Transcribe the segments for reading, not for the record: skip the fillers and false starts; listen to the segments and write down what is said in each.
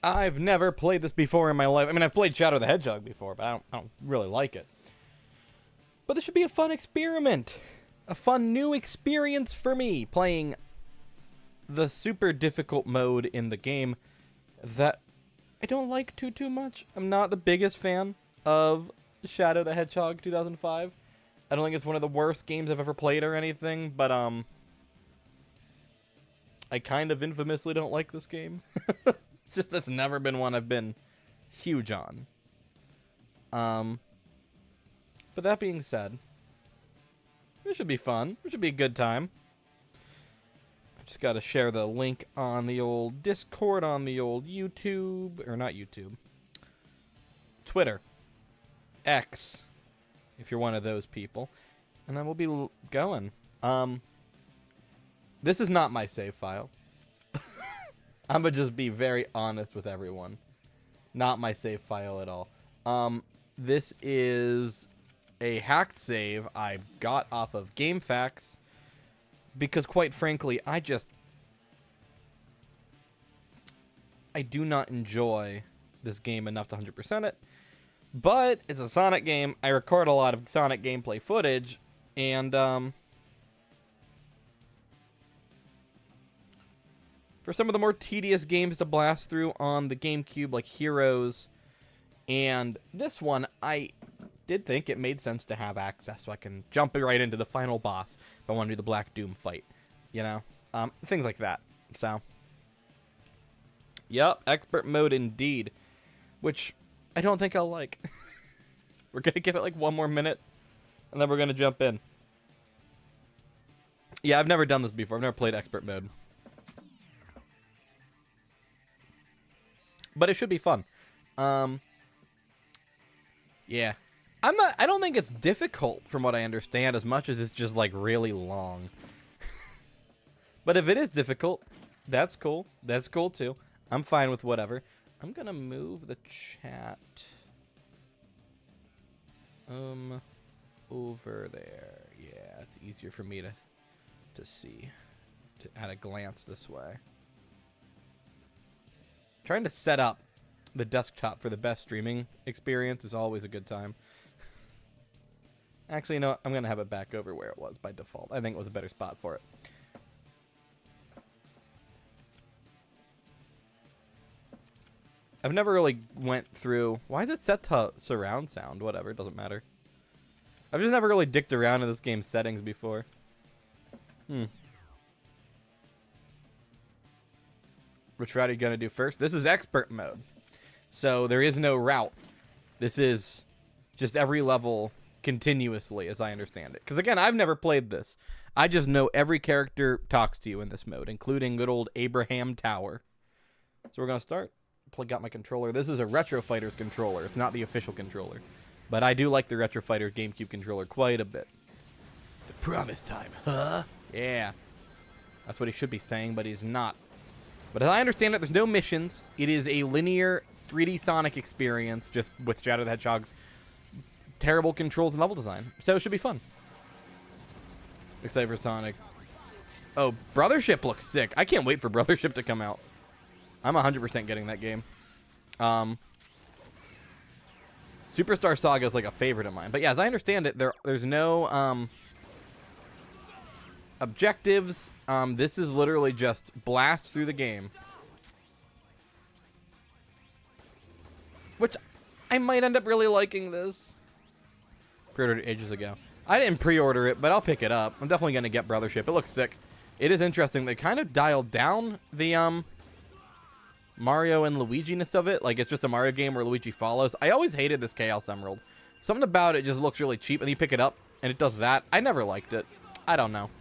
I've never played this before in my life. I mean, I've played Shadow the Hedgehog before, but I don't really like it. But this should be a fun experiment. A fun new experience for me, playing the super difficult mode in the game that I don't like too much. I'm not the biggest fan of Shadow the Hedgehog 2005. I don't think it's one of the worst games I've ever played or anything, but I kind of infamously don't like this game. Just that's never been one I've been huge on. But that being said, it should be fun. It should be a good time. I just got to share the link on the old Discord, on the old YouTube, or not YouTube, Twitter, X, if you're one of those people, and then we'll be going. This is not my save file. I'm gonna just be very honest with everyone. Not my save file at all. This is a hacked save I got off of GameFAQs because, quite frankly, I do not enjoy this game enough to 100% it. But it's a Sonic game. I record a lot of Sonic gameplay footage, and for some of the more tedious games to blast through on the GameCube, like Heroes, and this one, I did think it made sense to have access so I can jump right into the final boss if I want to do the Black Doom fight, you know? Things like that. So, yep, expert mode indeed, which I don't think I'll like. We're going to give it like one more minute, and then we're going to jump in. Yeah, I've never done this before. I've never played expert mode. But it should be fun. Yeah. I don't think it's difficult from what I understand as much as it's just like really long. But if it is difficult, that's cool. That's cool too. I'm fine with whatever. I'm going to move the chat over there. Yeah, it's easier for me to see at a glance this way. Trying to set up the desktop for the best streaming experience is always a good time. Actually, no, I'm going to have it back over where it was by default. I think it was a better spot for it. I've never really went through... Why is it set to surround sound? Whatever, it doesn't matter. I've just never really dicked around in this game's settings before. Which route are you going to do first? This is expert mode. So there is no route. This is just every level continuously, as I understand it. Because again, I've never played this. I just know every character talks to you in this mode, including good old Abraham Tower. So we're going to start. Got my controller. This is a Retro Fighters controller. It's not the official controller. But I do like the Retro Fighters GameCube controller quite a bit. The promise time, huh? Yeah. That's what he should be saying, but he's not. But as I understand it, there's no missions. It is a linear 3D Sonic experience, just with Shadow the Hedgehog's terrible controls and level design. So it should be fun. Excited for Sonic. Oh, Brothership looks sick. I can't wait for Brothership to come out. I'm 100% getting that game. Superstar Saga is like a favorite of mine. But yeah, as I understand it, there's no objectives. This is literally just blast through the game. Which I might end up really liking this. Pre-ordered it ages ago. I didn't pre-order it, but I'll pick it up. I'm definitely going to get Brothership. It looks sick. It is interesting. They kind of dialed down the Mario and Luigi-ness of it. Like, it's just a Mario game where Luigi follows. I always hated this Chaos Emerald. Something about it just looks really cheap, and you pick it up, and it does that. I never liked it. I don't know.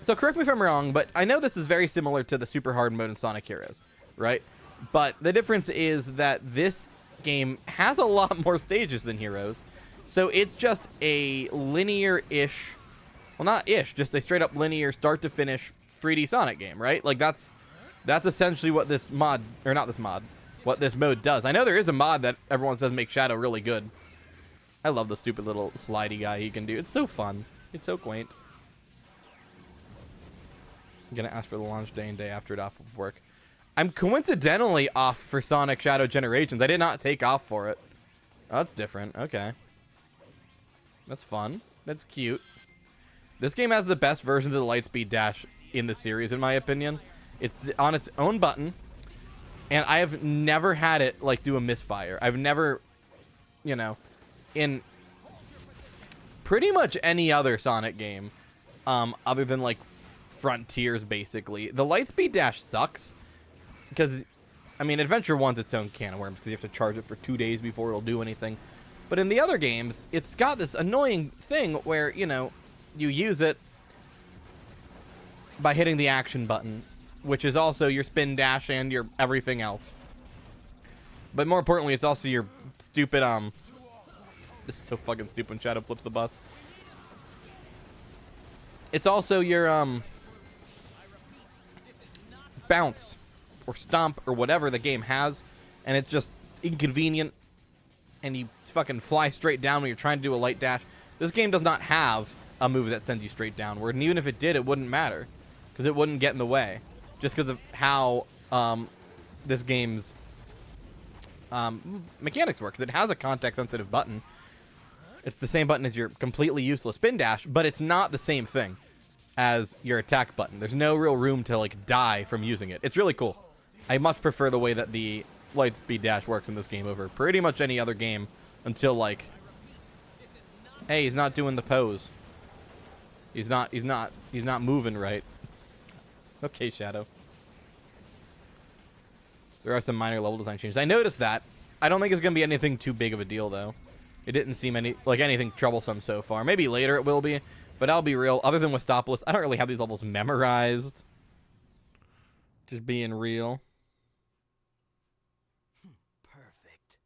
So correct me if I'm wrong, but I know this is very similar to the super hard mode in Sonic Heroes, right? But the difference is that this game has a lot more stages than Heroes. So it's just a linear-ish, well, not ish, just a straight-up linear start-to-finish 3D Sonic game, right? Like, that's essentially what this mod, or not this mod, what this mode does. I know there is a mod that everyone says makes Shadow really good. I love the stupid little slidey guy he can do. It's so fun. It's so quaint. I'm gonna ask for the launch day and day after it off of work. I'm coincidentally off for Sonic Shadow Generations. I did not take off for it. Oh, that's different. Okay. That's fun. That's cute. This game has the best version of the Lightspeed Dash in the series, in my opinion. It's on its own button, and I have never had it, like, do a misfire. I've never, you know, in pretty much any other Sonic game, other than, like, Frontiers, basically. The Lightspeed Dash sucks. Because, I mean, Adventure 1's its own can of worms because you have to charge it for 2 days before it'll do anything. But in the other games, it's got this annoying thing where, you know, you use it by hitting the action button, which is also your spin dash and your everything else. But more importantly, it's also your stupid, this is so fucking stupid when Shadow flips the bus. It's also your, bounce. Or stomp, or whatever the game has, and it's just inconvenient, and you fucking fly straight down when you're trying to do a light dash. This game does not have a move that sends you straight downward, and even if it did, it wouldn't matter, because it wouldn't get in the way, just because of how this game's mechanics work. It has a context-sensitive button. It's the same button as your completely useless spin dash, but it's not the same thing as your attack button. There's no real room to, like, die from using it. It's really cool. I much prefer the way that the Lightspeed Dash works in this game over pretty much any other game until, like, hey, he's not doing the pose. He's not moving right. Okay, Shadow. There are some minor level design changes. I noticed that. I don't think it's going to be anything too big of a deal, though. It didn't seem like anything troublesome so far. Maybe later it will be, but I'll be real. Other than Westopolis, I don't really have these levels memorized. Just being real. Perfect.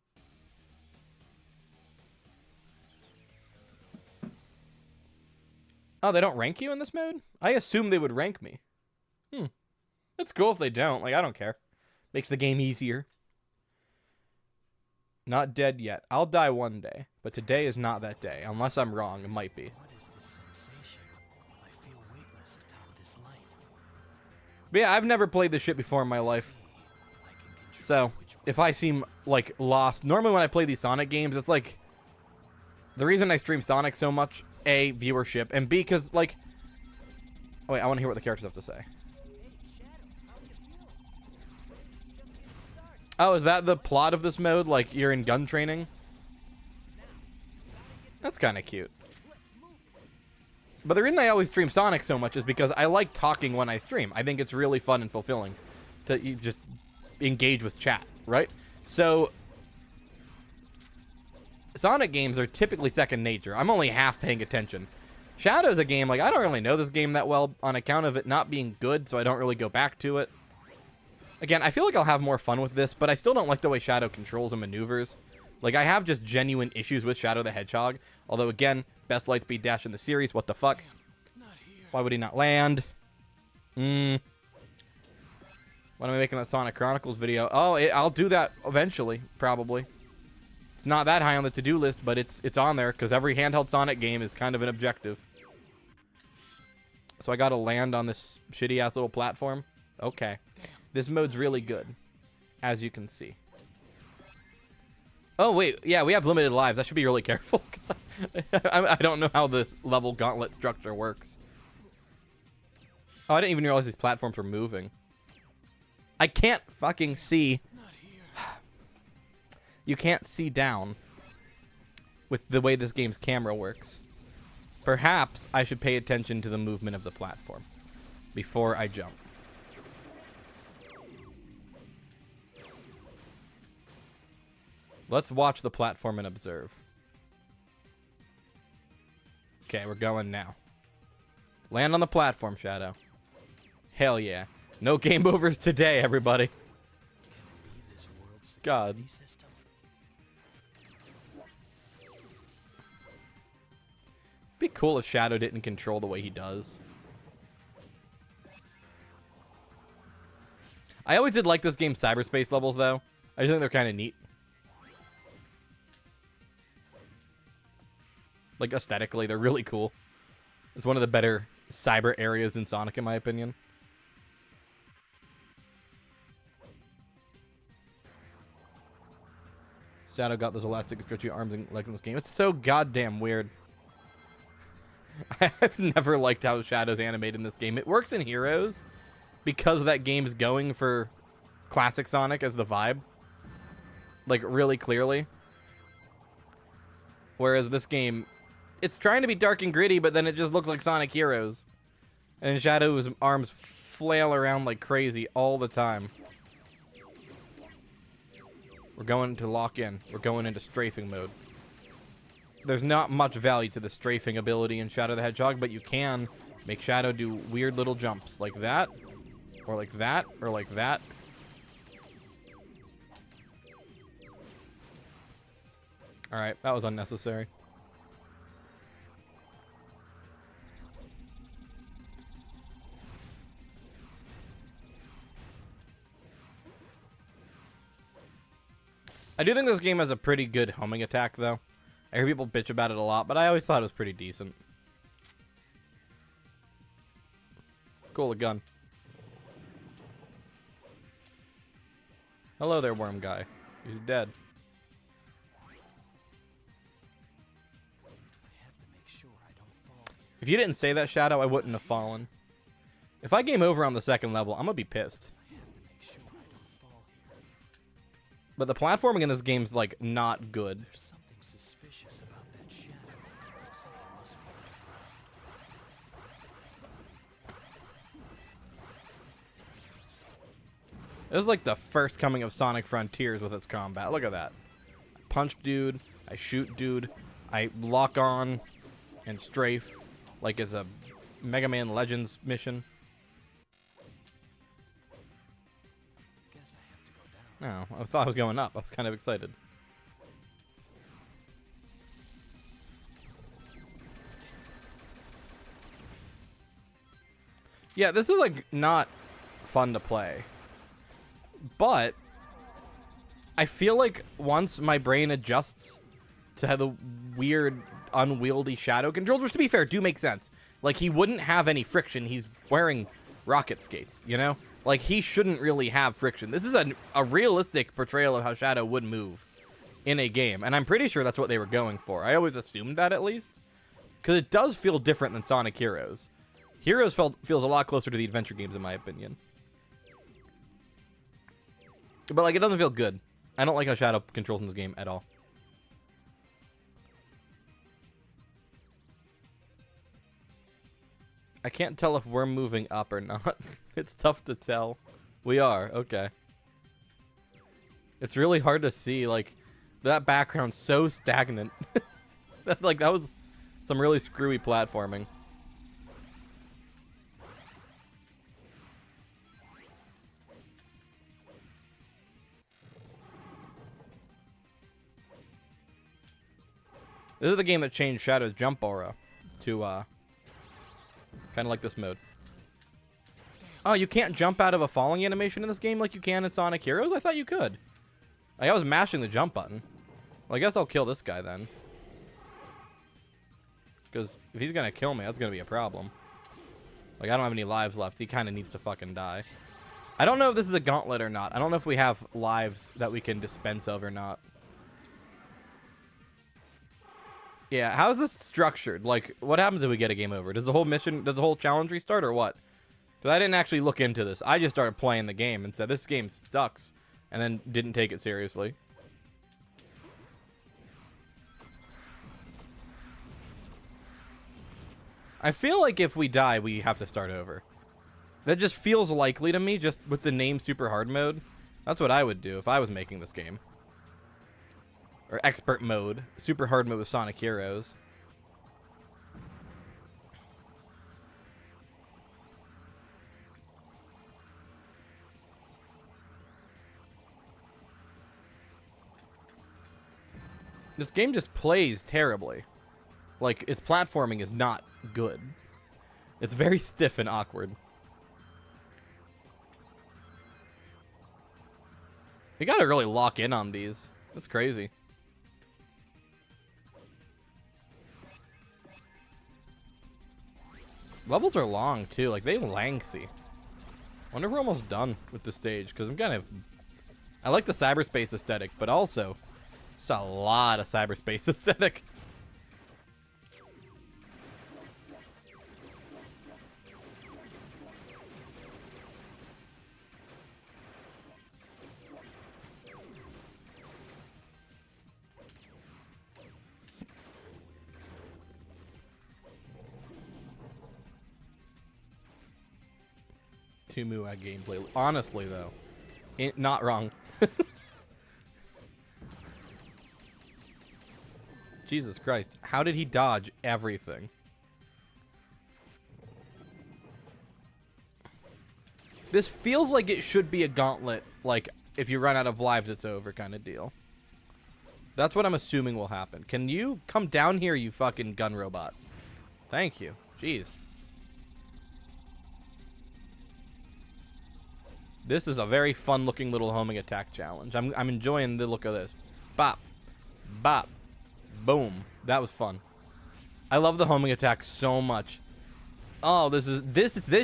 Oh, they don't rank you in this mode? I assume they would rank me. That's cool if they don't. Like, I don't care. Makes the game easier. Not dead yet. I'll die one day, but today is not that day. Unless I'm wrong, it might be. What is this sensation? I feel weightless atop this light. But yeah, I've never played this shit before in my life. So, if I seem, like, lost... Normally when I play these Sonic games, it's like... The reason I stream Sonic so much, A, viewership, and B, because, like... Oh, wait, I want to hear what the characters have to say. Oh, is that the plot of this mode? Like, you're in gun training? That's kind of cute. But the reason I always stream Sonic so much is because I like talking when I stream. I think it's really fun and fulfilling to you just engage with chat, right? So, Sonic games are typically second nature. I'm only half paying attention. Shadow's a game, like, I don't really know this game that well on account of it not being good, so I don't really go back to it. Again, I feel like I'll have more fun with this, but I still don't like the way Shadow controls and maneuvers. Like, I have just genuine issues with Shadow the Hedgehog. Although, again, best Lightspeed Dash in the series. What the fuck? Why would he not land? When am I making that Sonic Chronicles video? Oh, I'll do that eventually, probably. It's not that high on the to-do list, but it's on there, because every handheld Sonic game is kind of an objective. So I gotta land on this shitty-ass little platform? Okay. This mode's really good, as you can see. Oh, wait. Yeah, we have limited lives. I should be really careful, because I don't know how this level gauntlet structure works. Oh, I didn't even realize these platforms were moving. I can't fucking see. You can't see down with the way this game's camera works. Perhaps I should pay attention to the movement of the platform before I jump. Let's watch the platform and observe. Okay, we're going now. Land on the platform, Shadow. Hell yeah. No game overs today, everybody. God. Be cool if Shadow didn't control the way he does. I always did like this game's cyberspace levels, though. I just think they're kind of neat. Like, aesthetically, they're really cool. It's one of the better cyber areas in Sonic, in my opinion. Shadow got those elastic stretchy arms and legs in this game. It's so goddamn weird. I've never liked how Shadow's animated in this game. It works in Heroes because that game's going for classic Sonic as the vibe. Like, really clearly. Whereas this game, it's trying to be dark and gritty, but then it just looks like Sonic Heroes. And Shadow's arms flail around like crazy all the time. We're going to lock in. We're going into strafing mode. There's not much value to the strafing ability in Shadow the Hedgehog, but you can make Shadow do weird little jumps like that, or like that, or like that. Alright, that was unnecessary. I do think this game has a pretty good homing attack, though. I hear people bitch about it a lot, but I always thought it was pretty decent. Cool, a gun. Hello there, worm guy. He's dead. If you didn't say that, Shadow, I wouldn't have fallen. If I game over on the second level, I'm gonna be pissed. But the platforming in this game's, like, not good. There's something suspicious about that shadow. Something must be. This is like the first coming of Sonic Frontiers with its combat. Look at that. I punch dude, I shoot dude, I lock on and strafe like it's a Mega Man Legends mission. Guess I have to go down. No, I thought I was going up. I was kind of excited. Yeah, this is like not fun to play. But I feel like once my brain adjusts to the weird, unwieldy Shadow controls, which to be fair, do make sense. Like, he wouldn't have any friction. He's wearing rocket skates, you know? Like, he shouldn't really have friction. This is a realistic portrayal of how Shadow would move in a game. And I'm pretty sure that's what they were going for. I always assumed that, at least. Because it does feel different than Sonic Heroes. Heroes feels a lot closer to the adventure games, in my opinion. But, like, it doesn't feel good. I don't like how Shadow controls in this game at all. I can't tell if we're moving up or not. It's tough to tell. We are. Okay. It's really hard to see. Like, that background's so stagnant. That was some really screwy platforming. This is the game that changed Shadow's jump aura to, kind of like this mode. Oh, you can't jump out of a falling animation in this game like you can in Sonic Heroes? I thought you could. Like, I was mashing the jump button. Well, I guess I'll kill this guy then. Because if he's going to kill me, that's going to be a problem. Like, I don't have any lives left. He kind of needs to fucking die. I don't know if this is a gauntlet or not. I don't know if we have lives that we can dispense of or not. Yeah, how is this structured? Like, what happens if we get a game over? Does the whole mission, does the whole challenge restart or what? Because I didn't actually look into this. I just started playing the game and said, this game sucks. And then didn't take it seriously. I feel like if we die, we have to start over. That just feels likely to me, just with the name Super Hard Mode. That's what I would do if I was making this game. Or Expert Mode. Super Hard Mode with Sonic Heroes. This game just plays terribly. Like, its platforming is not good. It's very stiff and awkward. You gotta really lock in on these. That's crazy. Levels are long, too. Like, they lengthy. Wonder if we're almost done with the stage, because I'm kind of... I like the cyberspace aesthetic, but also... It's a lot of cyberspace aesthetic. Tumu at gameplay. Honestly, though, not wrong. Jesus Christ. How did he dodge everything? This feels like it should be a gauntlet, like, if you run out of lives, it's over kind of deal. That's what I'm assuming will happen. Can you come down here, you fucking gun robot? Thank you. Jeez. This is a very fun-looking little homing attack challenge. I'm enjoying the look of this. Bop. Bop. Boom. That was fun. I love the homing attack so much. Oh, this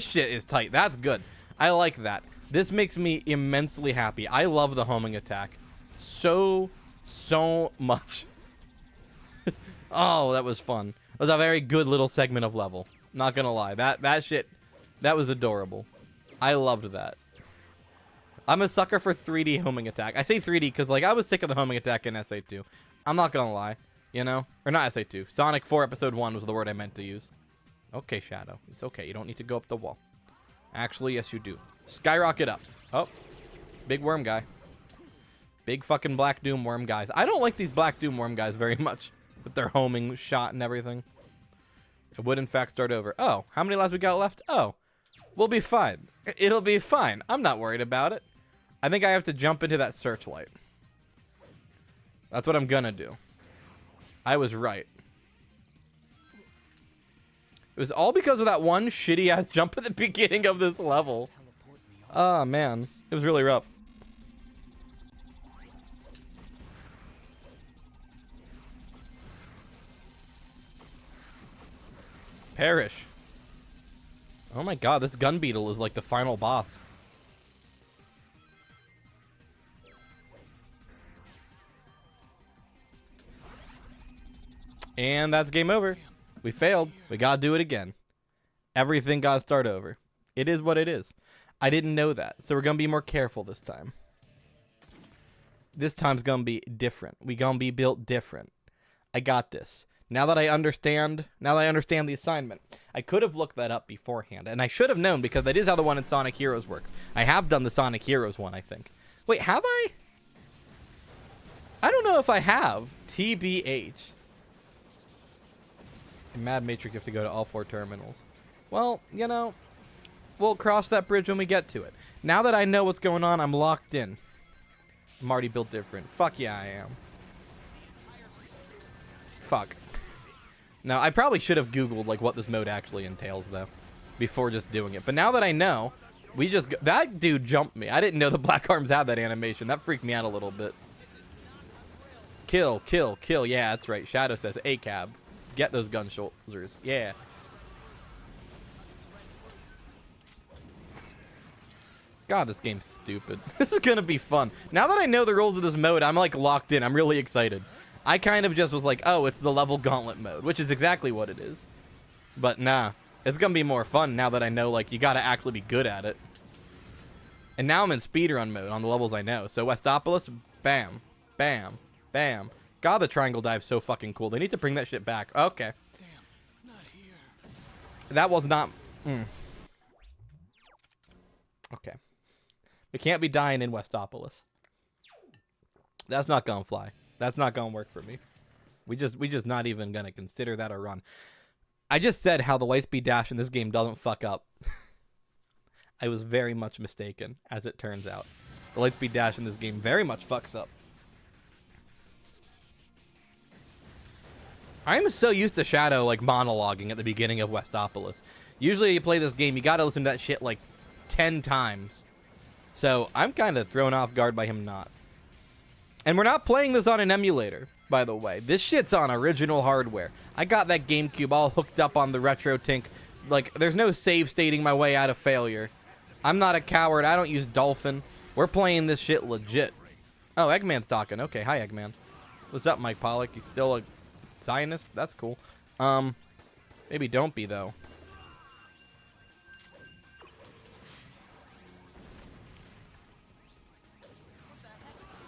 shit is tight. That's good. I like that. This makes me immensely happy. I love the homing attack so much. Oh, that was fun. It was a very good little segment of level. Not gonna lie. That shit, that was adorable. I loved that. I'm a sucker for 3D homing attack. I say 3D because, like, I was sick of the homing attack in SA2. I'm not gonna lie. You know? Or not SA2. Sonic 4 Episode 1 was the word I meant to use. Okay, Shadow. It's okay. You don't need to go up the wall. Actually, yes, you do. Skyrocket up. Oh. It's Big Worm Guy. Big fucking Black Doom Worm guys. I don't like these Black Doom Worm guys very much. With their homing shot and everything. It would, in fact, start over. Oh. How many lives we got left? Oh. We'll be fine. It'll be fine. I'm not worried about it. I think I have to jump into that searchlight. That's what I'm gonna do. I was right. It was all because of that one shitty-ass jump at the beginning of this level. Oh, man. It was really rough. Perish. Oh my god, this gun beetle is like the final boss. And that's game over. We failed. We gotta do it again. Everything gotta start over. It is what it is. I didn't know that, so we're gonna be more careful this time. This time's gonna be different. We gonna be built different. I got this. Now that I understand the assignment. I could have looked that up beforehand, and I should have known because that is how the one in Sonic Heroes works. I have done the Sonic Heroes one, I think. Wait, have I? I don't know if I have. TBH. In Mad Matrix, you have to go to all 4 terminals. Well, you know, we'll cross that bridge when we get to it. Now that I know what's going on, I'm locked in. I'm already built different. Fuck yeah, I am. Fuck. Now, I probably should have Googled, like, what this mode actually entails, though, before just doing it. But now that I know, we just go. That dude jumped me. I didn't know the Black Arms had that animation. That freaked me out a little bit. Kill, kill, kill. Yeah, that's right. Shadow says, A-cab. Get those gun shoulders. Yeah. God, this game's stupid. This is gonna be fun. Now that I know the rules of this mode, I'm, like, locked in. I'm really excited. I kind of just was like, oh, it's the level gauntlet mode, which is exactly what it is. But nah, it's gonna be more fun now that I know, like, you gotta actually be good at it. And now I'm in speedrun mode on the levels I know. So Westopolis, bam, bam, bam. God, the triangle dive's so fucking cool. They need to bring that shit back. Okay. Damn, not here. That was not... Okay. We can't be dying in Westopolis. That's not gonna fly. That's not gonna work for me. We just not even gonna consider that a run. I just said how the Lightspeed dash in this game doesn't fuck up. I was very much mistaken, as it turns out. The Lightspeed dash in this game very much fucks up. I'm so used to Shadow, like, monologuing at the beginning of Westopolis. Usually you play this game, you gotta listen to that shit, like, 10 times. So, I'm kind of thrown off guard by him not. And we're not playing this on an emulator, by the way. This shit's on original hardware. I got that GameCube all hooked up on the RetroTink. Like, there's no save stating my way out of failure. I'm not a coward. I don't use Dolphin. We're playing this shit legit. Oh, Eggman's talking. Okay, hi, Eggman. What's up, Mike Pollock? You still a Zionist? That's cool. Maybe don't be, though.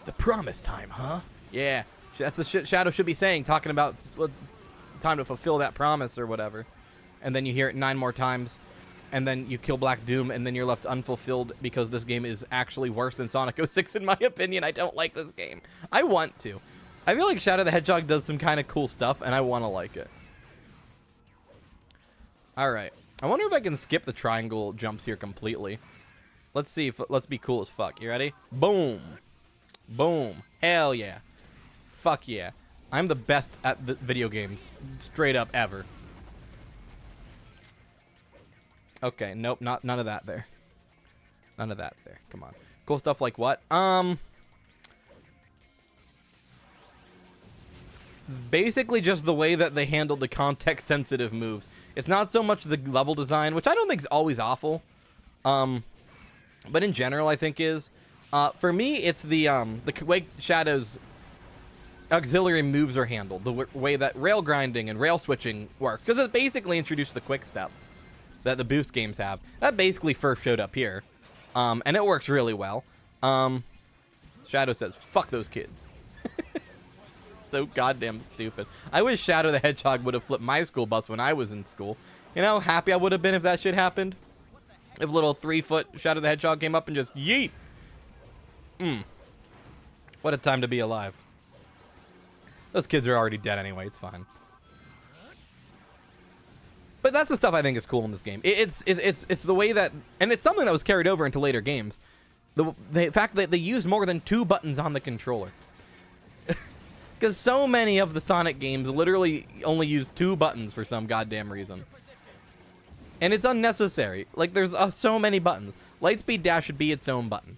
The promise time, huh? Yeah. That's the shit Shadow should be saying, talking about time to fulfill that promise or whatever. And then you hear it 9 more times, and then you kill Black Doom, and then you're left unfulfilled because this game is actually worse than Sonic 06, in my opinion. I don't like this game. I want to. I feel like Shadow the Hedgehog does some kind of cool stuff, and I want to like it. Alright. I wonder if I can skip the triangle jumps here completely. Let's see. Let's be cool as fuck. You ready? Boom. Boom. Hell yeah. Fuck yeah. I'm the best at the video games. Straight up ever. Okay, nope, none of that there. None of that there. Come on. Cool stuff like what? Basically just the way that they handled the context-sensitive moves. It's not so much the level design, which I don't think is always awful. But in general, I think is. For me, it's the way Shadow's auxiliary moves are handled. The way that rail grinding and rail switching works. Because it basically introduced the quick step that the boost games have. That basically first showed up here. And it works really well. Shadow says, fuck those kids. So goddamn stupid. I wish Shadow the Hedgehog would have flipped my school bus when I was in school. You know how happy I would have been if that shit happened? If little 3-foot Shadow the Hedgehog came up and just yeet. What a time to be alive. Those kids are already dead anyway. It's fine. But that's the stuff I think is cool in this game. It's the way that, and it's something that was carried over into later games. The fact that they used more than 2 buttons on the controller. Because so many of the Sonic games literally only use 2 buttons for some goddamn reason. And it's unnecessary. Like, there's so many buttons. Lightspeed Dash should be its own button.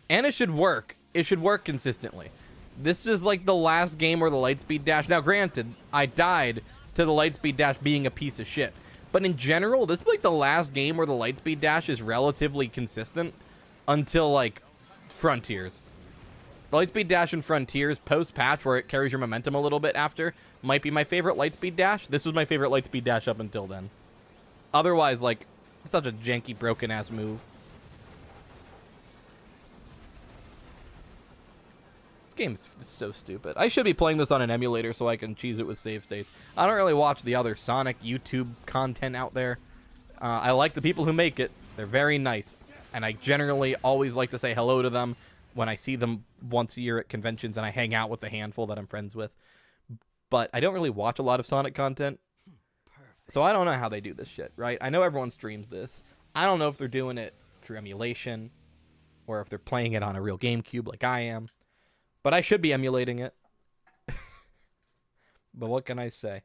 And it should work. It should work consistently. This is like the last game where the Lightspeed Dash... Now, granted, I died to the Lightspeed Dash being a piece of shit. But in general, this is like the last game where the Lightspeed Dash is relatively consistent until, like, Frontiers. The Lightspeed Dash in Frontiers, post-patch, where it carries your momentum a little bit after, might be my favorite Lightspeed Dash. This was my favorite Lightspeed Dash up until then. Otherwise, like, such a janky, broken-ass move. This game's so stupid. I should be playing this on an emulator so I can cheese it with save states. I don't really watch the other Sonic YouTube content out there. I like the people who make it. They're very nice. And I generally always like to say hello to them when I see them once a year at conventions, and I hang out with the handful that I'm friends with. But I don't really watch a lot of Sonic content. So I don't know how they do this shit, right? I know everyone streams this. I don't know if they're doing it through emulation or if they're playing it on a real GameCube like I am. But I should be emulating it. But what can I say?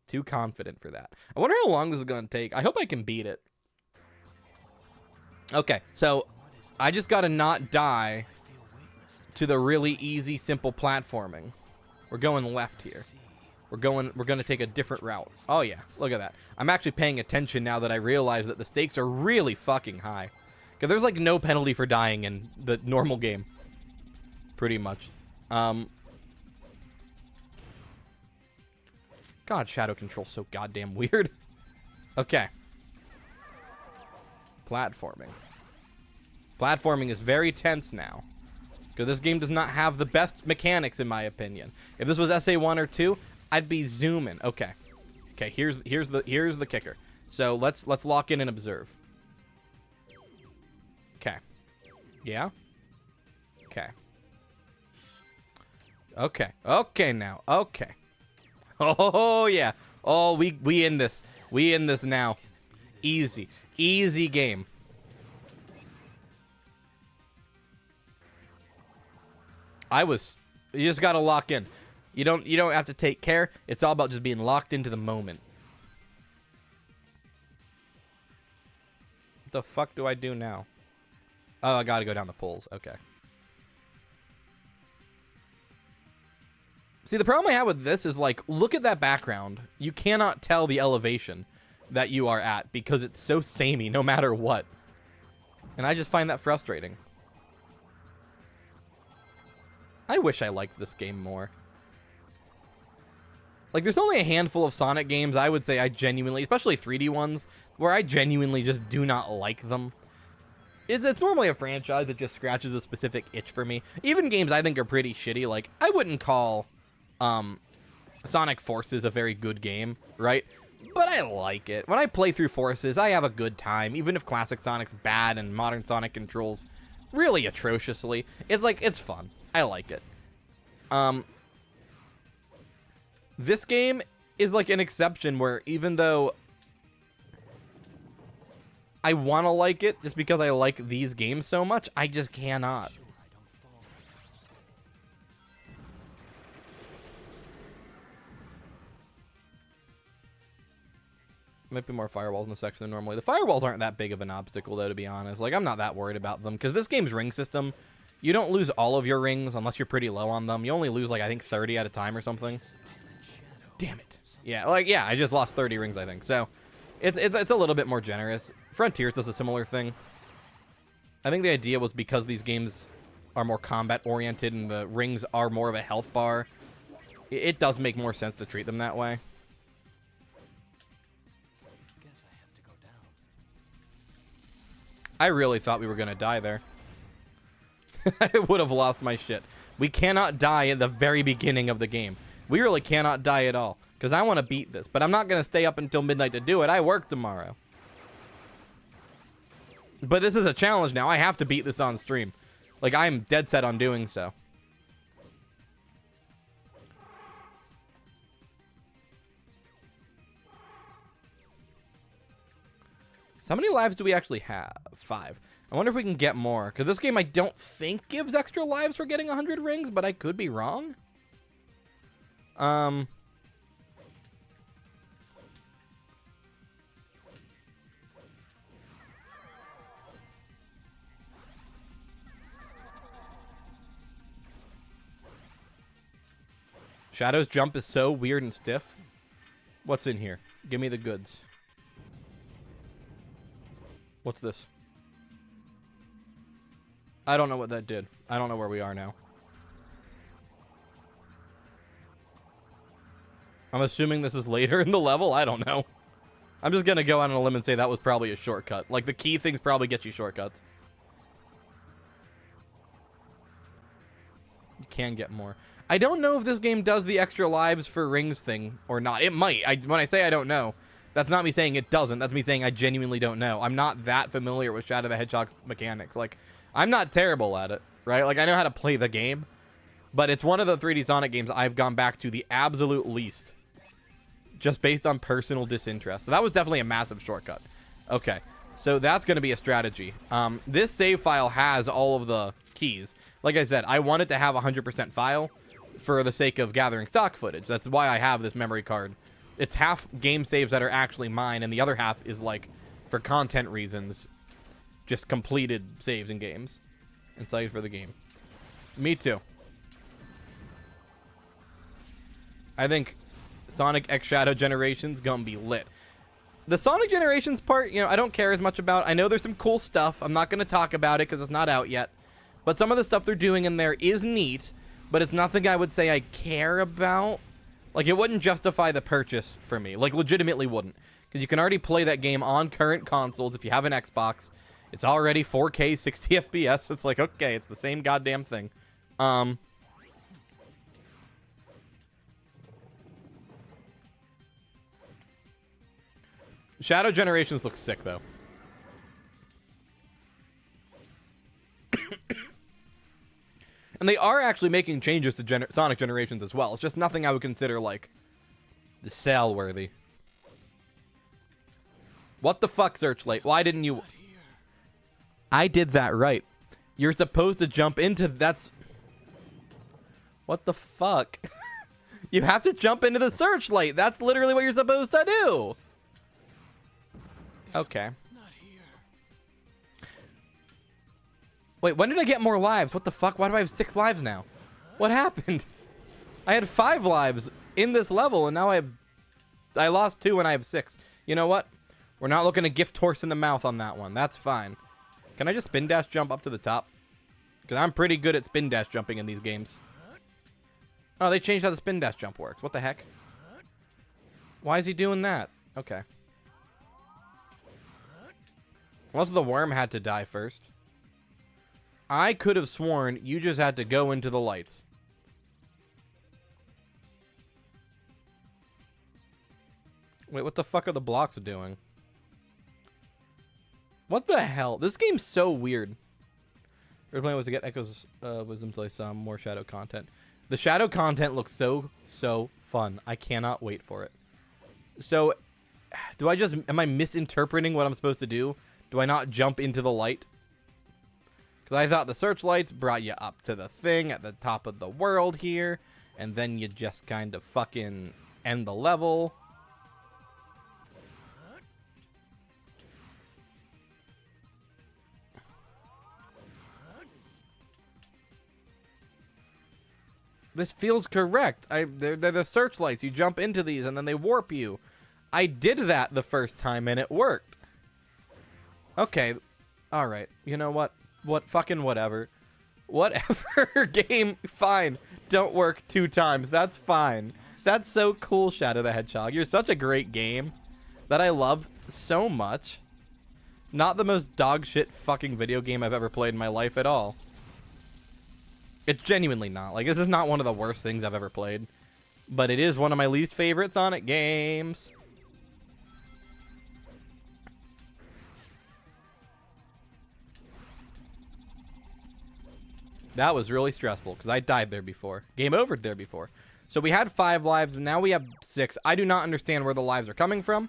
Too confident for that. I wonder how long this is going to take. I hope I can beat it. Okay, so I just got to not die to the really easy, simple platforming. We're going left here. We're going to take a different route. Oh yeah, look at that. I'm actually paying attention now that I realize that the stakes are really fucking high. Because there's like no penalty for dying in the normal game. Pretty much. God, shadow control's so goddamn weird. Okay. Platforming. Platforming is very tense now. Because this game does not have the best mechanics, in my opinion. If this was SA1 or 2, I'd be zooming. Okay. Okay, here's the kicker. So let's lock in and observe. Okay. Yeah? Okay. Okay. Okay now. Okay. Oh yeah. Oh, we in this. We in this now. Easy. Easy game. You just gotta lock in. You don't have to take care. It's all about just being locked into the moment. What the fuck do I do now? Oh, I gotta go down the poles. Okay. See, the problem I have with this is, like, look at that background. You cannot tell the elevation that you are at because it's so samey no matter what. And I just find that frustrating. I wish I liked this game more. Like, there's only a handful of Sonic games I would say I genuinely, especially 3D ones, where I genuinely just do not like them. It's normally a franchise that just scratches a specific itch for me. Even games I think are pretty shitty. Like, I wouldn't call Sonic Forces a very good game, right? But I like it. When I play through Forces, I have a good time, even if classic Sonic's bad and modern Sonic controls really atrociously. It's like, it's fun. I like it. This game is like an exception where even though I want to like it just because I like these games so much, I just cannot. Might be more firewalls in the section than normally. The firewalls aren't that big of an obstacle, though, to be honest. Like, I'm not that worried about them because this game's ring system, you don't lose all of your rings unless you're pretty low on them. You only lose, like, I think 30 at a time or something. Damn it. Yeah, like, yeah, I just lost 30 rings, I think. So, it's a little bit more generous. Frontiers does a similar thing. I think the idea was because these games are more combat-oriented and the rings are more of a health bar, it does make more sense to treat them that way. Guess I have to go down. I really thought we were going to die there. I would have lost my shit. We cannot die at the very beginning of the game. We really cannot die at all. Because I want to beat this. But I'm not going to stay up until midnight to do it. I work tomorrow. But this is a challenge now. I have to beat this on stream. Like, I'm dead set on doing so. So how many lives do we actually have? 5. I wonder if we can get more. Because this game I don't think gives extra lives for getting 100 rings. But I could be wrong. Shadow's jump is so weird and stiff. What's in here? Give me the goods. What's this? I don't know what that did. I don't know where we are now. I'm assuming this is later in the level. I don't know. I'm just going to go out on a limb and say that was probably a shortcut. Like, the key things probably get you shortcuts. You can get more. I don't know if this game does the extra lives for rings thing or not. It might. When I say I don't know, that's not me saying it doesn't. That's me saying I genuinely don't know. I'm not that familiar with Shadow the Hedgehog's mechanics. Like, I'm not terrible at it, right? Like, I know how to play the game, but it's one of the 3D Sonic games I've gone back to the absolute least, just based on personal disinterest. So that was definitely a massive shortcut. Okay, so that's going to be a strategy. This save file has all of the keys. Like I said, I wanted to have 100% file for the sake of gathering stock footage. That's why I have this memory card. It's half game saves that are actually mine, and the other half is, like, for content reasons, just completed saves in games and saves for the game. Me too. I think Sonic X Shadow Generations gonna be lit. The Sonic Generations part, you know, I don't care as much about. I know there's some cool stuff. I'm not gonna talk about it because it's not out yet. But some of the stuff they're doing in there is neat, but it's nothing I would say I care about. Like, it wouldn't justify the purchase for me. Like, legitimately wouldn't. Because you can already play that game on current consoles if you have an Xbox. It's already 4K, 60 FPS. It's like, okay, it's the same goddamn thing. Shadow Generations looks sick, though. And they are actually making changes to Sonic Generations as well. It's just nothing I would consider, like, sale-worthy. What the fuck, Searchlight? Why didn't you... I did that right. You're supposed to jump into... That's... What the fuck? You have to jump into the Searchlight. That's literally what you're supposed to do. Okay. Wait, when did I get more lives? What the fuck? Why do I have 6 lives now? What happened? I had 5 lives in this level, and now I lost 2 and I have 6. You know what? We're not looking to gift horse in the mouth on that one. That's fine. Can I just spin dash jump up to the top? Because I'm pretty good at spin dash jumping in these games. Oh, they changed how the spin dash jump works. What the heck? Why is he doing that? Okay. Unless the worm had to die first. I could have sworn you just had to go into the lights. Wait, what the fuck are the blocks doing? What the hell? This game's so weird. Our plan was to get Echo's wisdom till I saw more shadow content. The shadow content looks so fun. I cannot wait for it. So, am I misinterpreting what I'm supposed to do? Do I not jump into the light? Because I thought the searchlights brought you up to the thing at the top of the world here, and then you just kind of fucking end the level. This feels correct. They're the searchlights. You jump into these and then they warp you. I did that the first time and it worked. Okay. All right. You know what? Fucking whatever. Whatever. Game. Fine. Don't work 2 times. That's fine. That's so cool, Shadow the Hedgehog. You're such a great game that I love so much. Not the most dog shit fucking video game I've ever played in my life at all. It's genuinely not. Like, this is not one of the worst things I've ever played. But it is one of my least favorite Sonic games. That was really stressful, because I died there before. Game overed there before. So we had 5 lives, and now we have 6. I do not understand where the lives are coming from.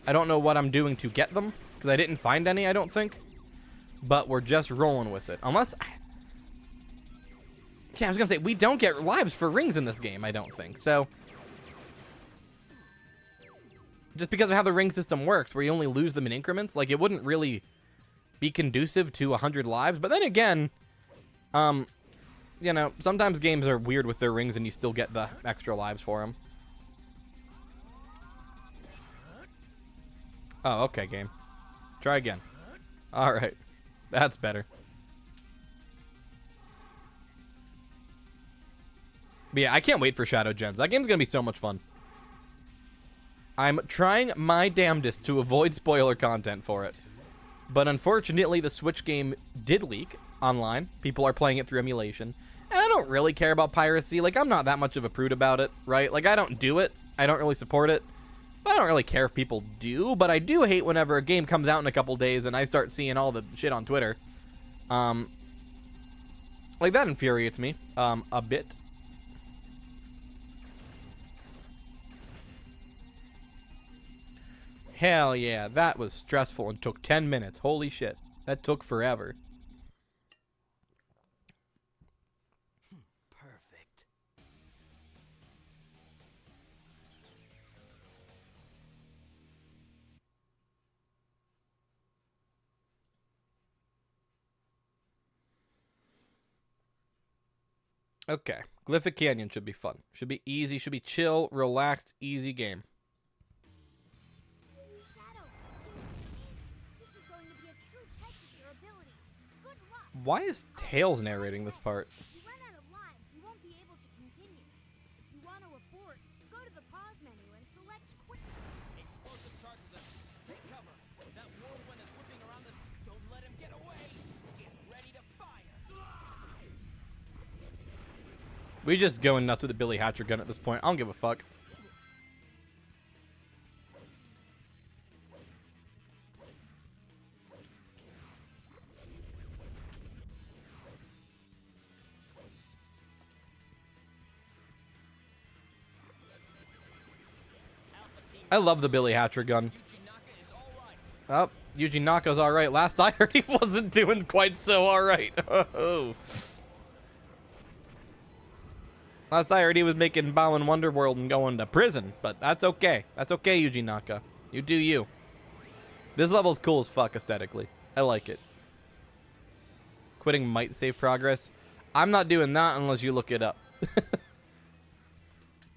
I don't know what I'm doing to get them, because I didn't find any, I don't think. But we're just rolling with it. Unless... Yeah, I was going to say, we don't get lives for rings in this game, I don't think. So, just because of how the ring system works, where you only lose them in increments, like, it wouldn't really be conducive to 100 lives. But then again, you know, sometimes games are weird with their rings and you still get the extra lives for them. Oh, okay, game. Try again. All right. That's better. But yeah, I can't wait for Shadow Gems. That game's going to be so much fun. I'm trying my damnedest to avoid spoiler content for it. But unfortunately, the Switch game did leak online. People are playing it through emulation. And I don't really care about piracy. Like, I'm not that much of a prude about it, right? Like, I don't do it. I don't really support it. I don't really care if people do. But I do hate whenever a game comes out in a couple days and I start seeing all the shit on Twitter. Like, that infuriates me a bit. Hell yeah, that was stressful and took 10 minutes. Holy shit. That took forever. Perfect. Okay. Glyphic Canyon should be fun. Should be easy. Should be chill, relaxed, easy game. Why is Tails narrating this part? If you run out of lives, you won't be able to continue. If you want to abort, go to the pause menu and select quick. Explosive charges us. Take cover. That whirlwind is whipping around the... Don't let him get away. Get ready to fire. We just going nuts with the Billy Hatcher gun at this point. I don't give a fuck. I love the Billy Hatcher gun. Oh, Yuji Naka's alright. Last I heard he wasn't doing quite so alright. Oh. Last I heard he was making Balan Wonderworld and going to prison. But that's okay. That's okay, Yuji Naka. You do you. This level's cool as fuck aesthetically. I like it. Quitting might save progress. I'm not doing that unless you look it up.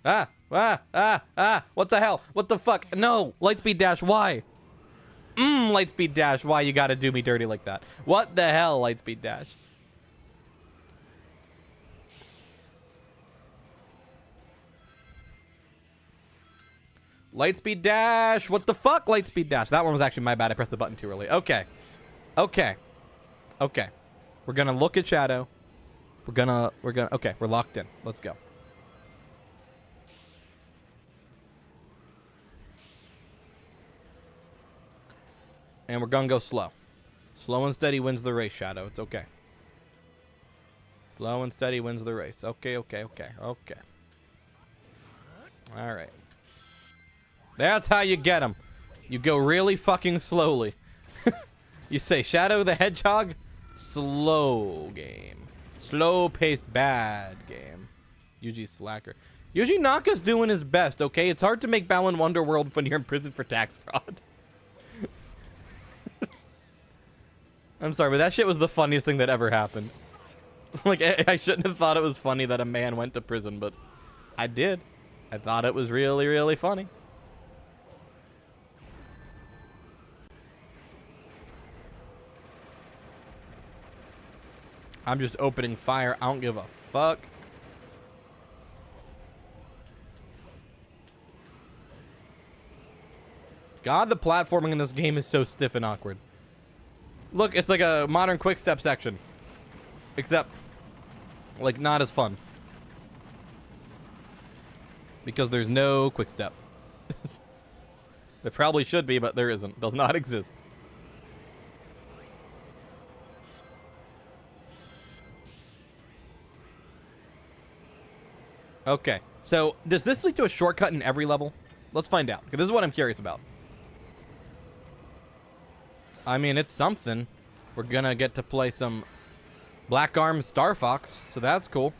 What the hell? What the fuck? No! Lightspeed dash, why? Lightspeed dash, why you gotta do me dirty like that? What the hell, Lightspeed dash? Lightspeed dash. What the fuck? Lightspeed dash. That one was actually my bad. I pressed the button too early. Okay. Okay. Okay. We're gonna look at Shadow. Okay, we're locked in. Let's go. And we're gonna go slow. Slow and steady wins the race, Shadow. It's okay. Slow and steady wins the race. Okay, okay, okay, okay. All right. That's how you get them. You go really fucking slowly. You say, Shadow the Hedgehog, slow game. Slow-paced, bad game. Yuji slacker. Yuji Naka's doing his best, okay? It's hard to make Balan Wonderworld when you're in prison for tax fraud. I'm sorry, but that shit was the funniest thing that ever happened. Like, I shouldn't have thought it was funny that a man went to prison, but I did. I thought it was really, really funny. I'm just opening fire. I don't give a fuck. God, the platforming in this game is so stiff and awkward. Look, it's like a modern quick step section. Except, like, not as fun. Because there's no quick step. There probably should be, but there isn't. Does not exist. Okay, so does this lead to a shortcut in every level? Let's find out, because this is what I'm curious about. I mean, it's something. We're gonna get to play some Black Arms Star Fox, so that's cool.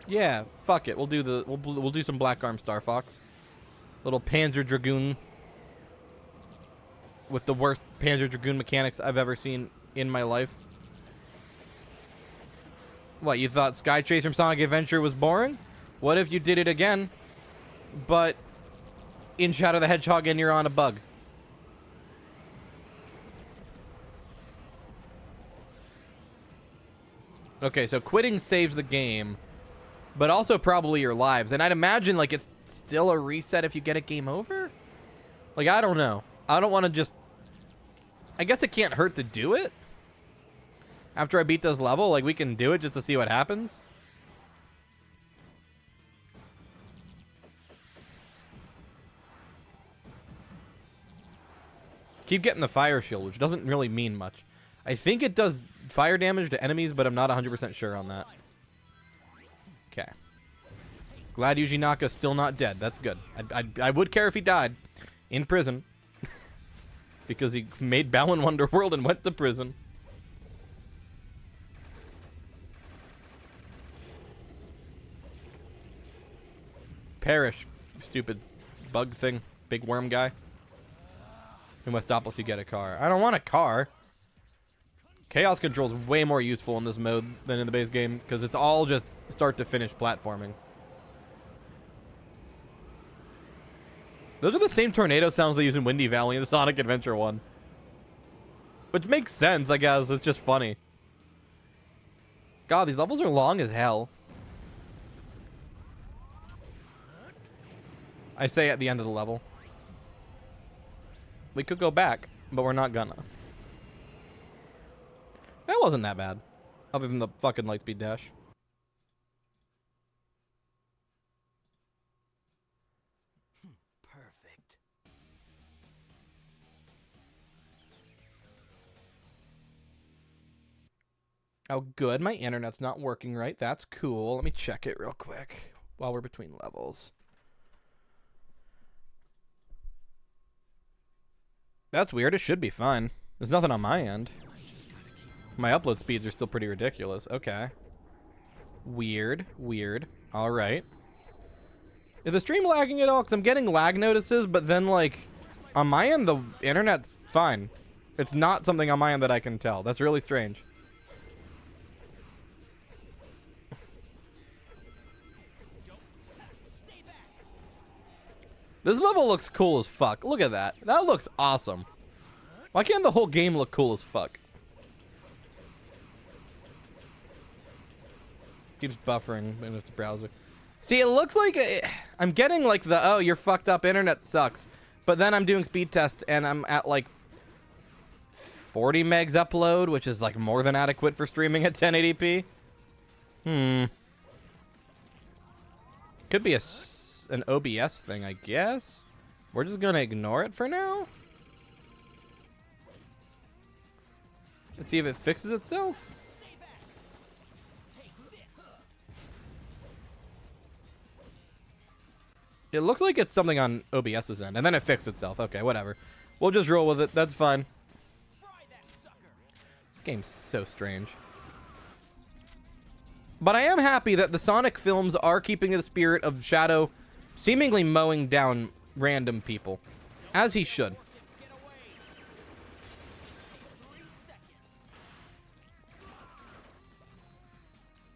Yeah, fuck it. We'll do some Black Arms Star Fox. Little Panzer Dragoon with the worst Panzer Dragoon mechanics I've ever seen in my life. What, you thought Sky Chase from Sonic Adventure was boring? What if you did it again, but in Shadow the Hedgehog and you're on a bug? Okay, so quitting saves the game, but also probably your lives. And I'd imagine, like, it's still a reset if you get a game over? Like, I don't know. I don't want to just... I guess it can't hurt to do it. After I beat this level, like, we can do it just to see what happens. Keep getting the fire shield, which doesn't really mean much. I think it does fire damage to enemies, but I'm not 100% sure on that. Okay. Glad Yuji Naka's still not dead. That's good. I would care if he died in prison. Because he made Balan Wonderworld and went to prison. Perish, stupid bug thing, big worm guy. We must stop us. You get a car. I don't want a car. Chaos Control is way more useful in this mode than in the base game because it's all just start to finish platforming. Those are the same tornado sounds they use in Windy Valley in the Sonic Adventure 1. Which makes sense, I guess. It's just funny. God, these levels are long as hell. I say at the end of the level. We could go back, but we're not gonna. That wasn't that bad. Other than the fucking Lightspeed dash. Perfect. Oh, good. My internet's not working right. That's cool. Let me check it real quick while we're between levels. That's weird. It should be fine. There's nothing on my end. My upload speeds are still pretty ridiculous. Okay. Weird. Weird. All right. Is the stream lagging at all? Because I'm getting lag notices, but then, like, on my end, the internet's fine. It's not something on my end that I can tell. That's really strange. This level looks cool as fuck. Look at that. That looks awesome. Why can't the whole game look cool as fuck? Keeps buffering in its browser. See, it looks like I'm getting like the, oh, your fucked up internet sucks. But then I'm doing speed tests and I'm at like 40 megs upload, which is like more than adequate for streaming at 1080p. Could be an OBS thing, I guess. We're just gonna ignore it for now. Let's see if it fixes itself. It looked like it's something on OBS's end, and then it fixed itself. Okay, whatever. We'll just roll with it. That's fine. This game's so strange. But I am happy that the Sonic films are keeping the spirit of Shadow seemingly mowing down random people. As he should.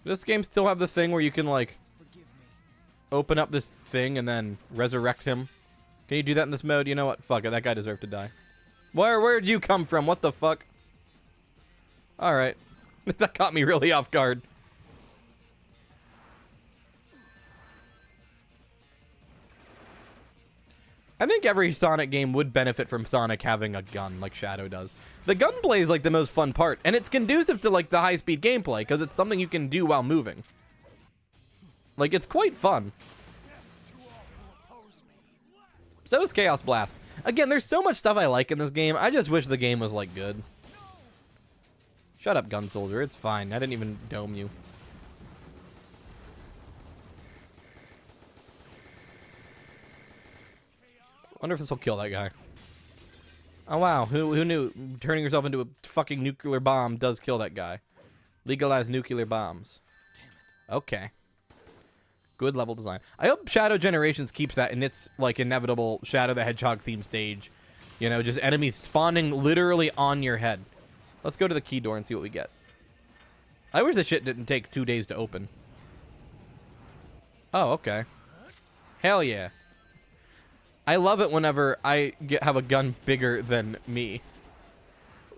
Does this game still have the thing where you can, like, open up this thing and then resurrect him? Can you do that in this mode? You know what? Fuck it. That guy deserved to die. Where'd you come from? What the fuck? Alright. That caught me really off guard. I think every Sonic game would benefit from Sonic having a gun like Shadow does. The gunplay is like the most fun part, and it's conducive to like the high-speed gameplay because it's something you can do while moving. Like, it's quite fun. So is Chaos Blast. Again, there's so much stuff I like in this game. I just wish the game was like good. Shut up, Gun Soldier. It's fine. I didn't even dome you. Wonder if this will kill that guy. Oh, wow. Who knew turning yourself into a fucking nuclear bomb does kill that guy? Legalize nuclear bombs. Okay. Good level design. I hope Shadow Generations keeps that in its, like, inevitable Shadow the Hedgehog theme stage. You know, just enemies spawning literally on your head. Let's go to the key door and see what we get. I wish this shit didn't take 2 days to open. Oh, okay. Hell yeah. I love it whenever I have a gun bigger than me.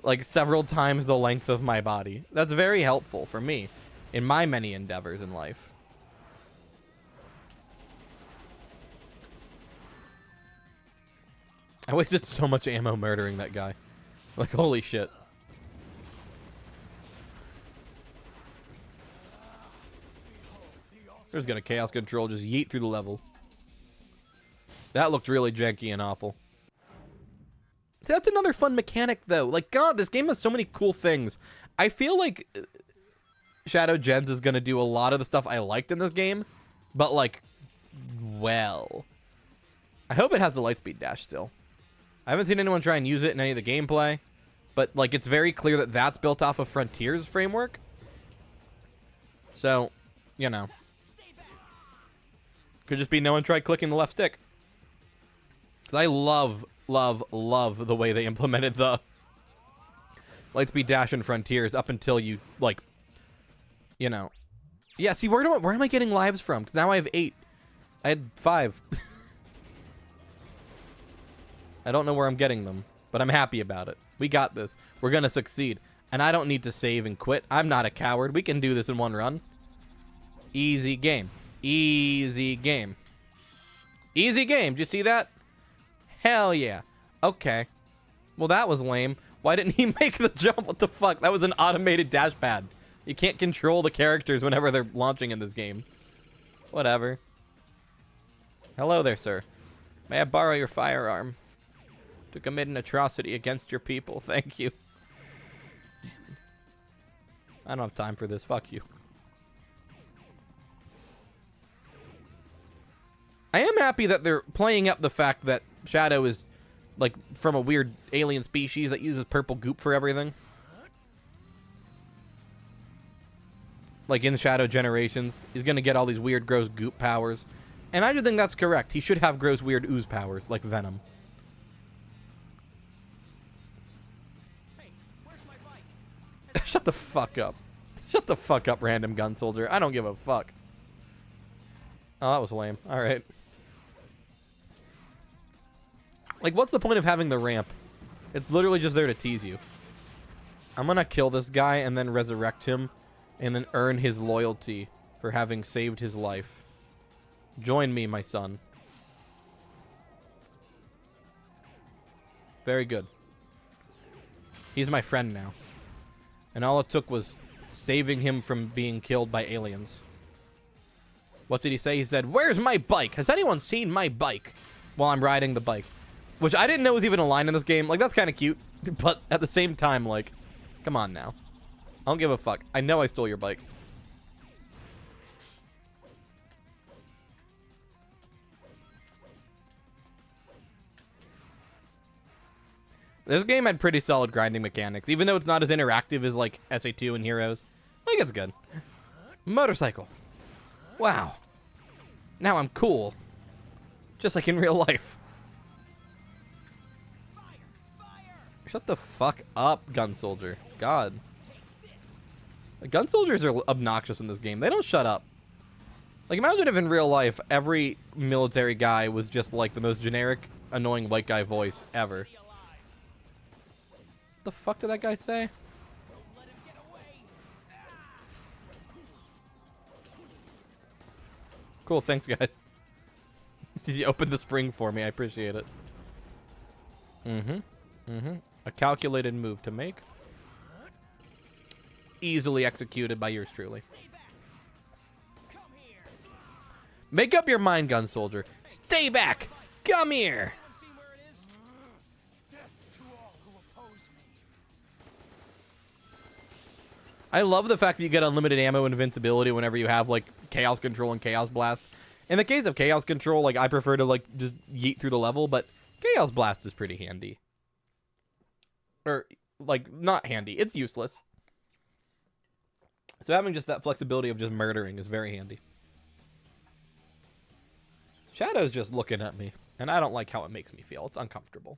Like, several times the length of my body. That's very helpful for me in my many endeavors in life. I wasted so much ammo murdering that guy. Like, holy shit. There's gonna chaos control, just yeet through the level. That looked really janky and awful. See, that's another fun mechanic, though. Like, God, this game has so many cool things. I feel like Shadow Gens is gonna do a lot of the stuff I liked in this game, but, like, well. I hope it has the lightspeed dash still. I haven't seen anyone try and use it in any of the gameplay, but, like, it's very clear that that's built off of Frontier's framework. So, you know. Could just be no one tried clicking the left stick. Because I love the way they implemented the lightspeed dash in Frontiers up until you, like, you know. Yeah, see, where am I getting lives from? Because now I have 8. I had 5. I don't know where I'm getting them, but I'm happy about it. We got this. We're going to succeed. And I don't need to save and quit. I'm not a coward. We can do this in one run. Easy game. Easy game. Easy game. Did you see that? Hell yeah. Okay. Well, that was lame. Why didn't he make the jump? What the fuck? That was an automated dash pad. You can't control the characters whenever they're launching in this game. Whatever. Hello there, sir. May I borrow your firearm? To commit an atrocity against your people. Thank you. Damn it. I don't have time for this. Fuck you. I am happy that they're playing up the fact that Shadow is, like, from a weird alien species that uses purple goop for everything. Like in Shadow Generations, he's gonna get all these weird, gross goop powers. And I just think that's correct. He should have gross, weird ooze powers, like Venom. Hey, where's my bike? Shut the fuck up. Shut the fuck up, random gun soldier. I don't give a fuck. Oh, that was lame. Alright. Like, what's the point of having the ramp? It's literally just there to tease you. I'm gonna kill this guy and then resurrect him and then earn his loyalty for having saved his life. Join me, my son. Very good. He's my friend now. And all it took was saving him from being killed by aliens. What did he say? He said, "Where's my bike? Has anyone seen my bike?" While I'm riding the bike. Which I didn't know was even a line in this game. Like, that's kind of cute. But at the same time, like, come on now. I don't give a fuck. I know I stole your bike. This game had pretty solid grinding mechanics, even though it's not as interactive as, like, SA2 and Heroes. Like, it's good. Motorcycle. Wow. Now I'm cool. Just like in real life. Shut the fuck up, gun soldier. God. The gun soldiers are obnoxious in this game. They don't shut up. Like, imagine if in real life, every military guy was just, like, the most generic, annoying white guy voice ever. What the fuck did that guy say? Cool, thanks, guys. Did you open the spring for me? I appreciate it. A calculated move to make. Easily executed by yours truly. Make up your mind, gun soldier. Stay back! Come here! I love the fact that you get unlimited ammo and invincibility whenever you have, like, Chaos Control and Chaos Blast. In the case of Chaos Control, like, I prefer to, like, just yeet through the level, but Chaos Blast is pretty handy. Or, like, not handy. It's useless. So having just that flexibility of just murdering is very handy. Shadow's just looking at me, and I don't like how it makes me feel. It's uncomfortable.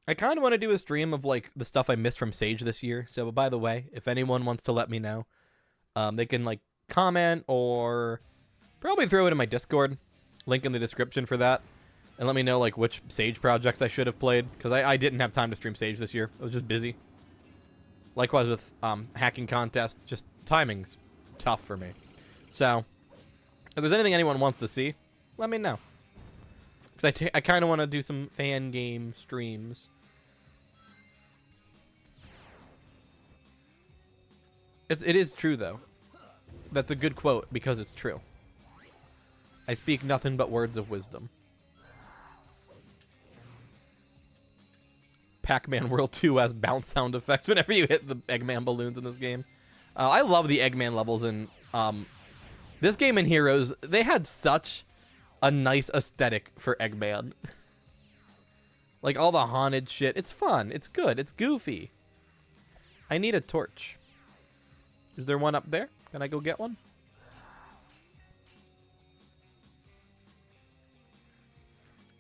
I kind of want to do a stream of, like, the stuff I missed from Sage this year. So, by the way, if anyone wants to let me know, they can, like, comment or probably throw it in my Discord. Link in the description for that. And let me know, like, which Sage projects I should have played. Because I didn't have time to stream Sage this year. I was just busy. Likewise with hacking contests. Just timing's tough for me. So, if there's anything anyone wants to see, let me know. Because I kind of want to do some fan game streams. It is true, though. That's a good quote, because it's true. I speak nothing but words of wisdom. Pac-Man World 2 has bounce sound effects whenever you hit the Eggman balloons in this game. I love the Eggman levels in this game and Heroes. They had such a nice aesthetic for Eggman. Like, all the haunted shit. It's fun. It's good. It's goofy. I need a torch. Is there one up there? Can I go get one?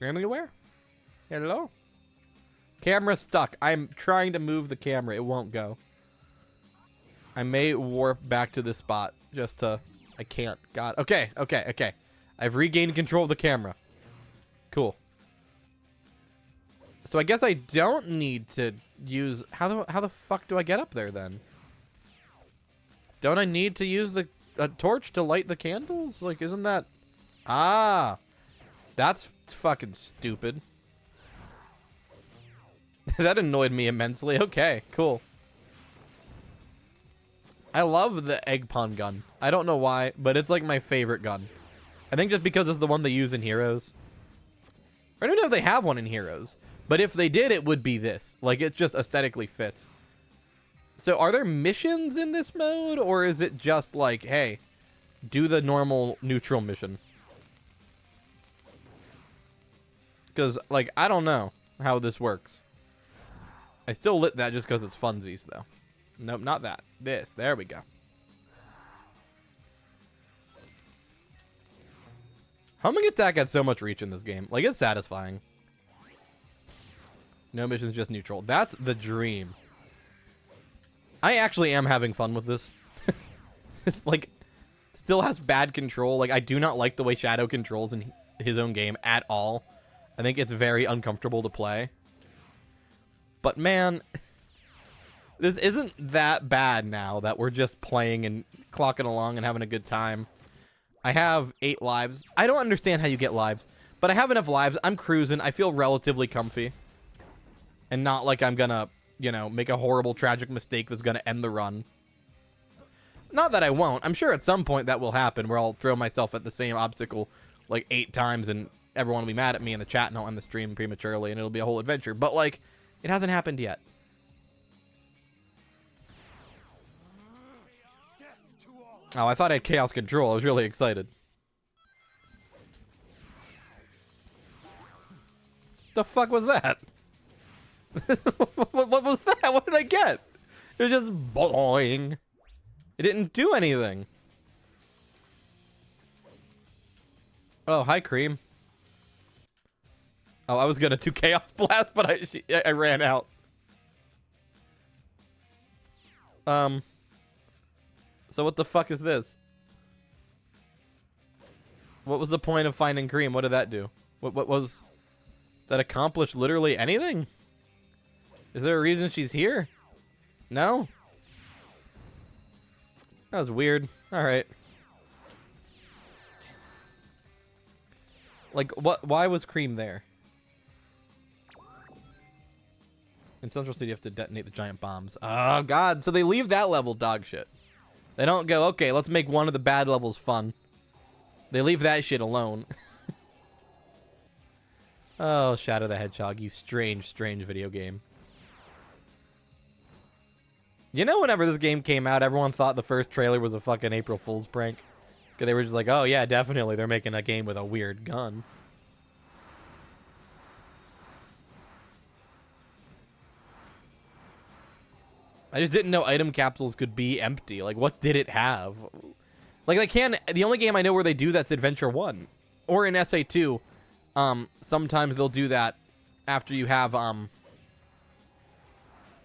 Anywhere? Hello? Camera stuck. I'm trying to move the camera. It won't go. I may warp back to this spot just to... I can't. God. Okay. I've regained control of the camera. Cool. So I guess I don't need to use... How the fuck do I get up there then? Don't I need to use the torch to light the candles? Like, isn't that... Ah. That's fucking stupid. That annoyed me immensely. Okay, cool. I love the egg pond gun. I don't know why, but it's like my favorite gun. I think just because it's the one they use in Heroes. I don't know if they have one in Heroes, but if they did, it would be this. Like, it just aesthetically fits. So are there missions in this mode, or is it just like, hey, do the normal neutral mission? Because, like, I don't know how this works. I still lit that just because it's funsies, though. Nope, not that. This. There we go. Homing attack had so much reach in this game. Like, it's satisfying. No missions, just neutral. That's the dream. I actually am having fun with this. It's like, still has bad control. Like, I do not like the way Shadow controls in his own game at all. I think it's very uncomfortable to play. But man, This isn't that bad now that we're just playing and clocking along and having a good time. I have 8 lives. I don't understand how you get lives, but I have enough lives. I'm cruising. I feel relatively comfy. And not like I'm gonna, you know, make a horrible, tragic mistake that's gonna end the run. Not that I won't. I'm sure at some point that will happen where I'll throw myself at the same obstacle like 8 times and everyone will be mad at me in the chat and I'll end the stream prematurely and it'll be a whole adventure. But, like, it hasn't happened yet. Oh, I thought I had chaos control. I was really excited. The fuck was that? What was that? What did I get? It was just boing. It didn't do anything. Oh, hi, Cream. Oh, I was gonna do Chaos Blast, but I ran out. So what the fuck is this? What was the point of finding Cream? What did that do? What was that accomplish? Literally anything? Is there a reason she's here? No? That was weird. Alright. Like, why was Cream there? In Central City, you have to detonate the giant bombs. Oh, God. So they leave that level dog shit. They don't go, okay, let's make one of the bad levels fun. They leave that shit alone. Oh, Shadow the Hedgehog, you strange, strange video game. You know, whenever this game came out, everyone thought the first trailer was a fucking April Fool's prank. Because they were just like, oh, yeah, definitely. They're making a game with a weird gun. I just didn't know item capsules could be empty. Like, what did it have? Like, the only game I know where they do that's Adventure 1. Or in SA2. Sometimes they'll do that after you have, I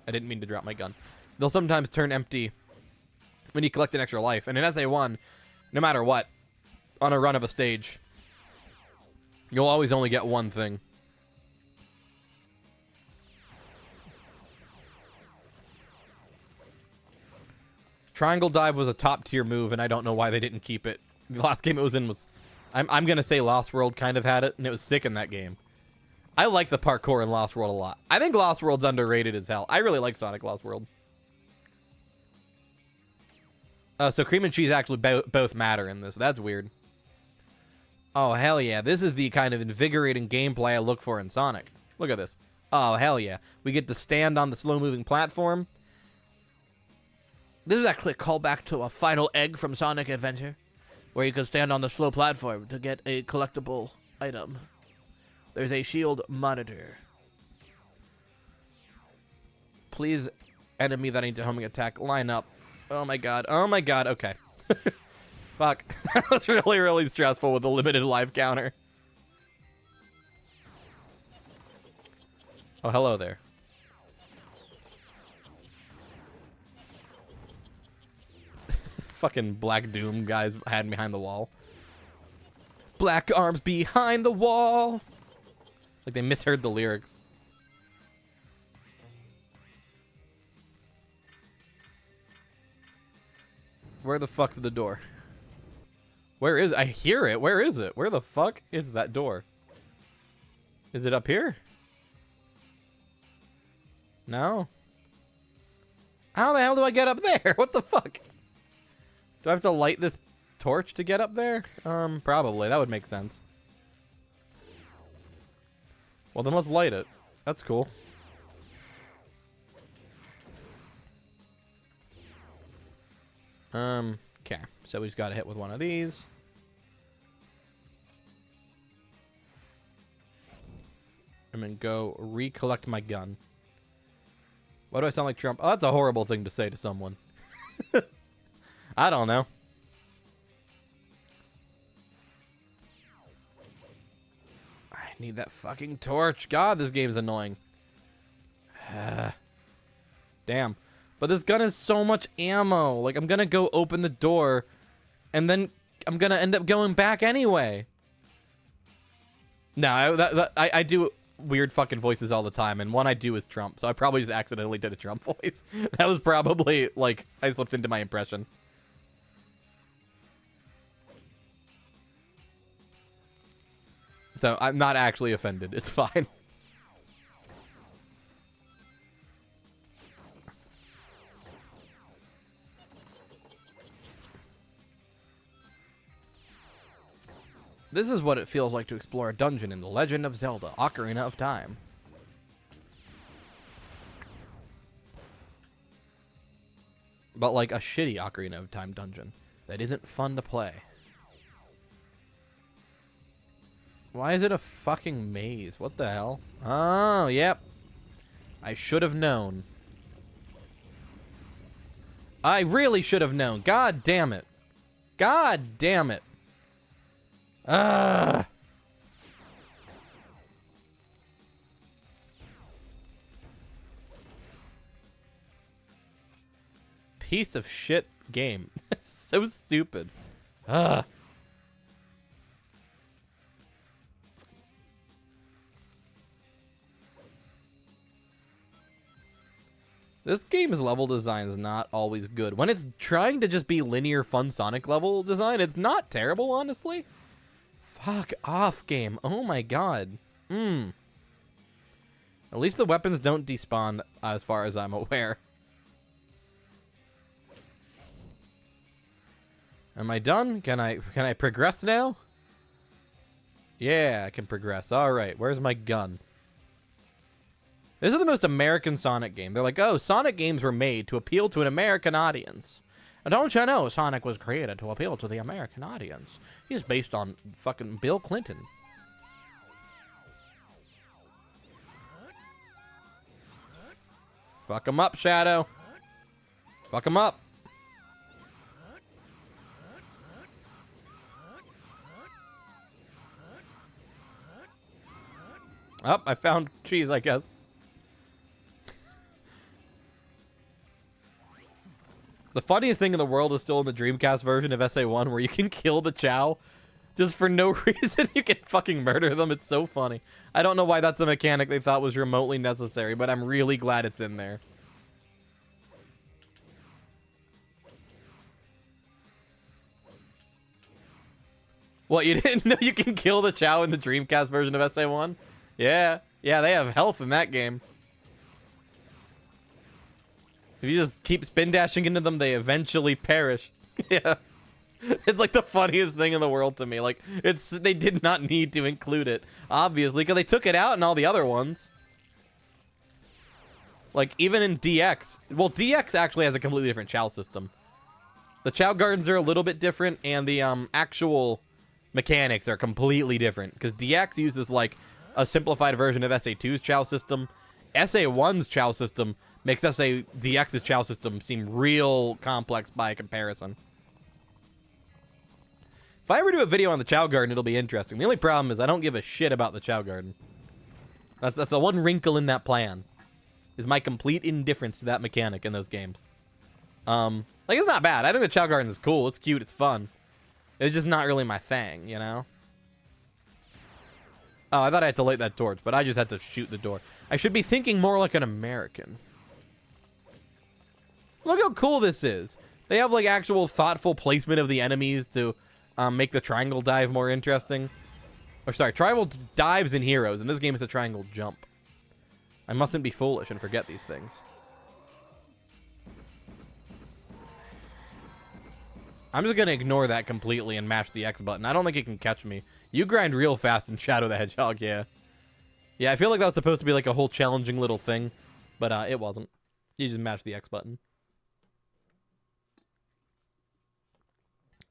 didn't mean to drop my gun. They'll sometimes turn empty when you collect an extra life. And in SA1, no matter what, on a run of a stage, you'll always only get one thing. Triangle dive was a top tier move, and I don't know why they didn't keep it. The last game it was in was, I'm gonna say Lost World kind of had it, and it was sick in that game. I like the parkour in Lost World a lot. I think Lost World's underrated as hell. I really like Sonic Lost World. So cream and cheese actually both matter in this. That's weird. Oh, hell yeah. This is the kind of invigorating gameplay I look for in Sonic. Look at this. Oh, hell yeah. We get to stand on the slow-moving platform. This is actually a callback to a final egg from Sonic Adventure, where you can stand on the slow platform to get a collectible item. There's a shield monitor. Please, enemy that ain't a homing attack, line up. Oh my god. Oh my god. Okay. Fuck. That was really, really stressful with the limited life counter. Oh, hello there. Fucking Black Doom guys hiding behind the wall. Black arms behind the wall. Like they misheard the lyrics. Where the fuck's the door? Where is it? I hear it. Where is it? Where the fuck is that door? Is it up here? No. How the hell do I get up there? What the fuck? Do I have to light this torch to get up there? Probably. That would make sense. Well, then let's light it. That's cool. Okay. So we just got to hit with one of these. And then go recollect my gun. Why do I sound like Trump? Oh, that's a horrible thing to say to someone. I don't know. I need that fucking torch. God, this game's annoying. Damn. But this gun has so much ammo. Like, I'm gonna go open the door, and then I'm gonna end up going back anyway. No, I do weird fucking voices all the time, and one I do is Trump, so I probably just accidentally did a Trump voice. That was probably, like, I slipped into my impression. So I'm not actually offended. It's fine. This is what it feels like to explore a dungeon in The Legend of Zelda: Ocarina of Time. But like a shitty Ocarina of Time dungeon that isn't fun to play. Why is it a fucking maze? What the hell? Oh, yep. I should have known. I really should have known. God damn it. God damn it. Ah. Piece of shit game. So stupid. Ah. This game's level design is not always good. When it's trying to just be linear fun Sonic level design, it's not terrible, honestly. Fuck off, game. Oh my god. At least the weapons don't despawn as far as I'm aware. Am I done? Can I progress now? Yeah, I can progress. Alright, where's my gun? This is the most American Sonic game. They're like, oh, Sonic games were made to appeal to an American audience. And don't you know Sonic was created to appeal to the American audience? He's based on fucking Bill Clinton. Fuck him up, Shadow. Fuck him up. Oh, I found cheese, I guess. The funniest thing in the world is still in the Dreamcast version of SA1, where you can kill the Chow just for no reason. You can fucking murder them. It's so funny. I don't know why that's a mechanic they thought was remotely necessary, but I'm really glad it's in there. What, you didn't know you can kill the Chow in the Dreamcast version of SA1? Yeah. Yeah, they have health in that game. If you just keep spin dashing into them, they eventually perish. Yeah. It's like the funniest thing in the world to me. Like, they did not need to include it, obviously, because they took it out in all the other ones. Like, even in DX. Well, DX actually has a completely different Chow system. The Chow Gardens are a little bit different, and the actual mechanics are completely different. Because DX uses, like, a simplified version of SA2's Chow system. SA1's Chow system makes DX's Chow system seem real complex by comparison. If I ever do a video on the Chow Garden, it'll be interesting. The only problem is I don't give a shit about the Chow Garden. That's the one wrinkle in that plan, is my complete indifference to that mechanic in those games. Like, it's not bad. I think the Chow Garden is cool. It's cute. It's fun. It's just not really my thing, you know? Oh, I thought I had to light that torch, but I just had to shoot the door. I should be thinking more like an American. Look how cool this is. They have, like, actual thoughtful placement of the enemies to make the triangle dive more interesting. Or, sorry, triangle dives in Heroes. In this game, it's a triangle jump. I mustn't be foolish and forget these things. I'm just going to ignore that completely and mash the X button. I don't think it can catch me. You grind real fast in Shadow the Hedgehog, yeah. Yeah, I feel like that was supposed to be like a whole challenging little thing, but it wasn't. You just mash the X button.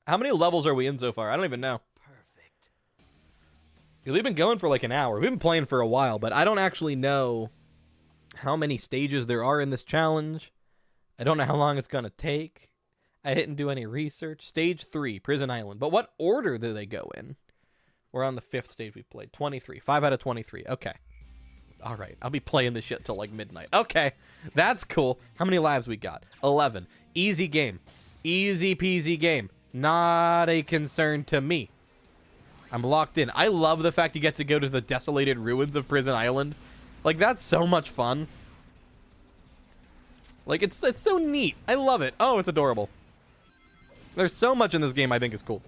How many levels are we in so far? I don't even know. Perfect. We've been going for like an hour. We've been playing for a while, but I don't actually know how many stages there are in this challenge. I don't know how long it's going to take. I didn't do any research. Stage 3, Prison Island. But what order do they go in? We're on the 5th stage we've played. 23. 5 out of 23. Okay. All right. I'll be playing this shit till like midnight. Okay. That's cool. How many lives we got? 11. Easy game. Easy peasy game. Not a concern to me. I'm locked in. I love the fact you get to go to the desolated ruins of Prison Island. Like, that's so much fun. Like, it's so neat. I love it. Oh, it's adorable. There's so much in this game I think is cool.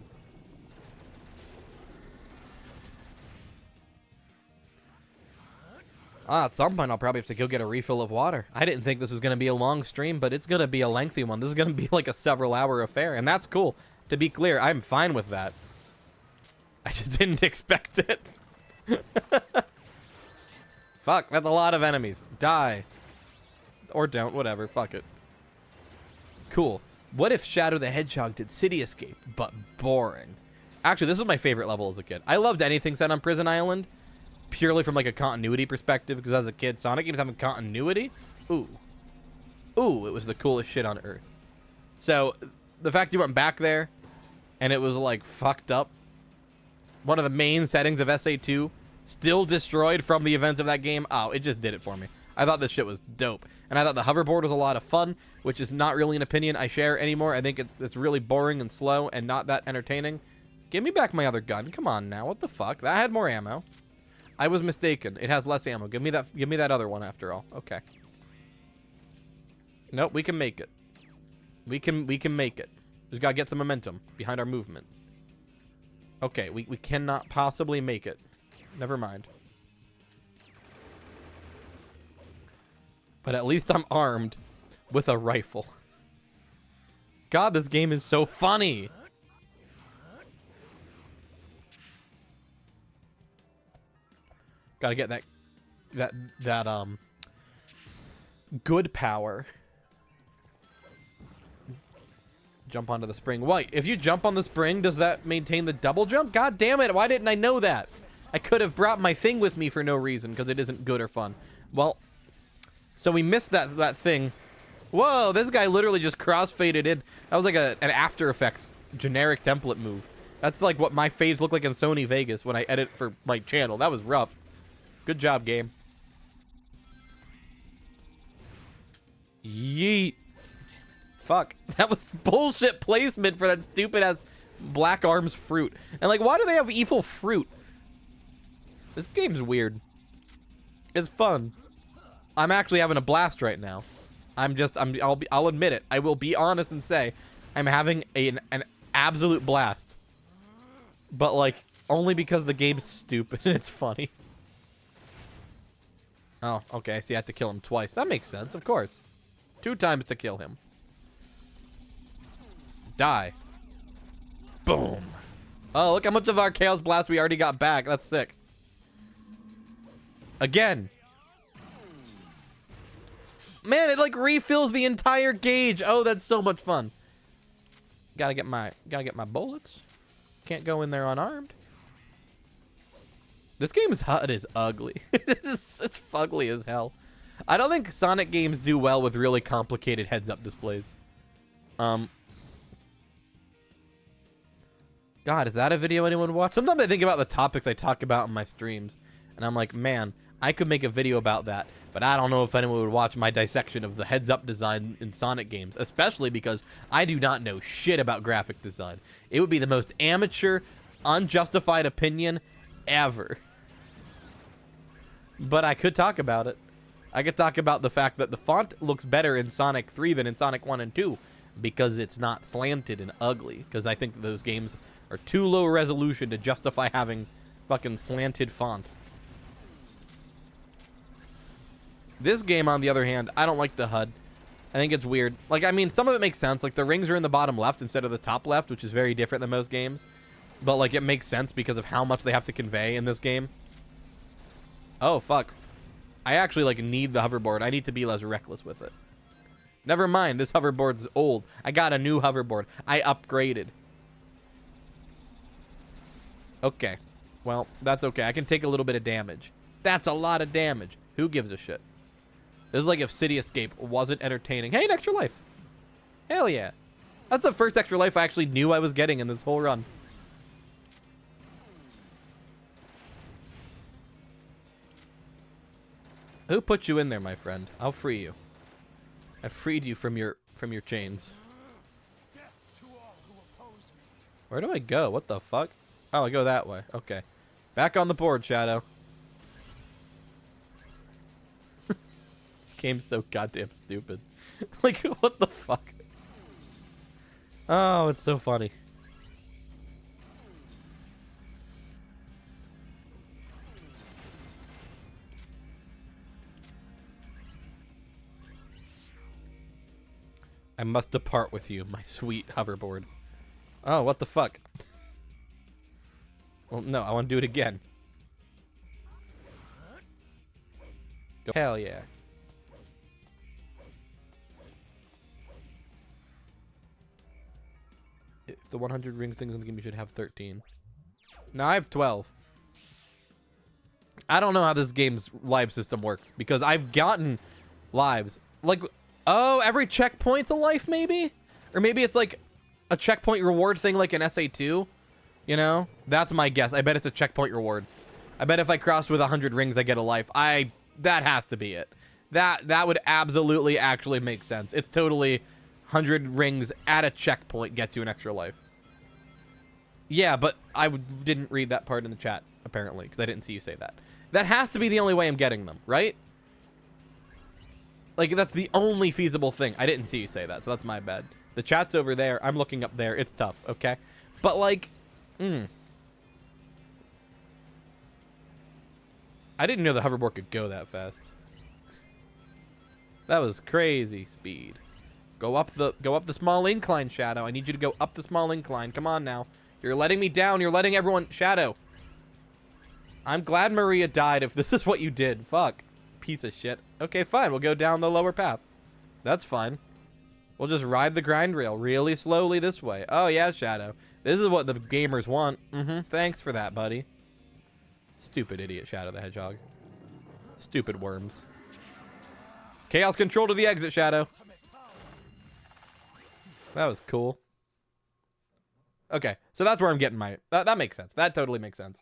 At some point, I'll probably have to go get a refill of water. I didn't think this was going to be a long stream, but it's going to be a lengthy one. This is going to be like a several-hour affair, and that's cool. To be clear, I'm fine with that. I just didn't expect it. Fuck, that's a lot of enemies. Die. Or don't, whatever. Fuck it. Cool. What if Shadow the Hedgehog did City Escape, but boring? Actually, this was my favorite level as a kid. I loved anything set on Prison Island, purely from like a continuity perspective, because as a kid, Sonic games having continuity, ooh, it was the coolest shit on earth. So the fact you went back there and it was like fucked up, one of the main settings of SA2 still destroyed from the events of that game, oh, it just did it for me. I thought this shit was dope, and I thought the hoverboard was a lot of fun, which is not really an opinion I share anymore. I think it's really boring and slow and not that entertaining. Give me back my other gun. Come on now, what the fuck? That had more ammo. I was mistaken. It has less ammo. Give me that other one after all. Okay. Nope, we can make it. We can make it. Just gotta get some momentum behind our movement. Okay, we cannot possibly make it. Never mind. But at least I'm armed with a rifle. God, this game is so funny. Gotta get that good power. Jump onto the spring. Wait, if you jump on the spring, does that maintain the double jump? God damn it, why didn't I know that? I could have brought my thing with me for no reason, because it isn't good or fun. Well, so we missed that thing. Whoa, this guy literally just crossfaded in. That was like an After Effects generic template move. That's like what my fades look like in Sony Vegas when I edit for my channel. That was rough. Good job, game. Yeet. Fuck. That was bullshit placement for that stupid-ass Black Arms fruit. And, like, why do they have evil fruit? This game's weird. It's fun. I'm actually having a blast right now. I'll admit it. I will be honest and say I'm having an absolute blast. But, like, only because the game's stupid and it's funny. Oh, okay. So you have to kill him twice. That makes sense, of course. 2 times to kill him. Die. Boom. Oh, look how much of our Chaos Blast we already got back. That's sick. Again. Man, it like refills the entire gauge. Oh, that's so much fun. Gotta get my bullets. Can't go in there unarmed. This game's HUD is ugly. It's fugly as hell. I don't think Sonic games do well with really complicated heads-up displays. God, is that a video anyone would watch? Sometimes I think about the topics I talk about in my streams, and I'm like, man, I could make a video about that, but I don't know if anyone would watch my dissection of the heads-up design in Sonic games, especially because I do not know shit about graphic design. It would be the most amateur, unjustified opinion ever. But I could talk about it. I could talk about the fact that the font looks better in Sonic 3 than in Sonic 1 and 2 because it's not slanted and ugly, because I think that those games are too low resolution to justify having fucking slanted font. This game, on the other hand, I don't like the HUD. I think it's weird. Like, I mean, some of it makes sense. Like, the rings are in the bottom left instead of the top left, which is very different than most games. But, like, it makes sense because of how much they have to convey in this game. Oh, fuck. I actually, like, need the hoverboard. I need to be less reckless with it. Never mind. This hoverboard's old. I got a new hoverboard. I upgraded. Okay. Well, that's okay. I can take a little bit of damage. That's a lot of damage. Who gives a shit? This is like if City Escape wasn't entertaining. Hey, an extra life. Hell yeah. That's the first extra life I actually knew I was getting in this whole run. Who put you in there, my friend? I'll free you. I freed you from your chains. Where do I go? What the fuck? Oh, I go that way. Okay. Back on the board, Shadow. This game's so goddamn stupid. Like, what the fuck? Oh, it's so funny. I must depart with you, my sweet hoverboard. Oh, what the fuck? Well, no, I want to do it again. Go. Hell yeah. If the 100 rings things in the game, you should have 13. No, I have 12. I don't know how this game's live system works, because I've gotten lives. Like, oh, every checkpoint's a life, maybe? Or maybe it's like a checkpoint reward thing like an SA2. You know? That's my guess. I bet it's a checkpoint reward. I bet if I cross with 100 rings, I get a life. That has to be it. That would absolutely actually make sense. It's totally 100 rings at a checkpoint gets you an extra life. Yeah, but I didn't read that part in the chat, apparently, because I didn't see you say that. That has to be the only way I'm getting them, right? Like, that's the only feasible thing. I didn't see you say that, so that's my bad. The chat's over there. I'm looking up there. It's tough, okay? But, like, I didn't know the hoverboard could go that fast. That was crazy speed. Go up the small incline, Shadow. I need you to go up the small incline. Come on now. You're letting me down. You're letting everyone... Shadow. I'm glad Maria died if this is what you did. Fuck. Piece of shit. Okay, fine. We'll go down the lower path. That's fine. We'll just ride the grind rail really slowly this way. Oh, yeah, Shadow. This is what the gamers want. Thanks for that, buddy. Stupid idiot, Shadow the Hedgehog. Stupid worms. Chaos control to the exit, Shadow. That was cool. Okay, so that's where I'm getting my... That makes sense. That totally makes sense.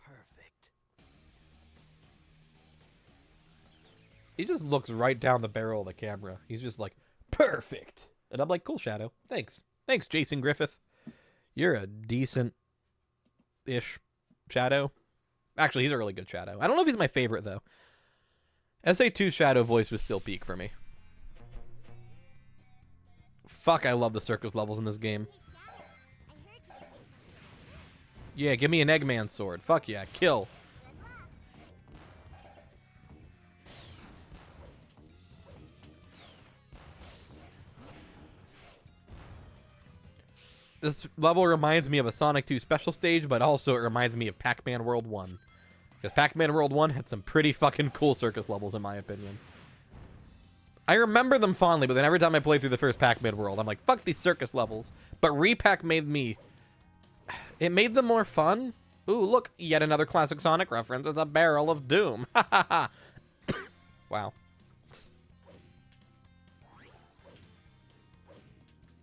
Perfect. He just looks right down the barrel of the camera. He's just like, perfect. And I'm like, cool, Shadow. Thanks. Thanks, Jason Griffith. You're a decent-ish Shadow. Actually, he's a really good Shadow. I don't know if he's my favorite, though. SA2 Shadow voice was still peak for me. Fuck, I love the circus levels in this game. Yeah, give me an Eggman sword. Fuck yeah, kill. This level reminds me of a Sonic 2 special stage, but also it reminds me of Pac-Man World 1. Because Pac-Man World 1 had some pretty fucking cool circus levels, in my opinion. I remember them fondly, but then every time I play through the first Pac-Man World, I'm like, fuck these circus levels. But Repack made me... It made them more fun. Ooh, look, yet another classic Sonic reference. It's a barrel of doom. Ha ha ha. Wow.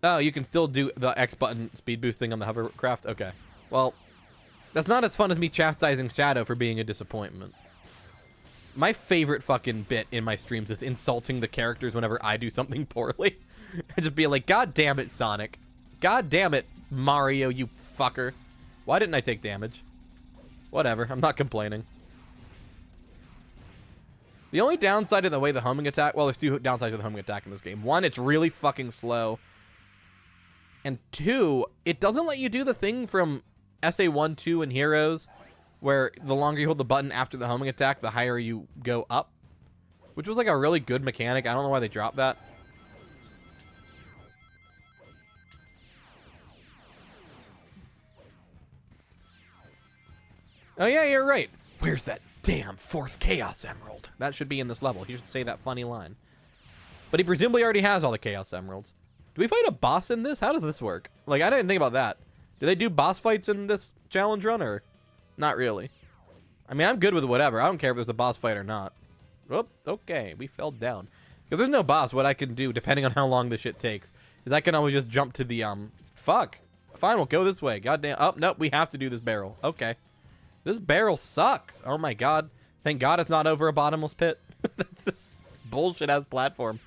Oh, you can still do the X button speed boost thing on the hovercraft? Okay. Well, that's not as fun as me chastising Shadow for being a disappointment. My favorite fucking bit in my streams is insulting the characters whenever I do something poorly. And just being like, God damn it, Sonic. God damn it, Mario, you fucker. Why didn't I take damage? Whatever, I'm not complaining. The only downside of the way the homing attack... Well, there's two downsides of the homing attack in this game. One, it's really fucking slow. And two, it doesn't let you do the thing from SA1, 2, and Heroes, where the longer you hold the button after the homing attack, the higher you go up. Which was like a really good mechanic. I don't know why they dropped that. Oh yeah, you're right. Where's that damn fourth Chaos Emerald? That should be in this level. He should say that funny line. But he presumably already has all the Chaos Emeralds. Do we fight a boss in this? How does this work? Like, I didn't think about that. Do they do boss fights in this challenge run, or not really? I mean, I'm good with whatever. I don't care if there's a boss fight or not. Oh, okay. We fell down. If there's no boss, what I can do, depending on how long this shit takes, is I can always just jump to the, fuck. Fine, we'll go this way. Goddamn. Oh, nope. We have to do this barrel. Okay. This barrel sucks. Oh, my God. Thank God it's not over a bottomless pit. This bullshit-ass platform.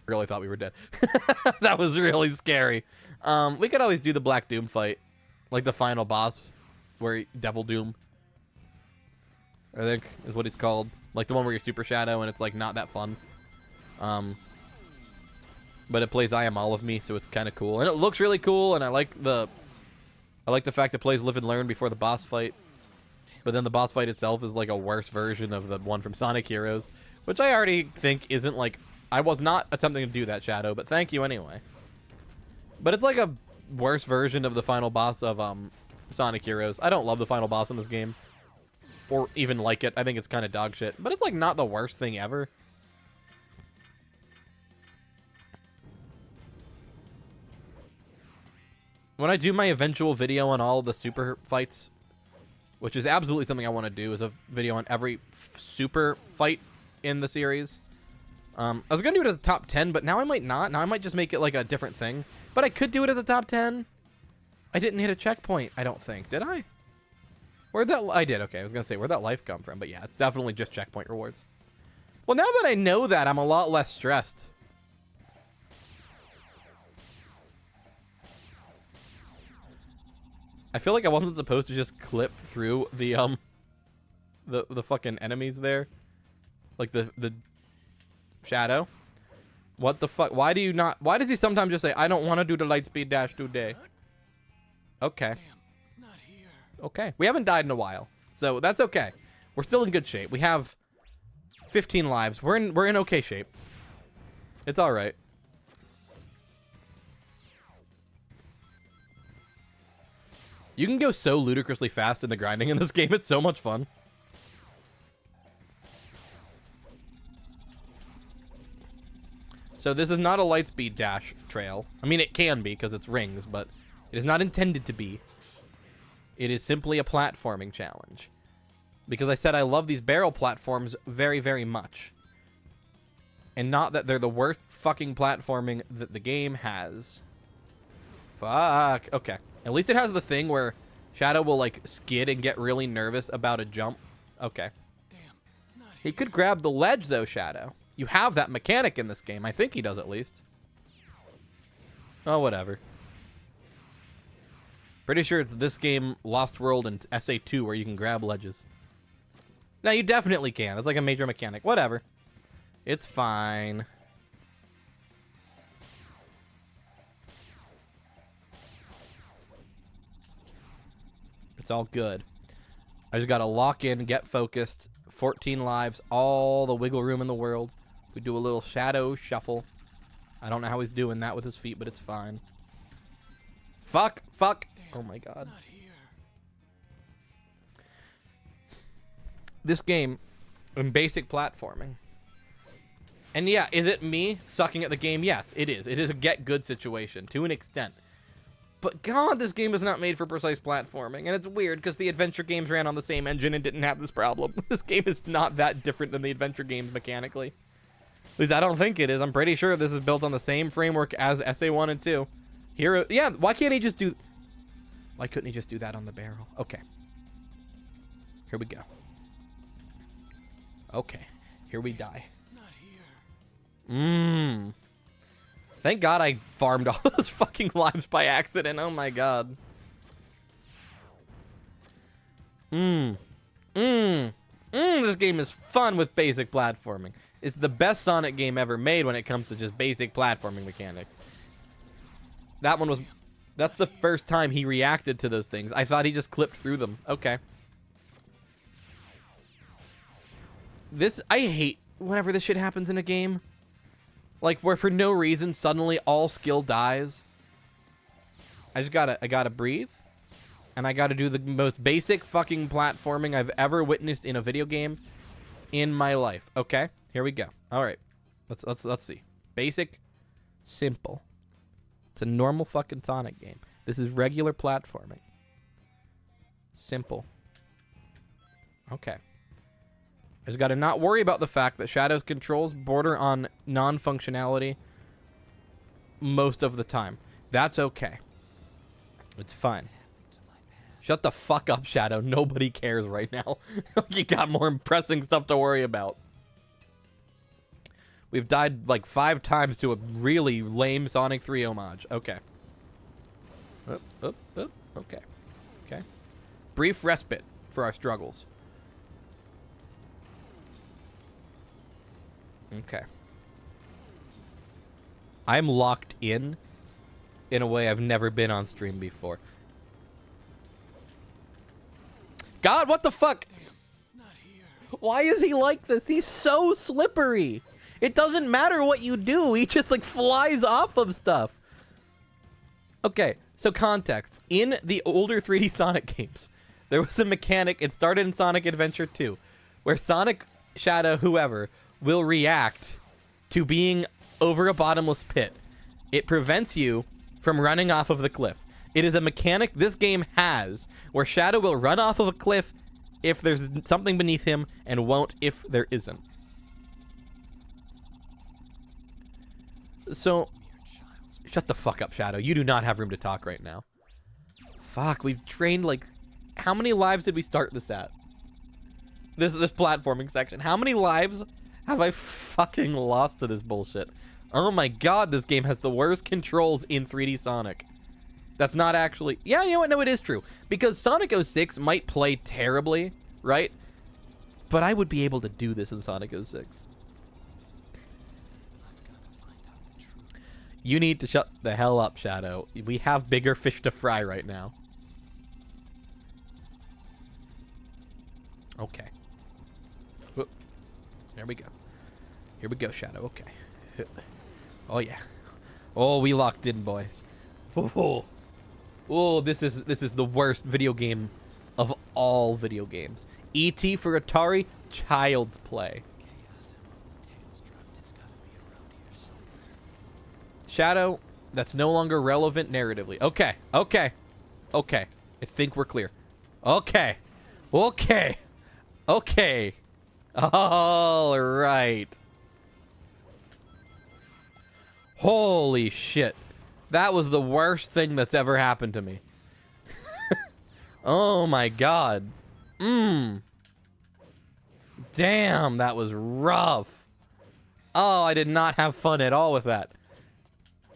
Really thought we were dead. That was really scary. We could always do the Black Doom fight. Like the final boss. Where Devil Doom, I think, is what it's called. Like the one where you're Super Shadow and it's like not that fun. But it plays I Am All of Me, so it's kind of cool. And it looks really cool, and I like the fact it plays Live and Learn before the boss fight. But then the boss fight itself is like a worse version of the one from Sonic Heroes, which I already think isn't like... I was not attempting to do that, Shadow, but thank you anyway. But it's like a worse version of the final boss of Sonic Heroes. I don't love the final boss in this game. Or even like it. I think it's kind of dog shit. But it's like not the worst thing ever. When I do my eventual video on all the super fights, which is absolutely something I want to do, is a video on every super fight in the series. I was going to do it as a top 10, but now I might not. Now I might just make it like a different thing. But I could do it as a top 10. I didn't hit a checkpoint, I don't think. Did I? Where'd that... I did, okay. I was going to say, where'd that life come from? But yeah, it's definitely just checkpoint rewards. Well, now that I know that, I'm a lot less stressed. I feel like I wasn't supposed to just clip through the fucking enemies there. Like the Shadow. What the fuck? Why do you not... Why does he sometimes just say, I don't want to do the light speed dash today? Okay. Okay. We haven't died in a while. So that's okay. We're still in good shape. We have 15 lives. We're in okay shape. It's all right. You can go so ludicrously fast in the grinding in this game. It's so much fun. So this is not a lightspeed dash trail. I mean, it can be because it's rings, but it is not intended to be. It is simply a platforming challenge. Because I said I love these barrel platforms very, very much. And not that they're the worst fucking platforming that the game has. Fuck. Okay. At least it has the thing where Shadow will, like, skid and get really nervous about a jump. Okay. He could grab the ledge, though, Shadow. You have that mechanic in this game. I think he does, at least. Oh, whatever. Pretty sure it's this game, Lost World, and SA2 where you can grab ledges. No, you definitely can. It's like a major mechanic. Whatever. It's fine. It's all good. I just gotta lock in, get focused. 14 lives, all the wiggle room in the world. We do a little shadow shuffle. I don't know how he's doing that with his feet, but it's fine. Fuck, fuck. Oh my god. This game, in basic platforming. And yeah, is it me sucking at the game? Yes, it is. It is a get good situation to an extent. But god, this game is not made for precise platforming. And it's weird because the adventure games ran on the same engine and didn't have this problem. This game is not that different than the adventure games mechanically. At least I don't think it is. I'm pretty sure this is built on the same framework as SA1 and 2. Here, yeah, why can't he just do... Why couldn't he just do that on the barrel? Okay. Here we go. Okay. Here we die. Thank God I farmed all those fucking lives by accident. Oh my god. This game is fun with basic platforming. It's the best Sonic game ever made when it comes to just basic platforming mechanics. That one was... That's the first time he reacted to those things. I thought he just clipped through them. Okay. I hate whenever this shit happens in a game. Like, where for no reason, suddenly all skill dies. I gotta breathe. And I gotta do the most basic fucking platforming I've ever witnessed in a video game in my life. Okay, here we go. Alright. Let's see. Basic, simple. It's a normal fucking Sonic game. This is regular platforming. Simple. Okay. I just got to not worry about the fact that Shadow's controls border on non-functionality most of the time. That's okay. It's fine. Shut the fuck up, Shadow. Nobody cares right now. You got more pressing stuff to worry about. We've died like 5 times to a really lame Sonic 3 homage. Okay. Okay. Okay. Brief respite for our struggles. Okay. I'm locked in a way I've never been on stream before. God, what the fuck? Why is he like this? He's so slippery. It doesn't matter what you do. He just like flies off of stuff. Okay, so context. In the older 3D Sonic games, there was a mechanic, it started in Sonic Adventure 2, where Sonic, Shadow, whoever, will react to being over a bottomless pit. It prevents you from running off of the cliff. It is a mechanic this game has where Shadow will run off of a cliff if there's something beneath him and won't if there isn't. So, shut the fuck up, Shadow. You do not have room to talk right now. Fuck, we've trained like... How many lives did we start this at? This platforming section. How many lives have I fucking lost to this bullshit? Oh my god, this game has the worst controls in 3D Sonic. That's not actually... Yeah, you know what? No, it is true. Because Sonic 06 might play terribly, right? But I would be able to do this in Sonic 06. You need to shut the hell up, Shadow. We have bigger fish to fry right now. Okay. Whoop. There we go. Here we go, Shadow. Okay. Oh, yeah. Oh, we locked in, boys. Oh, oh, this is the worst video game of all video games. E.T. for Atari, child's play. Shadow, that's no longer relevant narratively. Okay, okay, okay. I think we're clear. Okay, okay, okay. All right. Holy shit. That was the worst thing that's ever happened to me. Oh my god. Damn, that was rough. Oh, I did not have fun at all with that.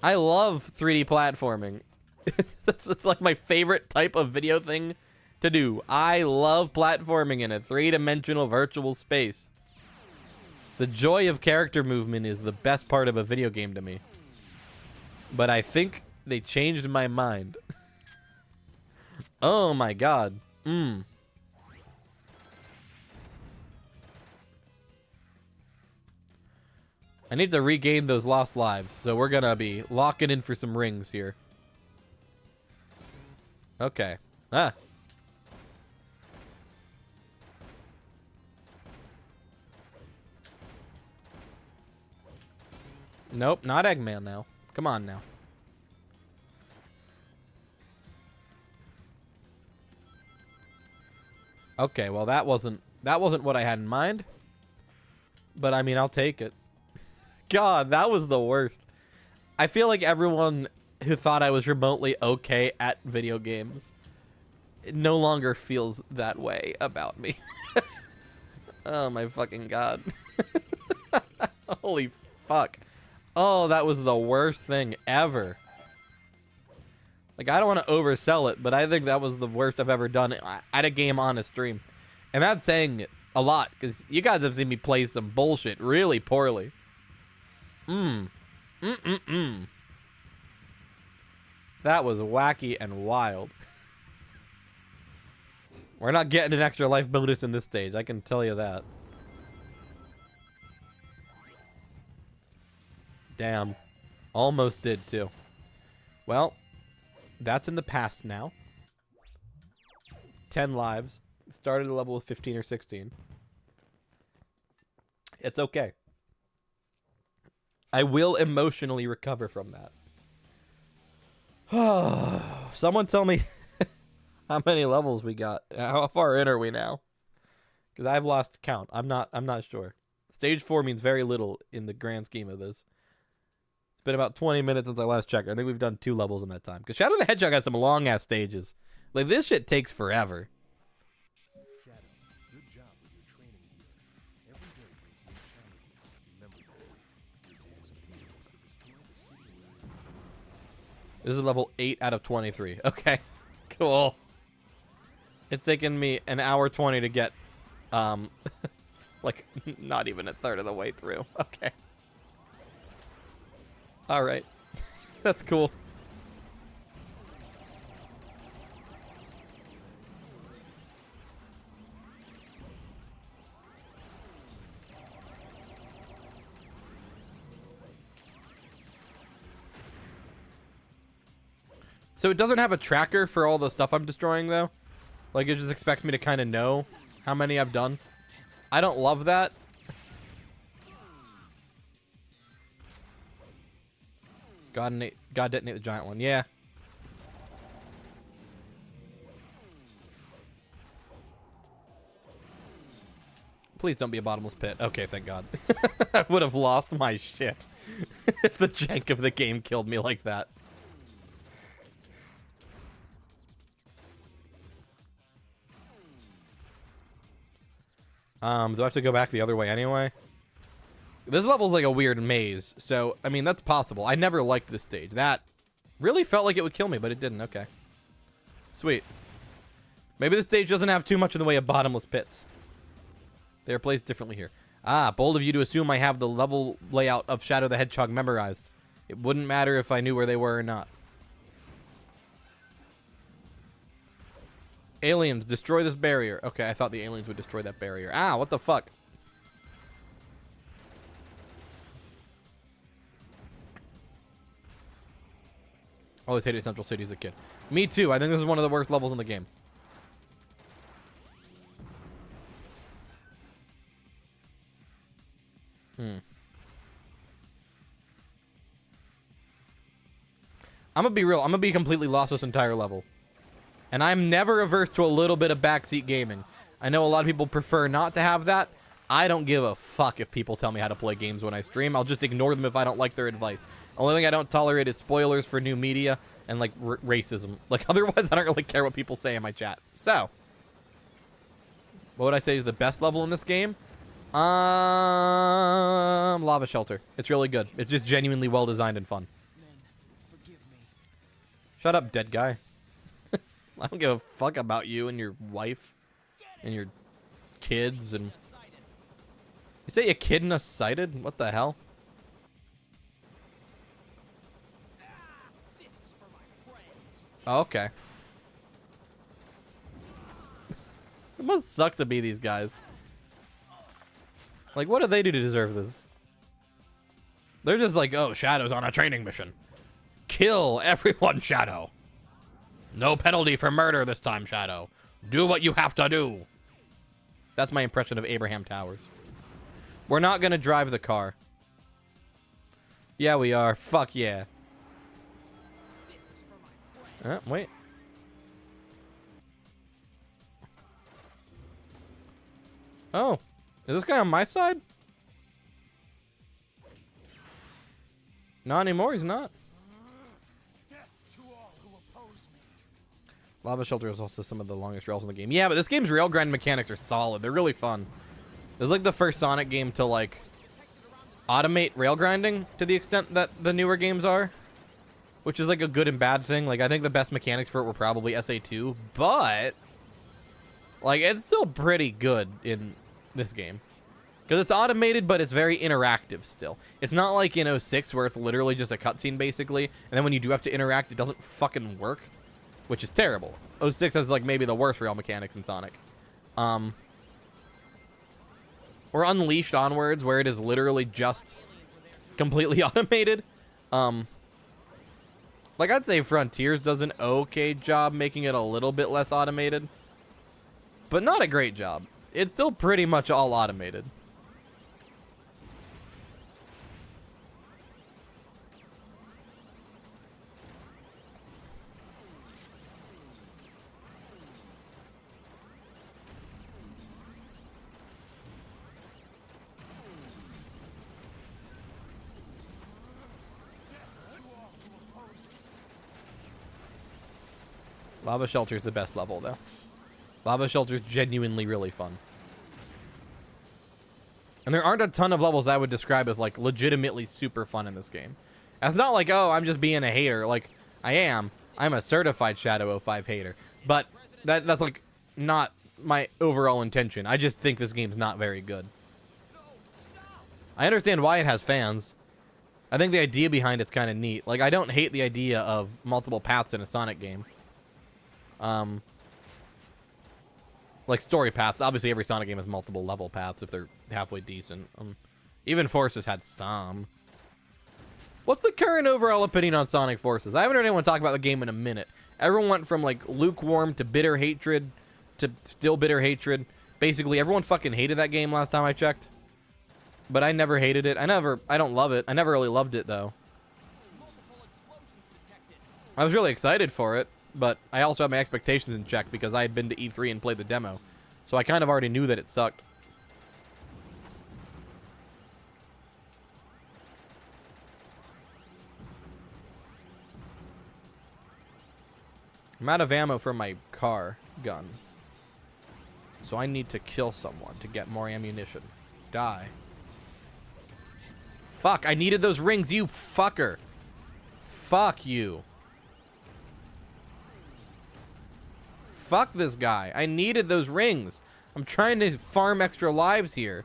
I love 3D platforming. It's like my favorite type of video thing to do. I love platforming in a 3-dimensional virtual space. The joy of character movement is the best part of a video game to me. But I think they changed my mind. Oh my god. I need to regain those lost lives, so we're gonna be locking in for some rings here. Okay. Ah. Nope, not Eggman now. Come on now. Okay, well that wasn't what I had in mind. But I mean, I'll take it. God, that was the worst. I feel like everyone who thought I was remotely okay at video games no longer feels that way about me. Oh my fucking god. Holy fuck. Oh, that was the worst thing ever. Like, I don't want to oversell it, but I think that was the worst I've ever done at a game on a stream. And that's saying it a lot, because you guys have seen me play some bullshit really poorly. That was wacky and wild. We're not getting an extra life bonus in this stage, I can tell you that. Damn. Almost did, too. Well, that's in the past now. 10 lives. Started at level 15 or 16. It's okay. I will emotionally recover from that. Someone tell me how many levels we got. How far in are we now? Because I've lost count. I'm not sure. Stage 4 means very little in the grand scheme of this. It's been about 20 minutes since I last checked. I think we've done 2 levels in that time. Because Shadow the Hedgehog has some long-ass stages. Like, this shit takes forever. Shadow, good job with your training here. Every day brings new challenges. Remember that. This is level 8 out of 23. Okay, cool. It's taken me an hour 20 to get, like, not even a third of the way through. Okay. All right. That's cool. So it doesn't have a tracker for all the stuff I'm destroying, though? Like, it just expects me to kind of know how many I've done. I don't love that. God detonate the giant one. Yeah. Please don't be a bottomless pit. Okay, thank God. I would have lost my shit if the jank of the game killed me like that. Do I have to go back the other way anyway? This level's like a weird maze, so, I mean, that's possible. I never liked this stage. That really felt like it would kill me, but it didn't. Okay. Sweet. Maybe this stage doesn't have too much in the way of bottomless pits. They are placed differently here. Ah, bold of you to assume I have the level layout of Shadow the Hedgehog memorized. It wouldn't matter if I knew where they were or not. Aliens, destroy this barrier. Okay, I thought the aliens would destroy that barrier. Ah, what the fuck? Always hated Central City as a kid. Me too. I think this is one of the worst levels in the game. I'm gonna be real. I'm gonna be completely lost this entire level. And I'm never averse to a little bit of backseat gaming. I know a lot of people prefer not to have that. I don't give a fuck if people tell me how to play games when I stream. I'll just ignore them if I don't like their advice. Only thing I don't tolerate is spoilers for new media and, like, racism. Like, otherwise, I don't really care what people say in my chat. So, what would I say is the best level in this game? Lava Shelter. It's really good. It's just genuinely well designed and fun. Shut up, dead guy. I don't give a fuck about you and your wife and your kids and... You say a kid and a sighted? What the hell? Oh, okay. It must suck to be these guys. Like, what do they do to deserve this? They're just like, oh, Shadow's on a training mission. Kill everyone, Shadow. No penalty for murder this time, Shadow. Do what you have to do. That's my impression of Abraham Towers. We're not going to drive the car. Yeah, we are. Fuck yeah. Wait. Oh. Is this guy on my side? Not anymore, he's not. Lava Shelter is also some of the longest rails in the game. Yeah, but this game's rail grind mechanics are solid. They're really fun. It's like the first Sonic game to, like, automate rail grinding to the extent that the newer games are. Which is, like, a good and bad thing. Like, I think the best mechanics for it were probably SA2. But, like, it's still pretty good in this game. Because it's automated, but it's very interactive still. It's not like in 06 where it's literally just a cutscene, basically. And then when you do have to interact, it doesn't fucking work. Which is terrible. 06 has, like, maybe the worst rail mechanics in Sonic. Or Unleashed onwards, where it is literally just completely automated. Like, I'd say Frontiers does an okay job making it a little bit less automated. But not a great job. It's still pretty much all automated. Lava Shelter is the best level, though. Lava Shelter is genuinely really fun. And there aren't a ton of levels I would describe as, like, legitimately super fun in this game. And it's not like, oh, I'm just being a hater. Like, I am. I'm a certified Shadow 05 hater. But that's like not my overall intention. I just think this game's not very good. I understand why it has fans. I think the idea behind it's kind of neat. Like, I don't hate the idea of multiple paths in a Sonic game. Like story paths. Obviously, every Sonic game has multiple level paths if they're halfway decent. Even Forces had some. What's the current overall opinion on Sonic Forces? I haven't heard anyone talk about the game in a minute. Everyone went from like lukewarm to bitter hatred to still bitter hatred. Basically, everyone fucking hated that game last time I checked. But I never hated it. I don't love it. I never really loved it though. I was really excited for it, but I also had my expectations in check because I had been to E3 and played the demo. So I kind of already knew that it sucked. I'm out of ammo for my car gun. So I need to kill someone to get more ammunition. Die. Fuck, I needed those rings, you fucker. Fuck you. Fuck this guy. I needed those rings. I'm trying to farm extra lives here.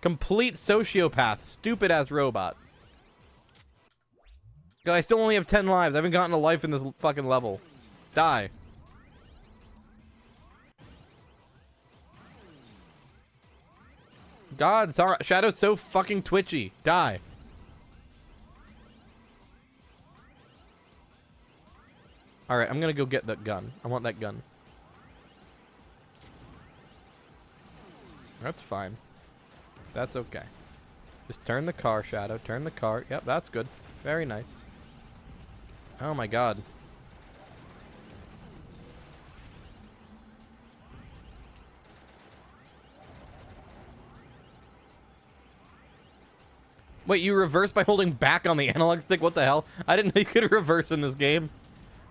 Complete sociopath. Stupid ass robot. God, I still only have 10 lives. I haven't gotten a life in this fucking level. Die. God, Shadow's so fucking twitchy. Die. Alright, I'm gonna go get that gun. I want that gun. That's fine. That's okay. Just turn the car, Shadow. Turn the car. Yep, that's good. Very nice. Oh my god. Wait, you reverse by holding back on the analog stick? What the hell? I didn't know you could reverse in this game.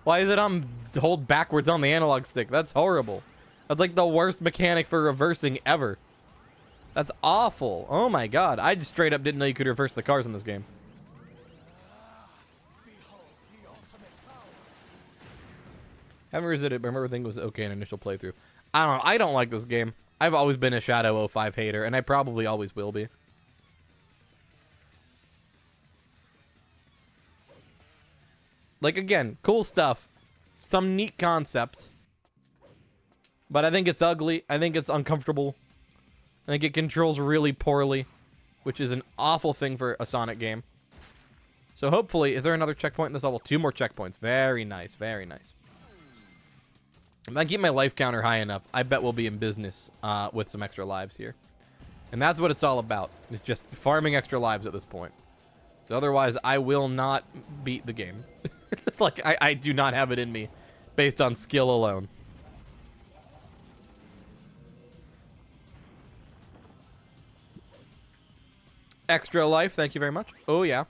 Why is it on hold backwards on the analog stick? That's horrible. That's like the worst mechanic for reversing ever. That's awful. Oh my god. I just straight up didn't know you could reverse the cars in this game. Haven't revisited it, but I remember thinking it was okay in initial playthrough. I don't know. I don't like this game. I've always been a Shadow 05 hater, and I probably always will be. Like, again, cool stuff. Some neat concepts. But I think it's ugly. I think it's uncomfortable. I think it controls really poorly, which is an awful thing for a Sonic game. So hopefully, is there another checkpoint in this level? 2 more checkpoints. Very nice. Very nice. If I keep my life counter high enough, I bet we'll be in business with some extra lives here. And that's what it's all about. It's just farming extra lives at this point. Otherwise, I will not beat the game. Like, I do not have it in me based on skill alone. Extra life, thank you very much. Oh, yeah.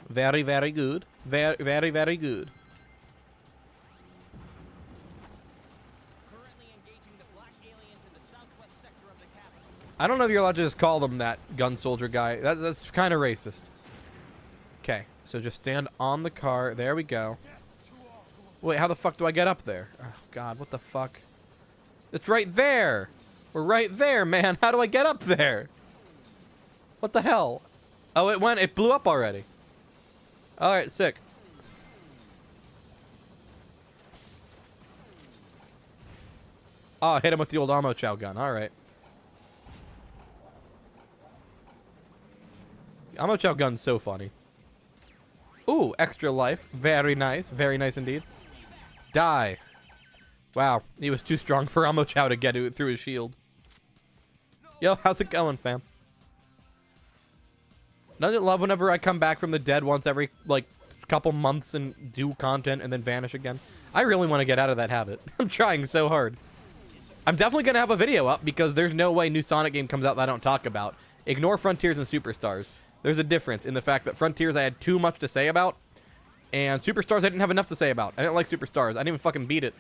Very, very good. Very, very, very good. Currently engaging the black aliens in the southwest sector of the capital. I don't know if you're allowed to just call them that, gun soldier guy. That's kind of racist. Okay, so just stand on the car. There we go. Wait, how the fuck do I get up there? Oh, God, what the fuck? It's right there. We're right there, man. How do I get up there? What the hell? Oh, it blew up already. All right, sick. Oh, hit him with the old ammo chow gun. All right. The ammo chow gun's so funny. Ooh, extra life. Very nice. Very nice indeed. Die. Wow, he was too strong for Ammo Chow to get it through his shield. Yo, how's it going, fam? Doesn't it love whenever I come back from the dead once every, like, couple months and do content and then vanish again? I really want to get out of that habit. I'm trying so hard. I'm definitely going to have a video up because there's no way new Sonic game comes out that I don't talk about. Ignore Frontiers and Superstars. There's a difference in the fact that Frontiers I had too much to say about, and Superstars I didn't have enough to say about. I didn't like Superstars. I didn't even fucking beat it.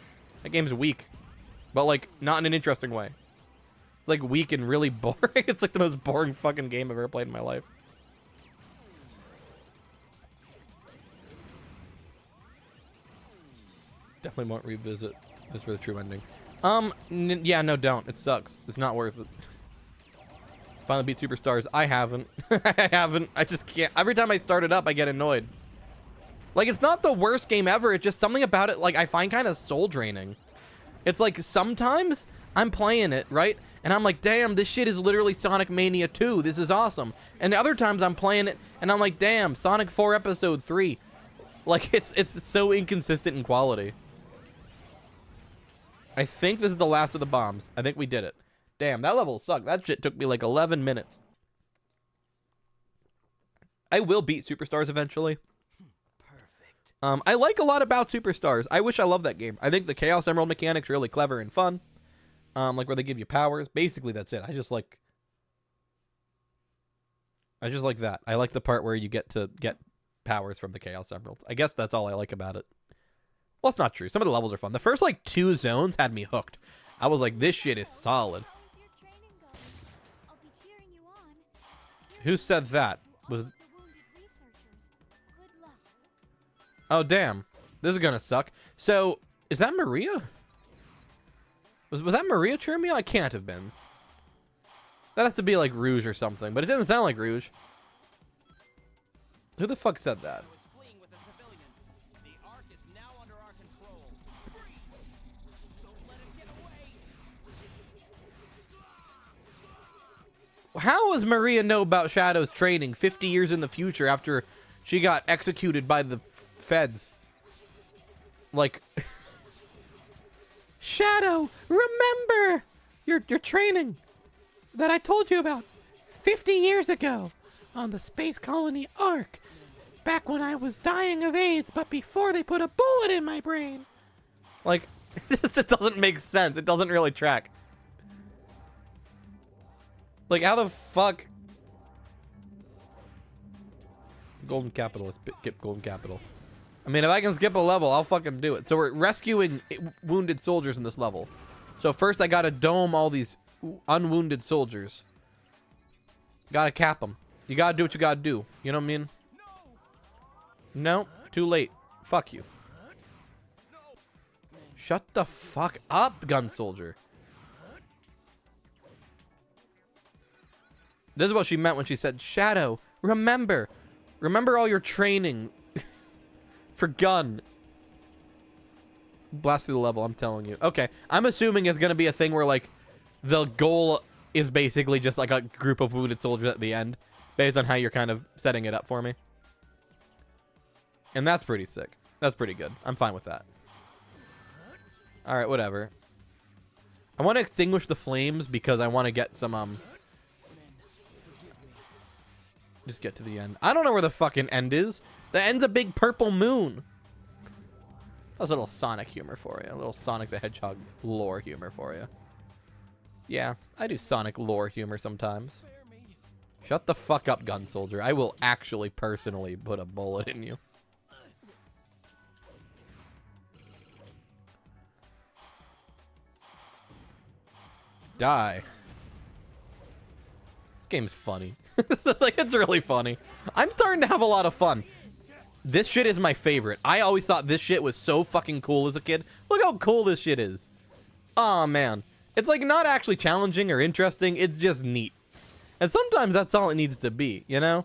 That game's weak. But, like, not in an interesting way. It's, like, weak and really boring. It's, like, the most boring fucking game I've ever played in my life. Definitely won't revisit this for the true ending. Yeah, no, don't. It sucks. It's not worth it. Finally beat Superstars. I haven't. I haven't. I just can't. Every time I start it up, I get annoyed. Like, it's not the worst game ever. It's just something about it, like, I find kind of soul draining. It's like, sometimes I'm playing it, right? And I'm like, damn, this shit is literally Sonic Mania 2. This is awesome. And other times I'm playing it, and I'm like, damn, Sonic 4 Episode 3. Like, it's so inconsistent in quality. I think this is the last of the bombs. I think we did it. Damn, that level sucked. That shit took me like 11 minutes. I will beat Superstars eventually. Perfect. I like a lot about Superstars. I wish I loved that game. I think the Chaos Emerald mechanic's really clever and fun. Like where they give you powers. Basically, that's it. I just like that. I like the part where you get to get powers from the Chaos Emeralds. I guess that's all I like about it. Well, it's not true. Some of the levels are fun. The first, like, 2 zones had me hooked. I was like, this shit is solid. How's your training going? I'll be cheering you on. Who said that? Was... The wounded researchers. Good luck. Oh, damn. This is gonna suck. So, is that Maria? Was that Maria cheering me on? I can't have been. That has to be, like, Rouge or something. But it doesn't sound like Rouge. Who the fuck said that? Was fleeing with a civilian. The Ark is now under our control. Freeze! Don't let him get away. How does Maria know about Shadow's training 50 years in the future after she got executed by the feds? Like, Shadow, remember your training that I told you about 50 years ago on the space colony Ark, back when I was dying of AIDS, but before they put a bullet in my brain. Like, this doesn't make sense. It doesn't really track. Like, how the fuck? Golden Capital. Let's skip Golden Capital. I mean, if I can skip a level, I'll fucking do it. So we're rescuing wounded soldiers in this level. So first I gotta dome all these unwounded soldiers. Gotta cap them. You gotta do what you gotta do. You know what I mean? No, too late. Fuck you. Shut the fuck up, gun soldier. This is what she meant when she said, Shadow, remember all your training for gun. Blast through the level, I'm telling you. Okay, I'm assuming it's gonna be a thing where, like, the goal is basically just like a group of wounded soldiers at the end, based on how you're kind of setting it up for me. And that's pretty sick. That's pretty good. I'm fine with that. Alright, whatever. I want to extinguish the flames because I want to get some, just get to the end. I don't know where the fucking end is. The end's a big purple moon. That's a little Sonic humor for you. A little Sonic the Hedgehog lore humor for you. Yeah, I do Sonic lore humor sometimes. Shut the fuck up, gun soldier. I will actually personally put a bullet in you. Die. This game's funny. It's really funny. I'm starting to have a lot of fun. This shit is my favorite. I always thought this shit was so fucking cool as a kid. Look how cool this shit is. Aw, man. It's like not actually challenging or interesting. It's just neat. And sometimes that's all it needs to be, you know?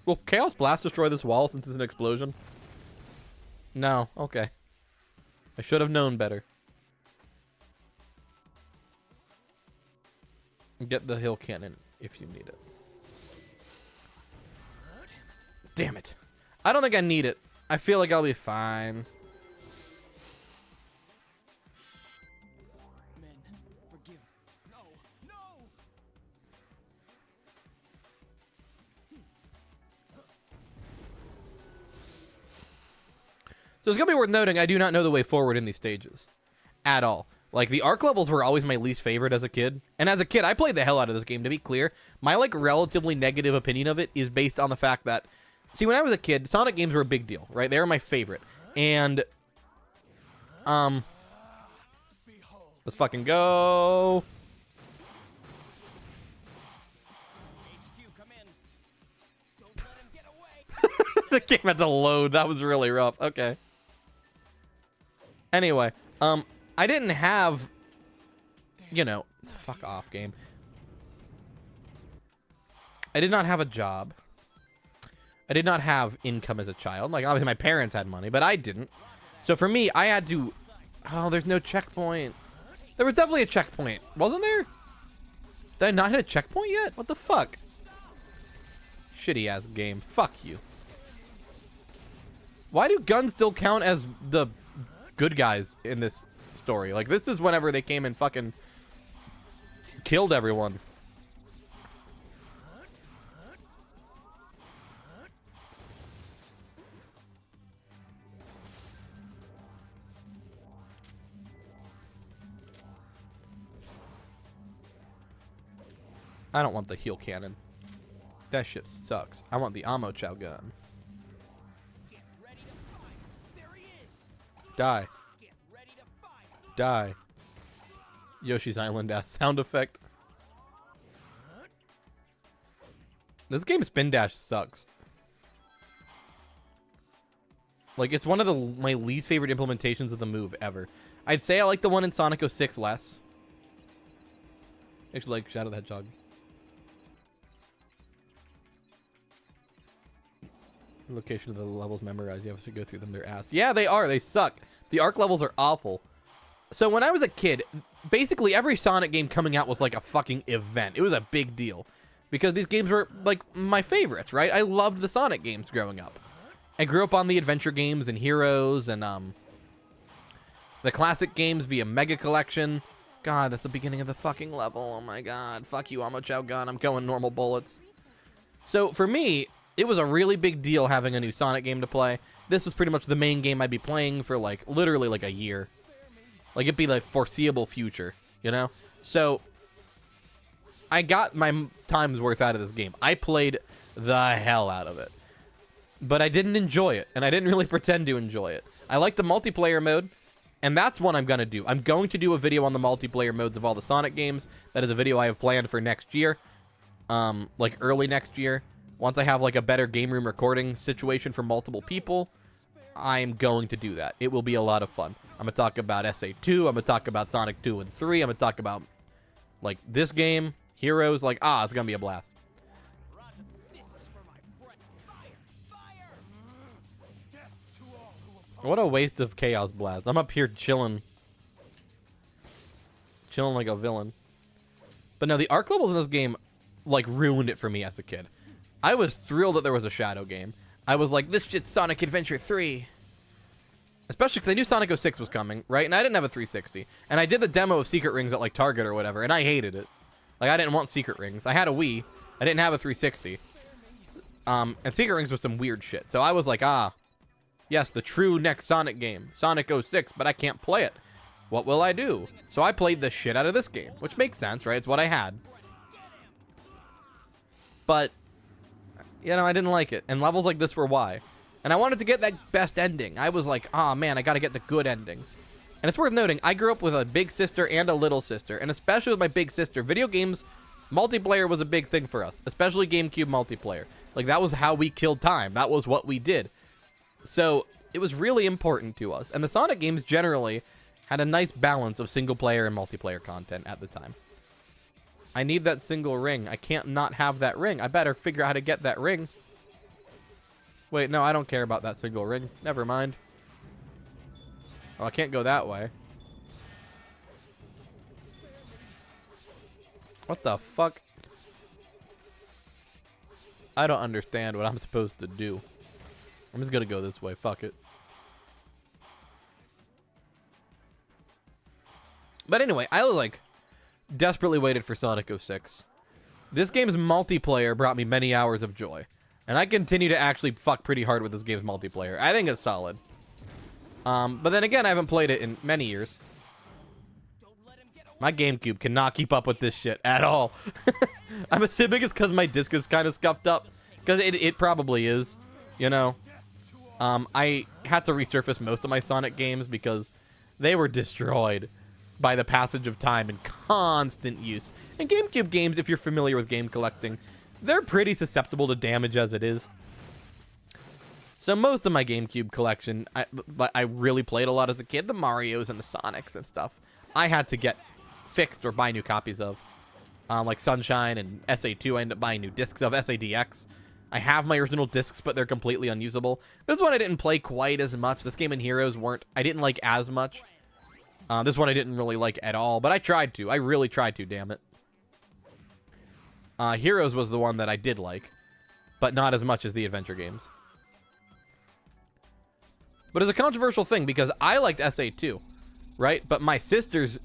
Will Chaos Blast destroy this wall since it's an explosion? No. Okay. I should have known better. Get the hill cannon if you need it. Damn it. I don't think I need it. I feel like I'll be fine. Men, forgive. No, no. So it's going to be worth noting, I do not know the way forward in these stages. At all. Like, the Ark levels were always my least favorite as a kid. And as a kid, I played the hell out of this game, to be clear. My, like, relatively negative opinion of it is based on the fact that... See, when I was a kid, Sonic games were a big deal, right? They were my favorite. And... Let's fucking go... HQ, come in. Don't let him get away. The game had to load. That was really rough. Okay. Anyway, I didn't have, you know, fuck off, game. I did not have a job. I did not have income as a child. Like, obviously my parents had money, but I didn't. So for me, I had to... Oh, there's no checkpoint. There was definitely a checkpoint. Wasn't there? Did I not hit a checkpoint yet? What the fuck? Shitty ass game. Fuck you. Why do guns still count as the good guys in this story? Like, this is whenever they came and fucking killed everyone. I don't want the heal cannon. That shit sucks. I want the ammo chow gun. Get ready to fight. There he is. Die. Get ready to fight. Die. Yoshi's Island ass sound effect. This game spin dash sucks. Like, it's one of my least favorite implementations of the move ever. I'd say I like the one in Sonic 06 less. Actually, like Shadow the Hedgehog. Location of the levels memorized. You have to go through them. They're ass. Yeah, they are. They suck. The arc levels are awful. So when I was a kid, basically every Sonic game coming out was like a fucking event. It was a big deal because these games were like my favorites, right? I loved the Sonic games growing up. I grew up on the adventure games and Heroes and the classic games via Mega Collection. God, that's the beginning of the fucking level. Oh my god. Fuck you, Ammo Chow Gun. I'm going normal bullets. So for me, it was a really big deal having a new Sonic game to play. This was pretty much the main game I'd be playing for like literally like a year. Like it'd be like foreseeable future, you know? So I got my time's worth out of this game. I played the hell out of it. But I didn't enjoy it, and I didn't really pretend to enjoy it. I like the multiplayer mode, and that's what I'm going to do. I'm going to do a video on the multiplayer modes of all the Sonic games. That is a video I have planned for next year. Like early next year. Once I have like a better game room recording situation for multiple people, I'm going to do that. It will be a lot of fun. I'm going to talk about SA2. I'm going to talk about Sonic 2 and 3. I'm going to talk about like this game, Heroes. Like, it's going to be a blast. This is for my friend. Fire! Fire! Death to all who oppose. What a waste of Chaos Blast. I'm up here chilling. Chilling like a villain. But no, the arc levels in this game like ruined it for me as a kid. I was thrilled that there was a Shadow game. I was like, this shit's Sonic Adventure 3. Especially because I knew Sonic 06 was coming, right? And I didn't have a 360. And I did the demo of Secret Rings at like Target or whatever, and I hated it. Like, I didn't want Secret Rings. I had a Wii. I didn't have a 360. And Secret Rings was some weird shit. So I was like, yes, the true next Sonic game. Sonic 06, but I can't play it. What will I do? So I played the shit out of this game, which makes sense, right? It's what I had. But, you know, I didn't like it. And levels like this were why. And I wanted to get that best ending. I was like, man, I got to get the good ending. And it's worth noting, I grew up with a big sister and a little sister. And especially with my big sister, video games, multiplayer was a big thing for us. Especially GameCube multiplayer. Like, that was how we killed time. That was what we did. So, it was really important to us. And the Sonic games generally had a nice balance of single player and multiplayer content at the time. I need that single ring. I can't not have that ring. I better figure out how to get that ring. Wait, no, I don't care about that single ring. Never mind. Oh, I can't go that way. What the fuck? I don't understand what I'm supposed to do. I'm just gonna go this way. Fuck it. But anyway, I was like desperately waited for Sonic 06. This game's multiplayer brought me many hours of joy. And I continue to actually fuck pretty hard with this game's multiplayer. I think it's solid. But then again, I haven't played it in many years. My GameCube cannot keep up with this shit at all. I'm assuming it's because my disc is kind of scuffed up. Because it probably is, you know. I had to resurface most of my Sonic games because they were destroyed by the passage of time and constant use. And GameCube games, if you're familiar with game collecting, they're pretty susceptible to damage as it is. So most of my GameCube collection, I really played a lot as a kid. The Marios and the Sonics and stuff, I had to get fixed or buy new copies of. Like Sunshine and SA2, I ended up buying new discs of. SADX, I have my original discs, but they're completely unusable. This one I didn't play quite as much. This game and Heroes I didn't like as much. This one I didn't really like at all, but I tried to. I really tried to, damn it. Heroes was the one that I did like, but not as much as the adventure games. But it's a controversial thing because I liked SA2, right? But my sisters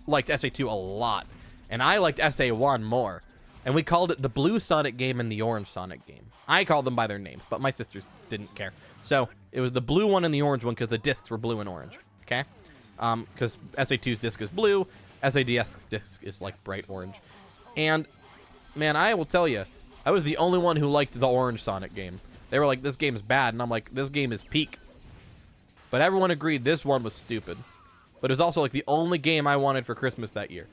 liked SA2 a lot, and I liked SA1 more. And we called it the Blue Sonic game and the Orange Sonic game. I called them by their names, but my sisters didn't care. So it was the blue one and the orange one because the discs were blue and orange, okay? Because SA2's disc is blue, SADX's disc is like bright orange. And, man, I will tell you, I was the only one who liked the Orange Sonic game. They were like, this game's bad, and I'm like, this game is peak. But everyone agreed this one was stupid. But it was also like the only game I wanted for Christmas that year.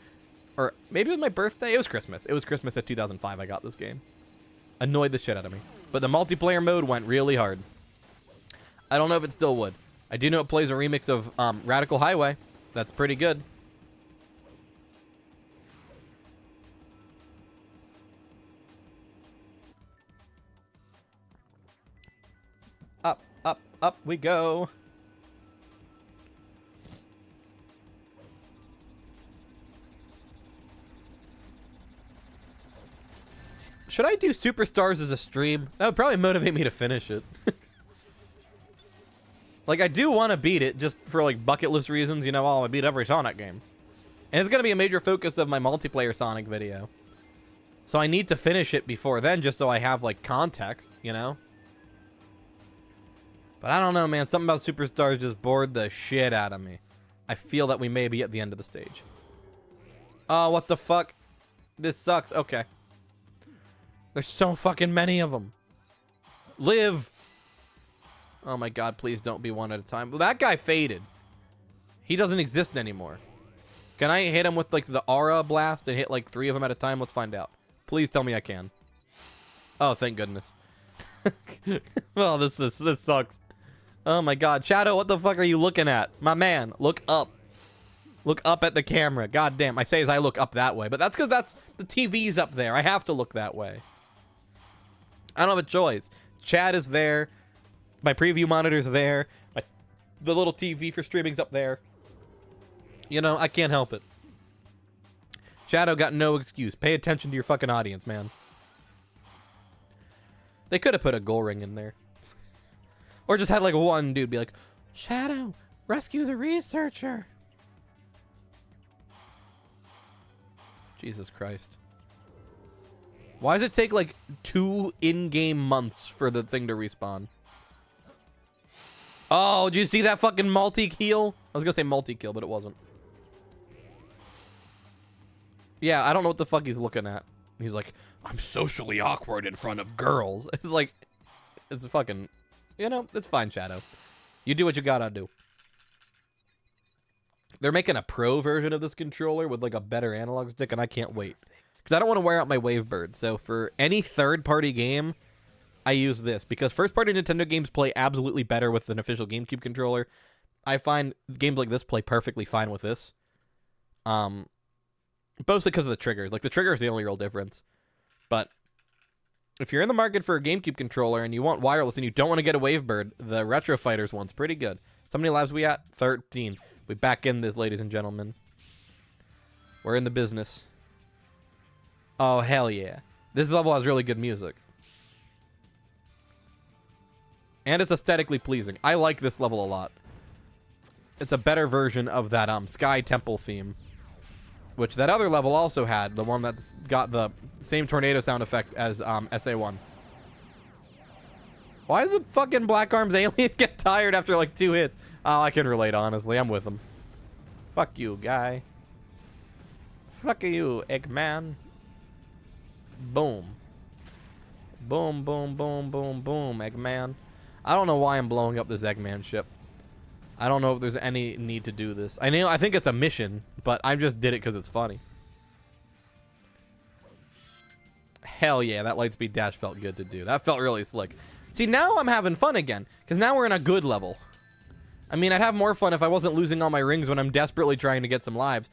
Or maybe it was my birthday. It was Christmas. It was Christmas of 2005 I got this game. Annoyed the shit out of me. But the multiplayer mode went really hard. I don't know if it still would. I do know it plays a remix of Radical Highway. That's pretty good. Up, up, up we go. Should I do Superstars as a stream? That would probably motivate me to finish it. Like, I do want to beat it just for, like, bucket list reasons. You know, I beat every Sonic game. And it's going to be a major focus of my multiplayer Sonic video. So I need to finish it before then just so I have, like, context, you know? But I don't know, man. Something about Superstars just bored the shit out of me. I feel that we may be at the end of the stage. Oh, what the fuck? This sucks. Okay. There's so fucking many of them. Live. Oh my god, please don't be one at a time. Well, that guy faded. He doesn't exist anymore. Can I hit him with, like, the aura blast and hit, like, 3 of them at a time? Let's find out. Please tell me I can. Oh, thank goodness. Well, this sucks. Oh my god. Shadow, what the fuck are you looking at? My man, look up. Look up at the camera. God damn. I say as I look up that way, but that's because the TV's up there. I have to look that way. I don't have a choice. Chat is there. My preview monitor's there. The little TV for streaming's up there. You know, I can't help it. Shadow got no excuse. Pay attention to your fucking audience, man. They could have put a goal ring in there. Or just had like one dude be like, Shadow, rescue the researcher. Jesus Christ. Why does it take like 2 in-game months for the thing to respawn? Oh, did you see that fucking multi-kill? I was gonna say multi-kill, but it wasn't. Yeah, I don't know what the fuck he's looking at. He's like, I'm socially awkward in front of girls. It's like, it's fucking, you know, it's fine, Shadow. You do what you gotta do. They're making a pro version of this controller with like a better analog stick, and I can't wait. Because I don't want to wear out my Wavebird. So for any third-party game, I use this. Because first-party Nintendo games play absolutely better with an official GameCube controller. I find games like this play perfectly fine with this. Mostly because of the triggers. Like, the trigger is the only real difference. But if you're in the market for a GameCube controller and you want wireless and you don't want to get a Wavebird, the Retro Fighters one's pretty good. How many lives we at? 13. We back in this, ladies and gentlemen. We're in the business. Oh, hell yeah. This level has really good music. And it's aesthetically pleasing. I like this level a lot. It's a better version of that Sky Temple theme. Which that other level also had. The one that's got the same tornado sound effect as SA1. Why does the fucking Black Arms alien get tired after like 2 hits? Oh, I can relate, honestly. I'm with him. Fuck you, guy. Fuck you, Eggman. Boom. Boom, boom, boom, boom, boom, Eggman. I don't know why I'm blowing up this Eggman ship. I don't know if there's any need to do this. I think it's a mission, but I just did it because it's funny. Hell yeah, that Lightspeed dash felt good to do. That felt really slick. See, now I'm having fun again, because now we're in a good level. I mean, I'd have more fun if I wasn't losing all my rings when I'm desperately trying to get some lives.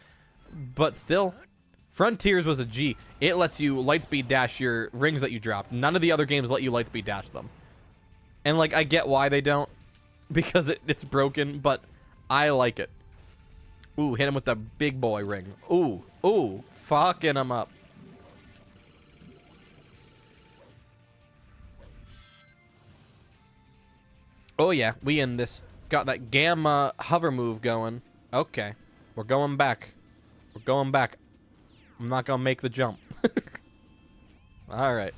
But still, Frontiers was a G. It lets you lightspeed dash your rings that you dropped. None of the other games let you lightspeed dash them. And, like, I get why they don't, because it's broken, but I like it. Ooh, hit him with the big boy ring. Ooh, ooh, fucking him up. Oh, yeah, we in this. Got that gamma hover move going. Okay, we're going back. We're going back. I'm not going to make the jump. All right.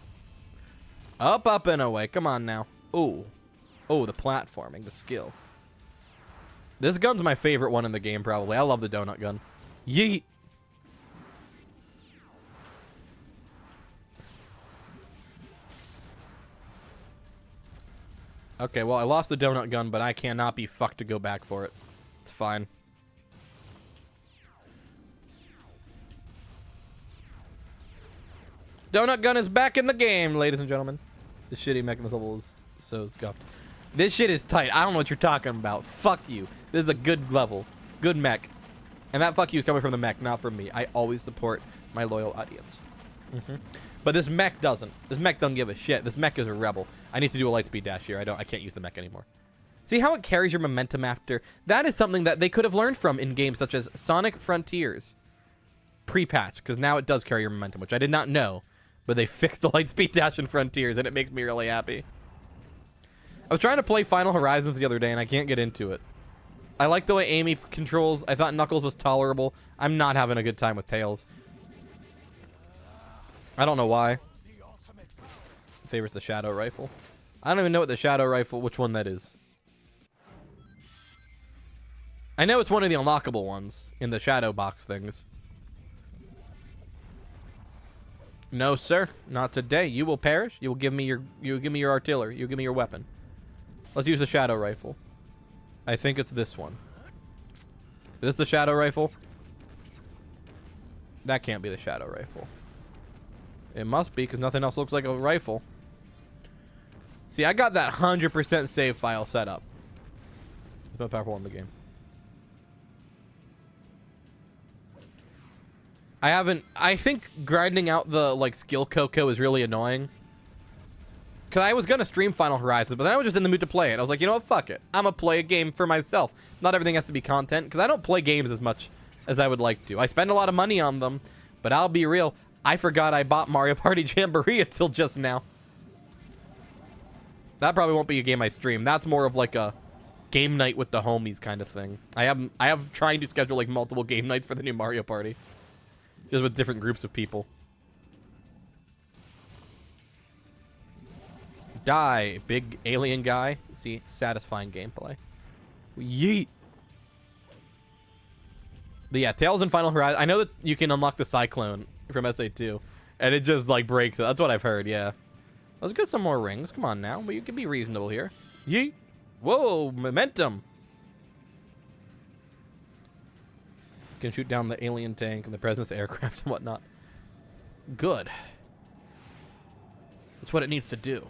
Up, up, and away. Come on now. Ooh. Oh, the platforming, the skill. This gun's my favorite one in the game, probably. I love the donut gun. Yeet. Okay, well, I lost the donut gun, but I cannot be fucked to go back for it. It's fine. Donut gun is back in the game, ladies and gentlemen. The shitty mechanism level is so scuffed. This shit is tight. I don't know what you're talking about. Fuck you. This is a good level. Good mech. And that fuck you is coming from the mech, not from me. I always support my loyal audience. But this mech doesn't. This mech don't give a shit. This mech is a rebel. I need to do a lightspeed dash here. I can't use the mech anymore. See how it carries your momentum after? That is something that they could have learned from in games such as Sonic Frontiers. Pre-patch, because now it does carry your momentum, which I did not know. But they fixed the lightspeed dash in Frontiers, and it makes me really happy. I was trying to play Final Horizons the other day, and I can't get into it. I like the way Amy controls. I thought Knuckles was tolerable. I'm not having a good time with Tails. I don't know why. Favorites the Shadow Rifle. I don't even know what the Shadow Rifle, which one that is. I know it's one of the unlockable ones in the Shadow Box things. No, sir, not today. You will perish. You will give me your artillery. You give me your weapon. Let's use the Shadow Rifle. I think it's this one. Is this the Shadow Rifle? That can't be the Shadow Rifle. It must be, because nothing else looks like a rifle. See, I got that 100% save file set up. It's the most powerful one in the game. I think grinding out the, like, skill cocoa is really annoying. Because I was going to stream Final Horizons, but then I was just in the mood to play it. I was like, you know what, fuck it. I'm going to play a game for myself. Not everything has to be content, because I don't play games as much as I would like to. I spend a lot of money on them, but I'll be real. I forgot I bought Mario Party Jamboree until just now. That probably won't be a game I stream. That's more of like a game night with the homies kind of thing. I have trying to schedule like multiple game nights for the new Mario Party. Just with different groups of people. Die, big alien guy. See, satisfying gameplay. Yeet. But yeah, Tails and Final Horizon. I know that you can unlock the Cyclone from SA2, and it just like breaks it. That's what I've heard. Yeah. Let's get some more rings. Come on now, but you can be reasonable here. Yeet. Whoa, momentum. Can shoot down the alien tank and the President's aircraft and whatnot. Good. That's what it needs to do.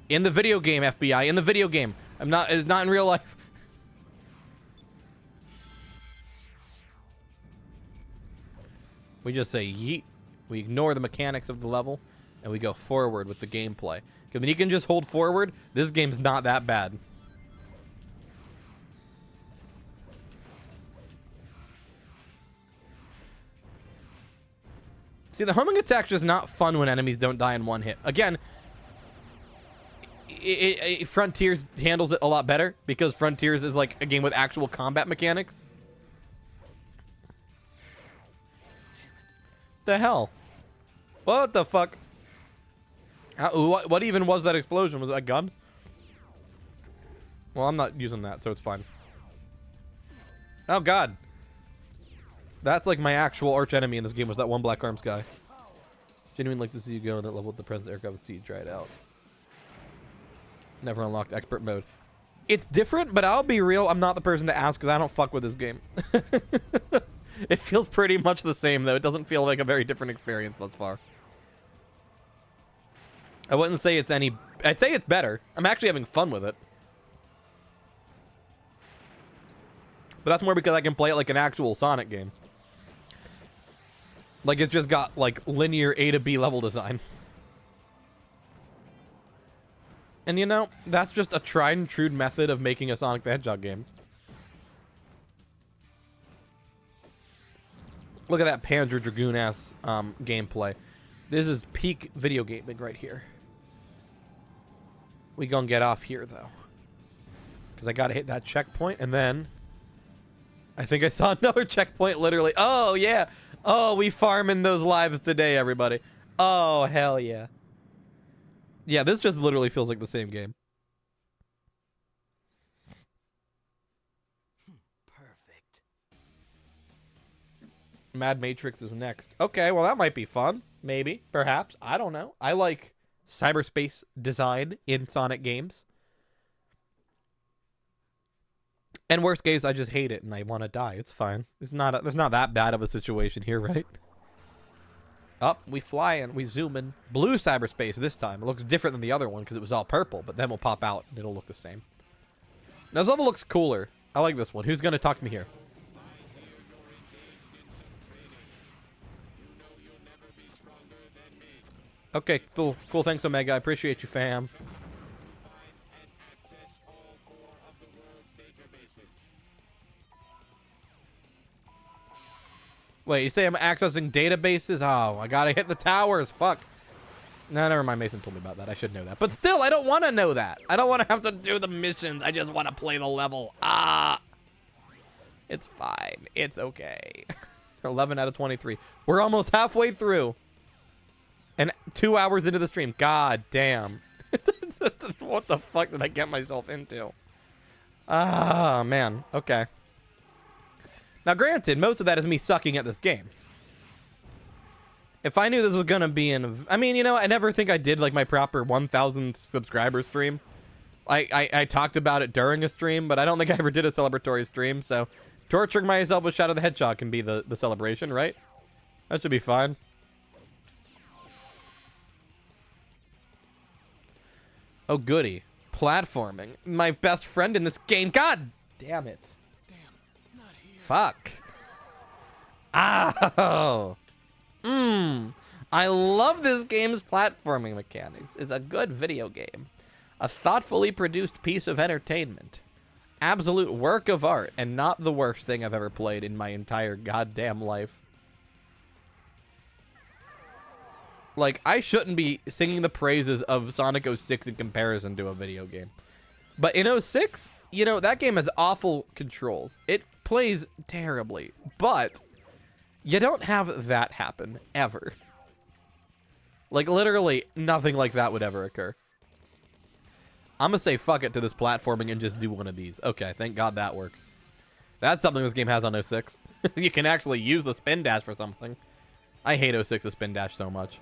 In the video game, FBI. In the video game. It's not in real life. We just say yeet. We ignore the mechanics of the level, and we go forward with the gameplay. Because when you can just hold forward, this game's not that bad. See, the homing attack's just not fun when enemies don't die in one hit. Again, Frontiers handles it a lot better, because Frontiers is like a game with actual combat mechanics. The hell? What the fuck? What even was that explosion? Was that a gun? Well, I'm not using that, so it's fine. Oh, God. That's like my actual arch enemy in this game was that one Black Arms guy. Genuinely like to see you go on that level with the President's aircraft and see you try it out. Never unlocked expert mode. It's different, but I'll be real. I'm not the person to ask because I don't fuck with this game. It feels pretty much the same, though. It doesn't feel like a very different experience thus far. I wouldn't say it's any I'd say it's better. I'm actually having fun with it. But that's more because I can play it like an actual Sonic game. Like, it's just got, like, linear A to B level design. And, you know, that's just a tried and true method of making a Sonic the Hedgehog game. Look at that Panzer Dragoon-ass gameplay. This is peak video gaming right here. We gonna get off here, though. Because I gotta hit that checkpoint, and then... I think I saw another checkpoint, literally. Oh, yeah. Oh, we farming those lives today, everybody. Oh, hell yeah. Yeah, this just literally feels like the same game. Perfect. Mad Matrix is next. Okay, well, that might be fun. Maybe. Perhaps. I don't know. I like cyberspace design in Sonic games. And worst case, I just hate it and I want to die. It's fine. There's not that bad of a situation here, right? Up, we fly in, we zoom in. Blue cyberspace this time. It looks different than the other one because it was all purple, but then we'll pop out and it'll look the same. Now, this level looks cooler. I like this one. Who's going to talk to me here? Okay, cool. Cool, thanks, Omega. I appreciate you, fam. Wait, you say I'm accessing databases? Oh, I gotta hit the towers. Fuck. No, never mind. Mason told me about that. I should know that. But still, I don't want to know that. I don't want to have to do the missions. I just want to play the level. Ah. It's fine. It's okay. 11 out of 23. We're almost halfway through. And 2 hours into the stream. God damn. What the fuck did I get myself into? Ah, man. Okay. Now, granted, most of that is me sucking at this game. If I knew this was going to be in... I mean, you know, I never think I did, like, my proper 1,000 subscriber stream. I talked about it during a stream, but I don't think I ever did a celebratory stream, so... Torturing myself with Shadow the Hedgehog can be the celebration, right? That should be fine. Oh, goody. Platforming. My best friend in this game. God damn it. Fuck. Oh. I love this game's platforming mechanics. It's a good video game. A thoughtfully produced piece of entertainment. Absolute work of art, and not the worst thing I've ever played in my entire goddamn life. Like, I shouldn't be singing the praises of Sonic 06 in comparison to a video game. But in 06, you know, that game has awful controls. It plays terribly, but you don't have that happen ever. Like, literally nothing like that would ever occur. I'm gonna say fuck it to this platforming and just do one of these. Okay, thank God that works. That's something this game has on 06. You can actually use the spin dash for something. I hate 06's spin dash so much.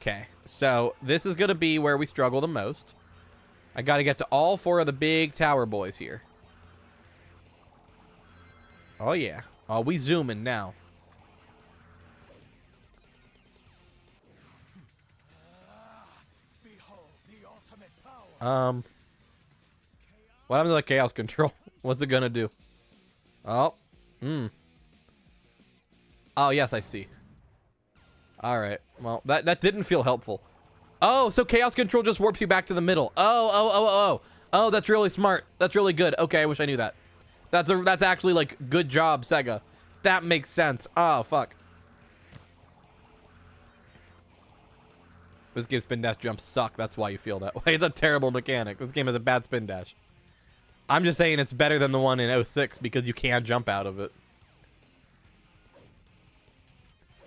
Okay, so this is gonna be where we struggle the most. I gotta get to all 4 of the big tower boys here. Oh, yeah. Oh, we zooming now. What happens to the chaos control? What's it gonna do? Oh. Oh, yes, I see. Alright. Well, that didn't feel helpful. Oh, so chaos control just warps you back to the middle. Oh, that's really smart. That's really good. Okay, I wish I knew that. That's actually, like, good job, Sega. That makes sense. Oh, fuck. This game's spin dash jumps suck. That's why you feel that way. It's a terrible mechanic. This game has a bad spin dash. I'm just saying it's better than the one in 06 because you can jump out of it.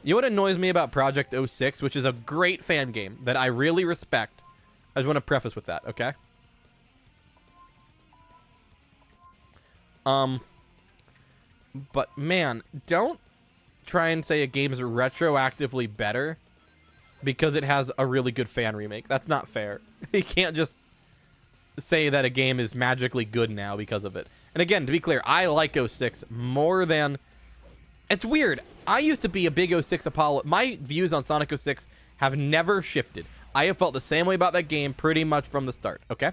You know what annoys me about Project 06, which is a great fan game that I really respect? I just want to preface with that, okay? But man, don't try and say a game is retroactively better because it has a really good fan remake. That's not fair. You can't just say that a game is magically good now because of it. And again, to be clear, I like 06 more than... It's weird. I used to be a big 06 Apollo. My views on Sonic 06 have never shifted. I have felt the same way about that game pretty much from the start, okay?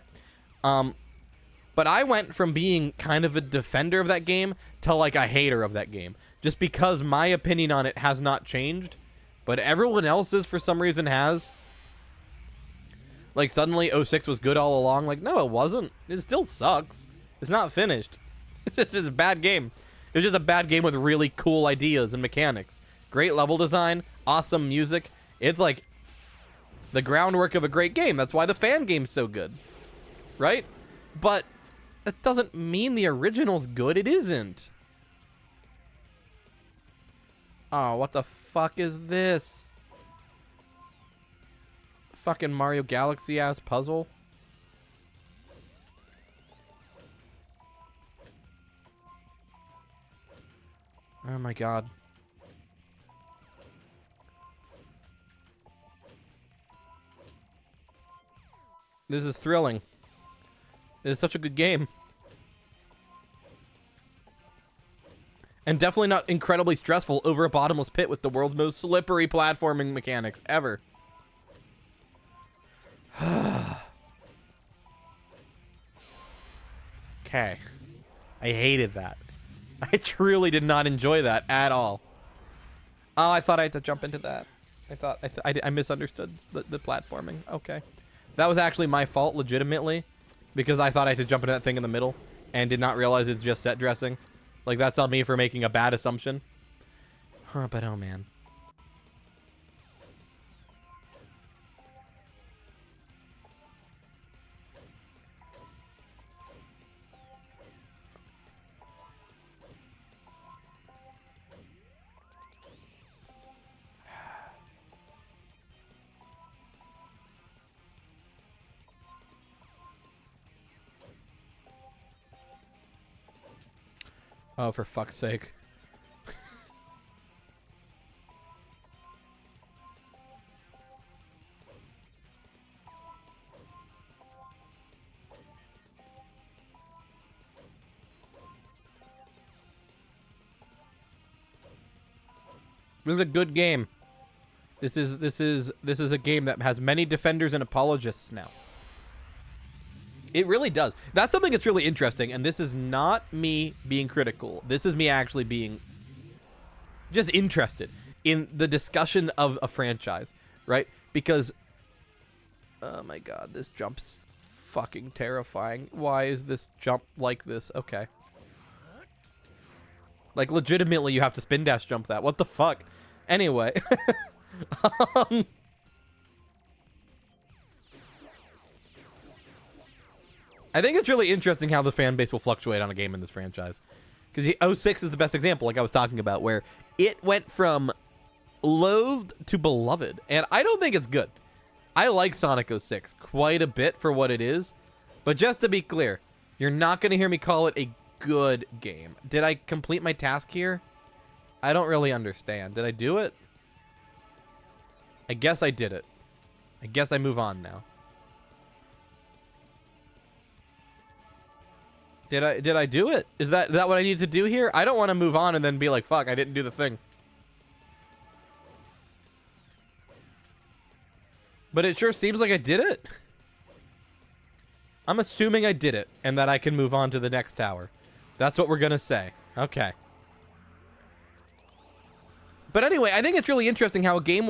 But I went from being kind of a defender of that game to like a hater of that game. Just because my opinion on it has not changed. But everyone else's, for some reason, has. Like, suddenly 06 was good all along. Like, no, it wasn't. It still sucks. It's not finished. It's just a bad game. It was just a bad game with really cool ideas and mechanics. Great level design. Awesome music. It's like the groundwork of a great game. That's why the fan game's so good. Right? But that doesn't mean the original's good. It isn't. Oh, what the fuck is this? Fucking Mario Galaxy ass puzzle. Oh my god. This is thrilling. It is such a good game. And definitely not incredibly stressful over a bottomless pit with the world's most slippery platforming mechanics ever. Okay. I hated that. I truly did not enjoy that at all. Oh, I thought I had to jump into that. I misunderstood the platforming. Okay. That was actually my fault, legitimately. Because I thought I had to jump into that thing in the middle. And did not realize it's just set dressing. Like, that's on me for making a bad assumption. Huh, but oh man. Oh, for fuck's sake. This is a good game. This is a game that has many defenders and apologists now. It really does. That's something that's really interesting, and this is not me being critical. This is me actually being just interested in the discussion of a franchise, right? Because, oh my god, this jump's fucking terrifying. Why is this jump like this? Okay. Like, legitimately, you have to spin dash jump that. What the fuck? Anyway. I think it's really interesting how the fan base will fluctuate on a game in this franchise. Because 06 is the best example, like I was talking about, where it went from loathed to beloved. And I don't think it's good. I like Sonic 06 quite a bit for what it is. But just to be clear, you're not going to hear me call it a good game. Did I complete my task here? I don't really understand. Did I do it? I guess I did it. I guess I move on now. Did I do it? Is that what I need to do here? I don't want to move on and then be like, fuck, I didn't do the thing. But it sure seems like I did it. I'm assuming I did it and that I can move on to the next tower. That's what we're going to say. Okay. But anyway, I think it's really interesting how a game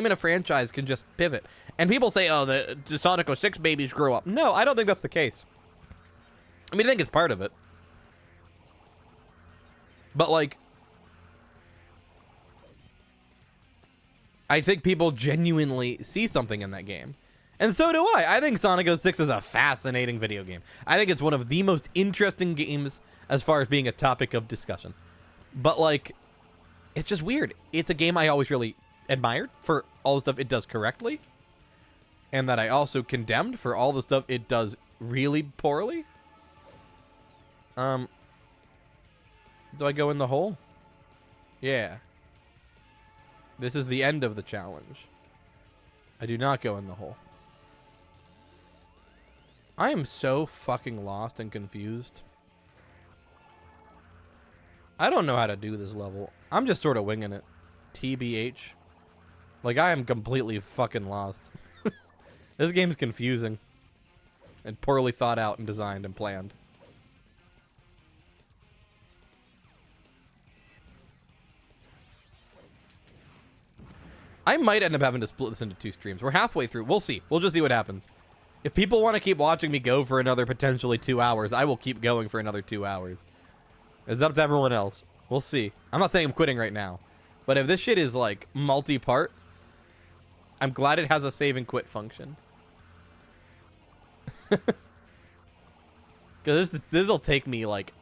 in a franchise can just pivot. And people say, oh, the Sonic 06 babies grow up. No, I don't think that's the case. I mean, I think it's part of it. But, like, I think people genuinely see something in that game. And so do I. I think Sonic 06 is a fascinating video game. I think it's one of the most interesting games as far as being a topic of discussion. But, like, it's just weird. It's a game I always really admired for all the stuff it does correctly. And that I also condemned for all the stuff it does really poorly. Do I go in the hole? Yeah. This is the end of the challenge. I do not go in the hole. I am so fucking lost and confused. I don't know how to do this level. I'm just sort of winging it. TBH. Like, I am completely fucking lost. This game's confusing. And poorly thought out and designed and planned. I might end up having to split this into 2 streams. We're halfway through. We'll see. We'll just see what happens. If people want to keep watching me go for another potentially 2 hours, I will keep going for another 2 hours. It's up to everyone else. We'll see. I'm not saying I'm quitting right now. But if this shit is, like, multi-part, I'm glad it has a save and quit function. Because this'll take me, like,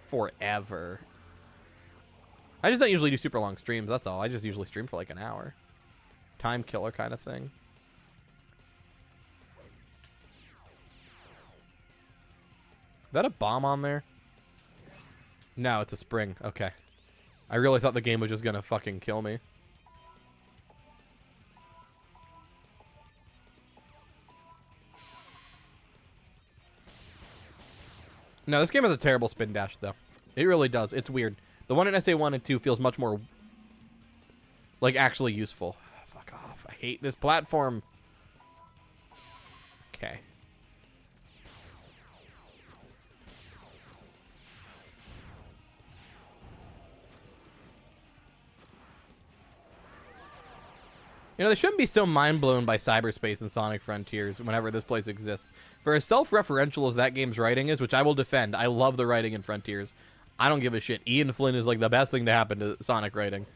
forever. I just don't usually do super long streams, that's all. I just usually stream for, like, an hour. Time killer kind of thing. Is that a bomb on there? No, it's a spring. Okay. I really thought the game was just gonna fucking kill me. No, this game has a terrible spin dash, though. It really does. It's weird. The one in SA1 and 2 feels much more, like, actually useful. Fuck off. I hate this platform. Okay. You know, they shouldn't be so mind-blown by cyberspace and Sonic Frontiers whenever this place exists. For as self-referential as that game's writing is, which I will defend, I love the writing in Frontiers. I don't give a shit. Ian Flynn is, like, the best thing to happen to Sonic writing.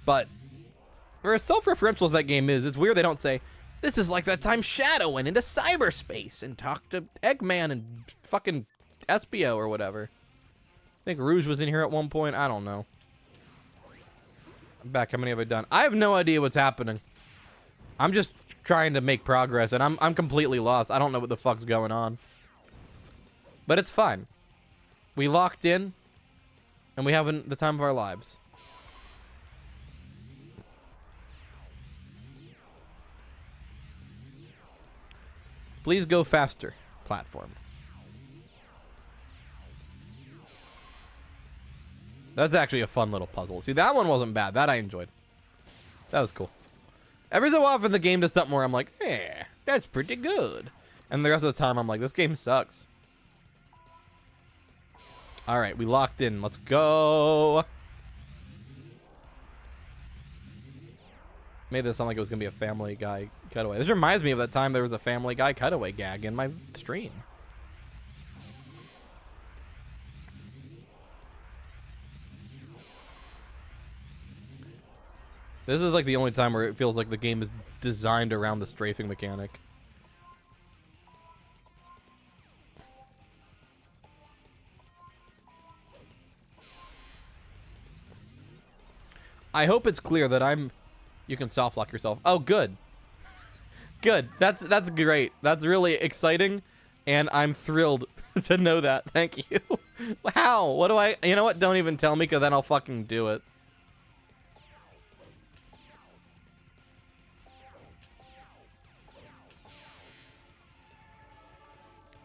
But for as self-referential as that game is, it's weird they don't say, this is like that time Shadow went into cyberspace and talked to Eggman and fucking Espio or whatever. I think Rouge was in here at one point. I don't know. I'm back. How many have I done? I have no idea what's happening. I'm just trying to make progress, and I'm completely lost. I don't know what the fuck's going on. But it's fine. We locked in, and we have the time of our lives. Please go faster, platform. That's actually a fun little puzzle. See, that one wasn't bad. That I enjoyed. That was cool. Every so often, the game does something where I'm like, eh, that's pretty good. And the rest of the time, I'm like, this game sucks. All right, we locked in. Let's go. Made it sound like it was going to be a Family Guy cutaway. This reminds me of that time there was a Family Guy cutaway gag in my stream. This is like the only time where it feels like the game is designed around the strafing mechanic. I hope it's clear that you can soft lock yourself. Oh, good. Good. That's great. That's really exciting, and I'm thrilled to know that. Thank you. How? What do I... You know what? Don't even tell me, because then I'll fucking do it.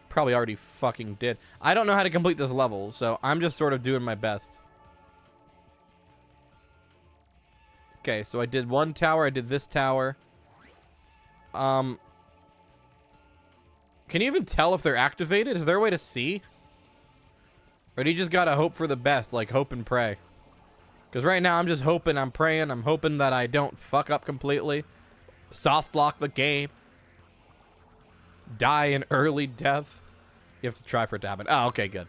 Probably already fucking did. I don't know how to complete this level, so I'm just sort of doing my best. Okay, so I did one tower, I did this tower. Can you even tell if they're activated? Is there a way to see? Or do you just gotta hope for the best, like hope and pray? Because right now I'm just hoping, I'm praying, I'm hoping that I don't fuck up completely. Soft block the game. Die an early death. You have to try for it to happen. Oh, okay, good.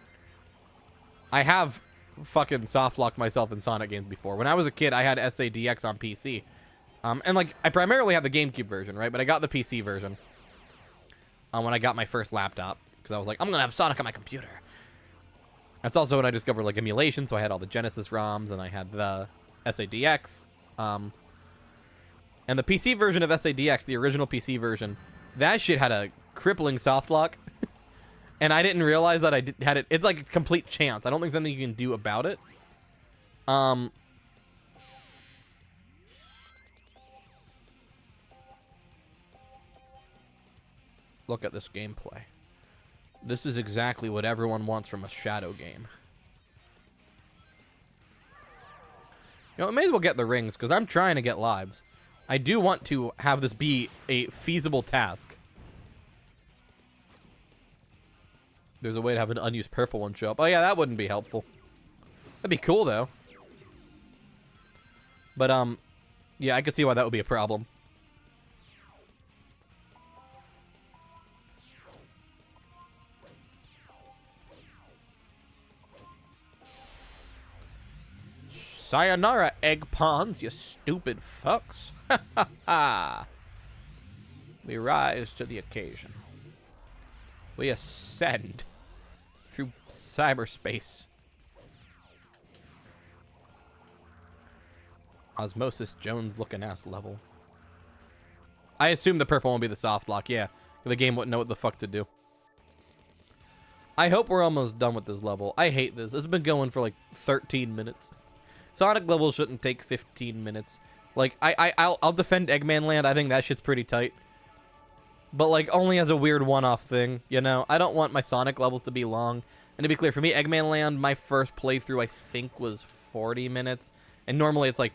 I have fucking soft locked myself in Sonic games before. When I was a kid, I had SADX on PC. And like, I primarily had the GameCube version, right? But I got the PC version when I got my first laptop. Because I was like, I'm going to have Sonic on my computer. That's also when I discovered like emulation. So I had all the Genesis ROMs and I had the SADX. And the PC version of SADX, the original PC version, that shit had a crippling soft lock. And I didn't realize that I had it. It's like a complete chance. I don't think there's anything you can do about it. Look at this gameplay. This is exactly what everyone wants from a Shadow game. You know, I may as well get the rings, because I'm trying to get lives. I do want to have this be a feasible task. There's a way to have an unused purple one show up. Oh yeah, that wouldn't be helpful. That'd be cool, though. But, yeah, I could see why that would be a problem. Sayonara, egg pawns, you stupid fucks. Ha ha ha. We rise to the occasion. We ascend through cyberspace. Osmosis Jones looking ass level. I assume the purple won't be the soft lock, yeah. The game wouldn't know what the fuck to do. I hope we're almost done with this level. I hate this. It's been going for like 13 minutes. Sonic levels shouldn't take 15 minutes. Like, I'll defend Eggman Land. I think that shit's pretty tight. But, like, only as a weird one-off thing, you know? I don't want my Sonic levels to be long. And to be clear, for me, Eggman Land, my first playthrough, I think, was 40 minutes. And normally it's like,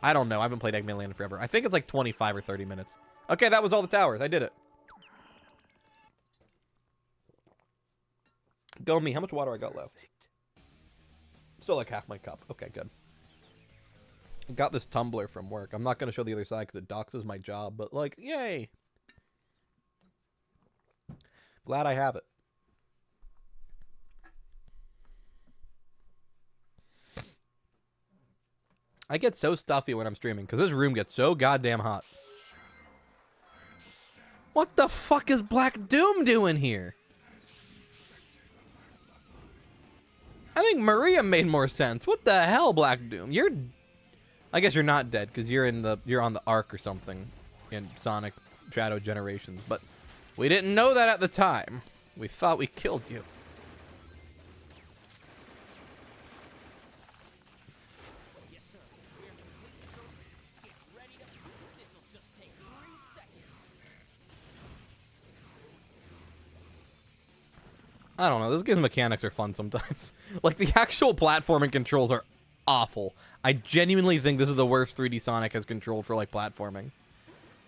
I don't know. I haven't played Eggman Land in forever. I think it's like 25 or 30 minutes. Okay, that was all the towers. I did it. Go me. How much water I got left? Still like half my cup. Okay, good. I got this tumbler from work. I'm not going to show the other side because it doxes my job, but like, yay. Glad I have it. I get so stuffy when I'm streaming because this room gets so goddamn hot. What the fuck is Black Doom doing here? I think Maria made more sense. What the hell, Black Doom? I guess you're not dead because you're on the Ark or something in Sonic Shadow Generations, but we didn't know that at the time. We thought we killed you. Yes, sir. We're completely certain. Get ready to. This'll just take 3 seconds. I don't know. This game's mechanics are fun sometimes. Like, the actual platforming controls are awful. I genuinely think this is the worst 3D Sonic has controlled for, like, platforming.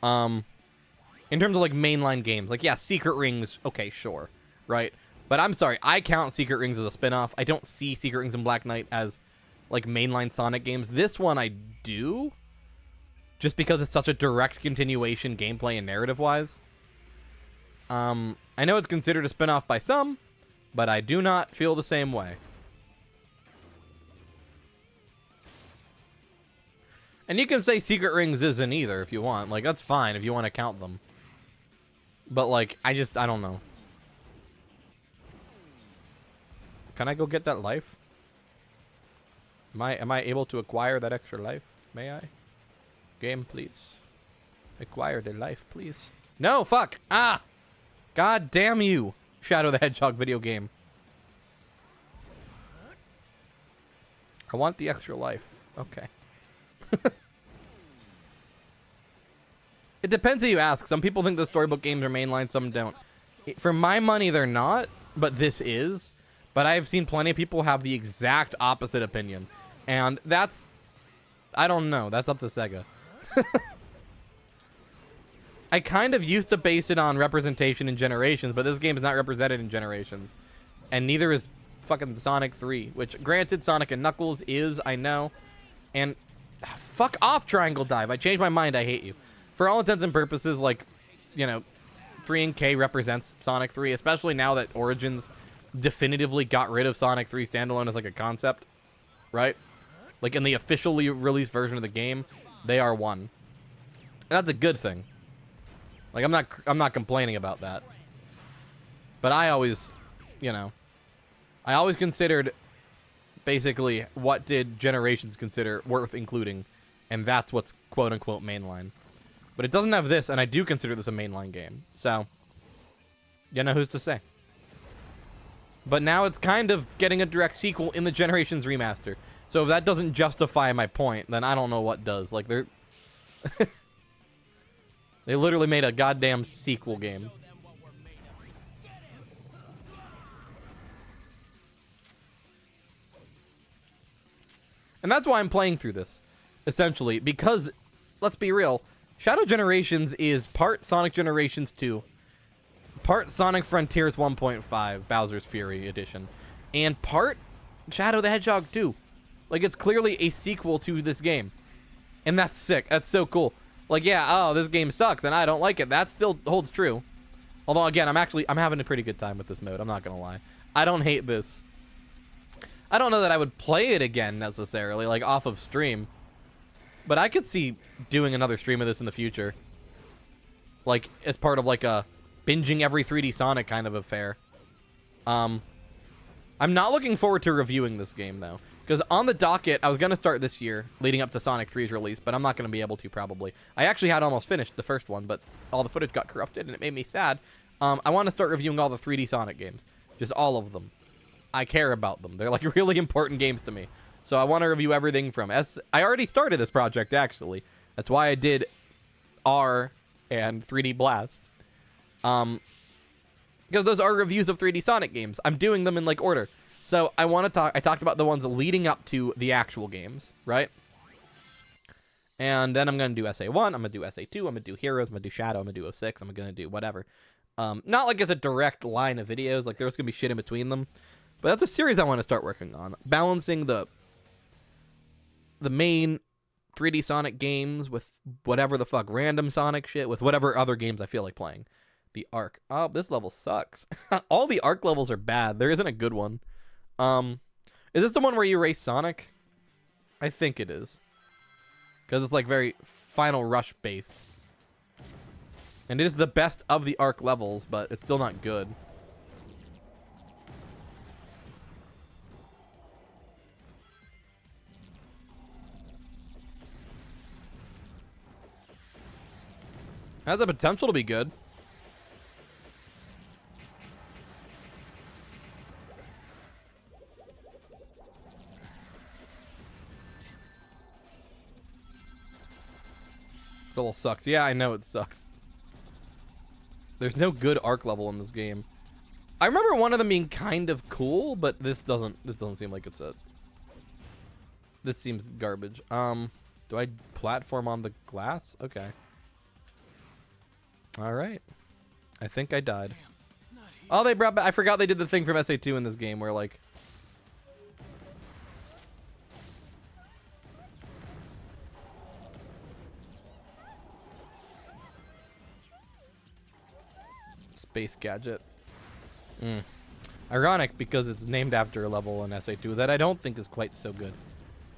In terms of, like, mainline games. Like, yeah, Secret Rings, okay, sure, right? But I'm sorry, I count Secret Rings as a spin-off. I don't see Secret Rings and Black Knight as, like, mainline Sonic games. This one I do, just because it's such a direct continuation gameplay and narrative-wise. I know it's considered a spin-off by some, but I do not feel the same way. And you can say Secret Rings isn't either if you want. Like, that's fine if you want to count them. But, like, I don't know. Can I go get that life? Am I able to acquire that extra life? May I? Game, please. Acquire the life, please. No, fuck! Ah! God damn you, Shadow the Hedgehog video game. I want the extra life. Okay. It depends who you ask. Some people think the storybook games are mainline, some don't. For my money, they're not, but this is. But I've seen plenty of people have the exact opposite opinion. And that's... I don't know. That's up to Sega. I kind of used to base it on representation in Generations, but this game is not represented in Generations. And neither is fucking Sonic 3, which, granted, Sonic and Knuckles is, I know. And... fuck off, Triangle Dive. I changed my mind. I hate you. For all intents and purposes, like, you know, 3 and K represents Sonic 3, especially now that Origins definitively got rid of Sonic 3 standalone as, like, a concept, right? Like, in the officially released version of the game, they are one. And that's a good thing. Like, I'm not complaining about that. But I always, you know, I always considered, basically, what did Generations consider worth including, and that's what's quote-unquote mainline. But it doesn't have this, and I do consider this a mainline game. So, you know who's to say. But now it's kind of getting a direct sequel in the Generations remaster. So if that doesn't justify my point, then I don't know what does. Like, they're... they literally made a goddamn sequel game. And that's why I'm playing through this, essentially, because, let's be real, Shadow Generations is part Sonic Generations 2, part Sonic Frontiers 1.5, Bowser's Fury Edition, and part Shadow the Hedgehog 2. Like, it's clearly a sequel to this game. And that's sick. That's so cool. Like, yeah, oh, this game sucks and I don't like it. That still holds true. Although, again, I'm having a pretty good time with this mode. I'm not going to lie. I don't hate this. I don't know that I would play it again, necessarily, like, off of stream. But I could see doing another stream of this in the future. Like, as part of, like, a binging every 3D Sonic kind of affair. I'm not looking forward to reviewing this game, though. Because on the docket, I was going to start this year, leading up to Sonic 3's release, but I'm not going to be able to, probably. I actually had almost finished the first one, but all the footage got corrupted, and it made me sad. I want to start reviewing all the 3D Sonic games. Just all of them. I care about them. They're, like, really important games to me. So I want to review everything from I already started this project, actually. That's why I did R and 3D Blast. Because those are reviews of 3D Sonic games. I'm doing them in, like, order. So I talked about the ones leading up to the actual games, right? And then I'm going to do SA1, I'm going to do SA2, I'm going to do Heroes, I'm going to do Shadow, I'm going to do 06, I'm going to do whatever. Not like as a direct line of videos, like there's going to be shit in between them. But that's a series I want to start working on. Balancing the main 3D Sonic games with whatever the fuck random Sonic shit, with whatever other games I feel like playing. The Arc. Oh, this level sucks. All the Arc levels are bad. There isn't a good one. Is this the one where you race Sonic? I think it is. Because it's like very Final Rush based. And it is the best of the Arc levels, but it's still not good. Has the potential to be good. This level sucks. Yeah, I know it sucks. There's no good Arc level in this game. I remember one of them being kind of cool, but this doesn't seem like it's it. This seems garbage. Do I platform on the glass? Okay. All right. I think I died. Oh, they brought back. I forgot they did the thing from SA2 in this game where, like, Space Gadget. Ironic because it's named after a level in SA2 that I don't think is quite so good.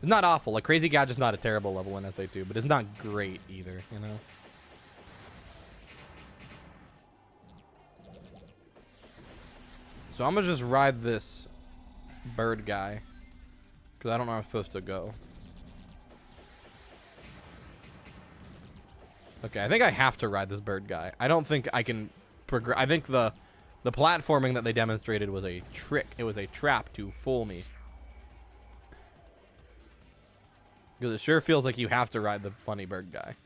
It's not awful. Like, Crazy Gadget's not a terrible level in SA2, but it's not great either, you know? So I'm gonna just ride this bird guy because I don't know where I'm supposed to go. Okay, I think I have to ride this bird guy. I don't think I can progress. I think the platforming that they demonstrated was a trick. It was a trap to fool me. Because it sure feels like you have to ride the funny bird guy.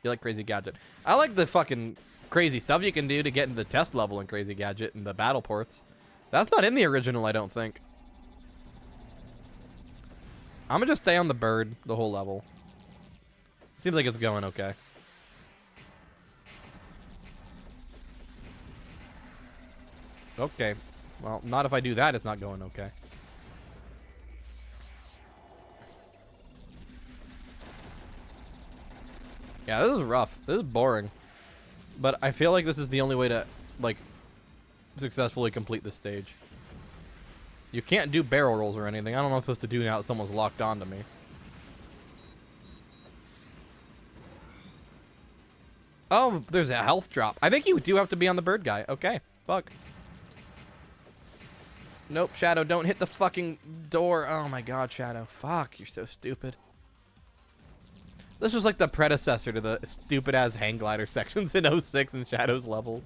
You like Crazy Gadget. I like the fucking crazy stuff you can do to get into the test level in Crazy Gadget and the battle ports. That's not in the original, I don't think. I'm gonna just stay on the bird the whole level. Seems like it's going okay. Okay. Well, not if I do that, it's not going okay. Yeah, this is rough. This is boring. But I feel like this is the only way to, like, successfully complete this stage. You can't do barrel rolls or anything. I don't know what I'm supposed to do now that someone's locked onto me. Oh, there's a health drop. I think you do have to be on the bird guy. Okay, fuck. Nope, Shadow, don't hit the fucking door. Oh my god, Shadow. Fuck, you're so stupid. This was like the predecessor to the stupid-ass hang glider sections in 06 and Shadow's levels.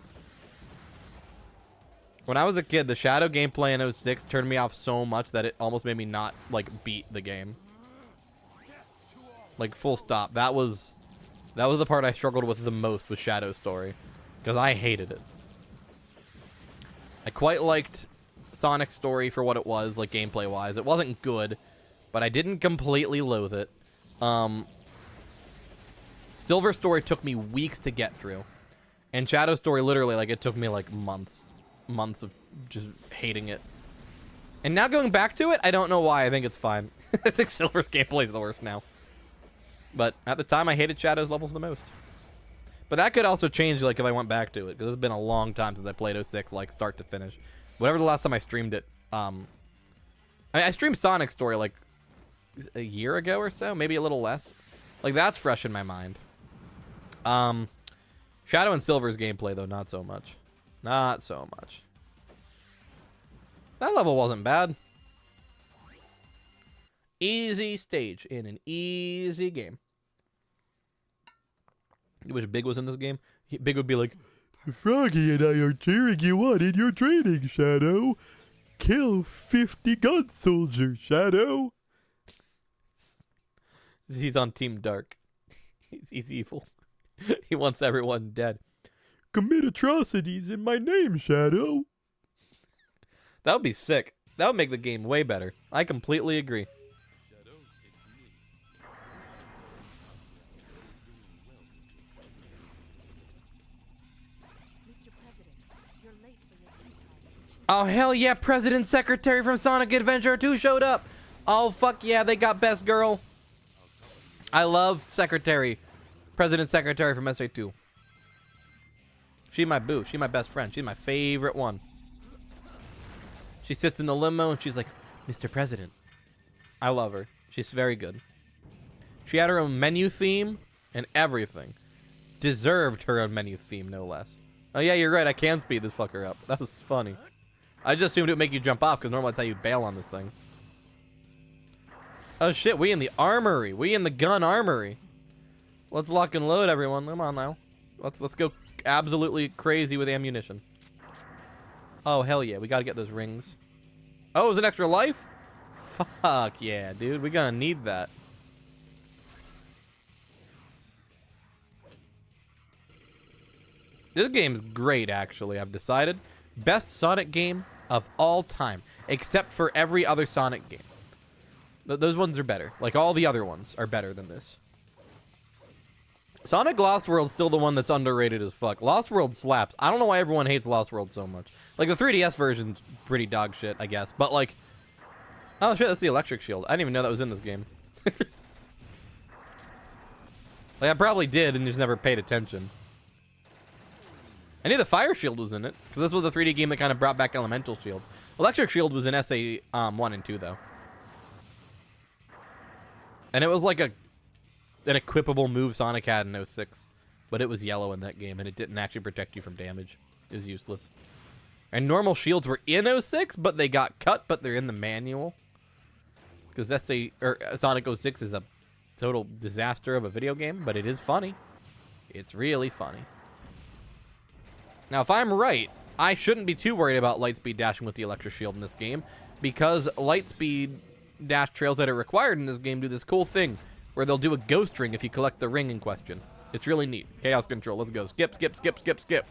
When I was a kid, the Shadow gameplay in 06 turned me off so much that it almost made me not, like, beat the game. Like, full stop. That was the part I struggled with the most with Shadow's story. Because I hated it. I quite liked Sonic's story for what it was, like, gameplay-wise. It wasn't good, but I didn't completely loathe it. Silver Story took me weeks to get through. And Shadow Story, literally, like, it took me, like, months of just hating it. And now going back to it, I don't know why. I think it's fine. I think Silver's gameplay is the worst now. But at the time, I hated Shadow's levels the most. But that could also change, like, if I went back to it. Because it's been a long time since I played 06, like, start to finish. Whatever the last time I streamed it. I streamed Sonic Story, like, a year ago or so. Maybe a little less. Like, that's fresh in my mind. Shadow and Silver's gameplay, though, not so much. Not so much. That level wasn't bad. Easy stage in an easy game. You wish Big was in this game? Big would be like, Froggy and I are cheering you on in your training, Shadow. Kill 50 gun soldiers, Shadow. He's on Team Dark. He's evil. He wants everyone dead. Commit atrocities in my name, Shadow. That would be sick. That would make the game way better. I completely agree. Mr. President, you're late for your tea time. Oh, hell yeah, President Secretary from Sonic Adventure 2 showed up. Oh, fuck yeah, they got Best Girl. I love Secretary. President Secretary from SA2. She my boo. She my best friend. She's my favorite one. She sits in the limo and she's like, Mr. President. I love her. She's very good. She had her own menu theme and everything. Deserved her own menu theme, no less. Oh, yeah, you're right. I can speed this fucker up. That was funny. I just assumed it would make you jump off because normally that's how you bail on this thing. Oh, shit. We in the armory. We in the gun armory. Let's lock and load, everyone. Come on now. Let's go absolutely crazy with ammunition. Oh, hell yeah. We got to get those rings. Oh, is an extra life? Fuck yeah, dude. We're going to need that. This game's great, actually. I've decided. Best Sonic game of all time. Except for every other Sonic game. Those ones are better. Like, all the other ones are better than this. Sonic Lost World's still the one that's underrated as fuck. Lost World slaps. I don't know why everyone hates Lost World so much. Like, the 3DS version's pretty dog shit, I guess. But, like... Oh, shit, that's the electric shield. I didn't even know that was in this game. Like, I probably did and just never paid attention. I knew the fire shield was in it. Because this was the 3D game that kind of brought back elemental shields. Electric shield was in SA 1 and 2, though. And it was like an equipable move Sonic had in 06. But it was yellow in that game, and it didn't actually protect you from damage. It was useless. And normal shields were in 06, but they got cut, but they're in the manual. Because Sonic 06 is a total disaster of a video game, but it is funny. It's really funny. Now, if I'm right, I shouldn't be too worried about Lightspeed dashing with the electric shield in this game, because Lightspeed dash trails that are required in this game do this cool thing where they'll do a ghost ring if you collect the ring in question. It's really neat. Chaos control. Let's go. Skip, skip, skip, skip, skip.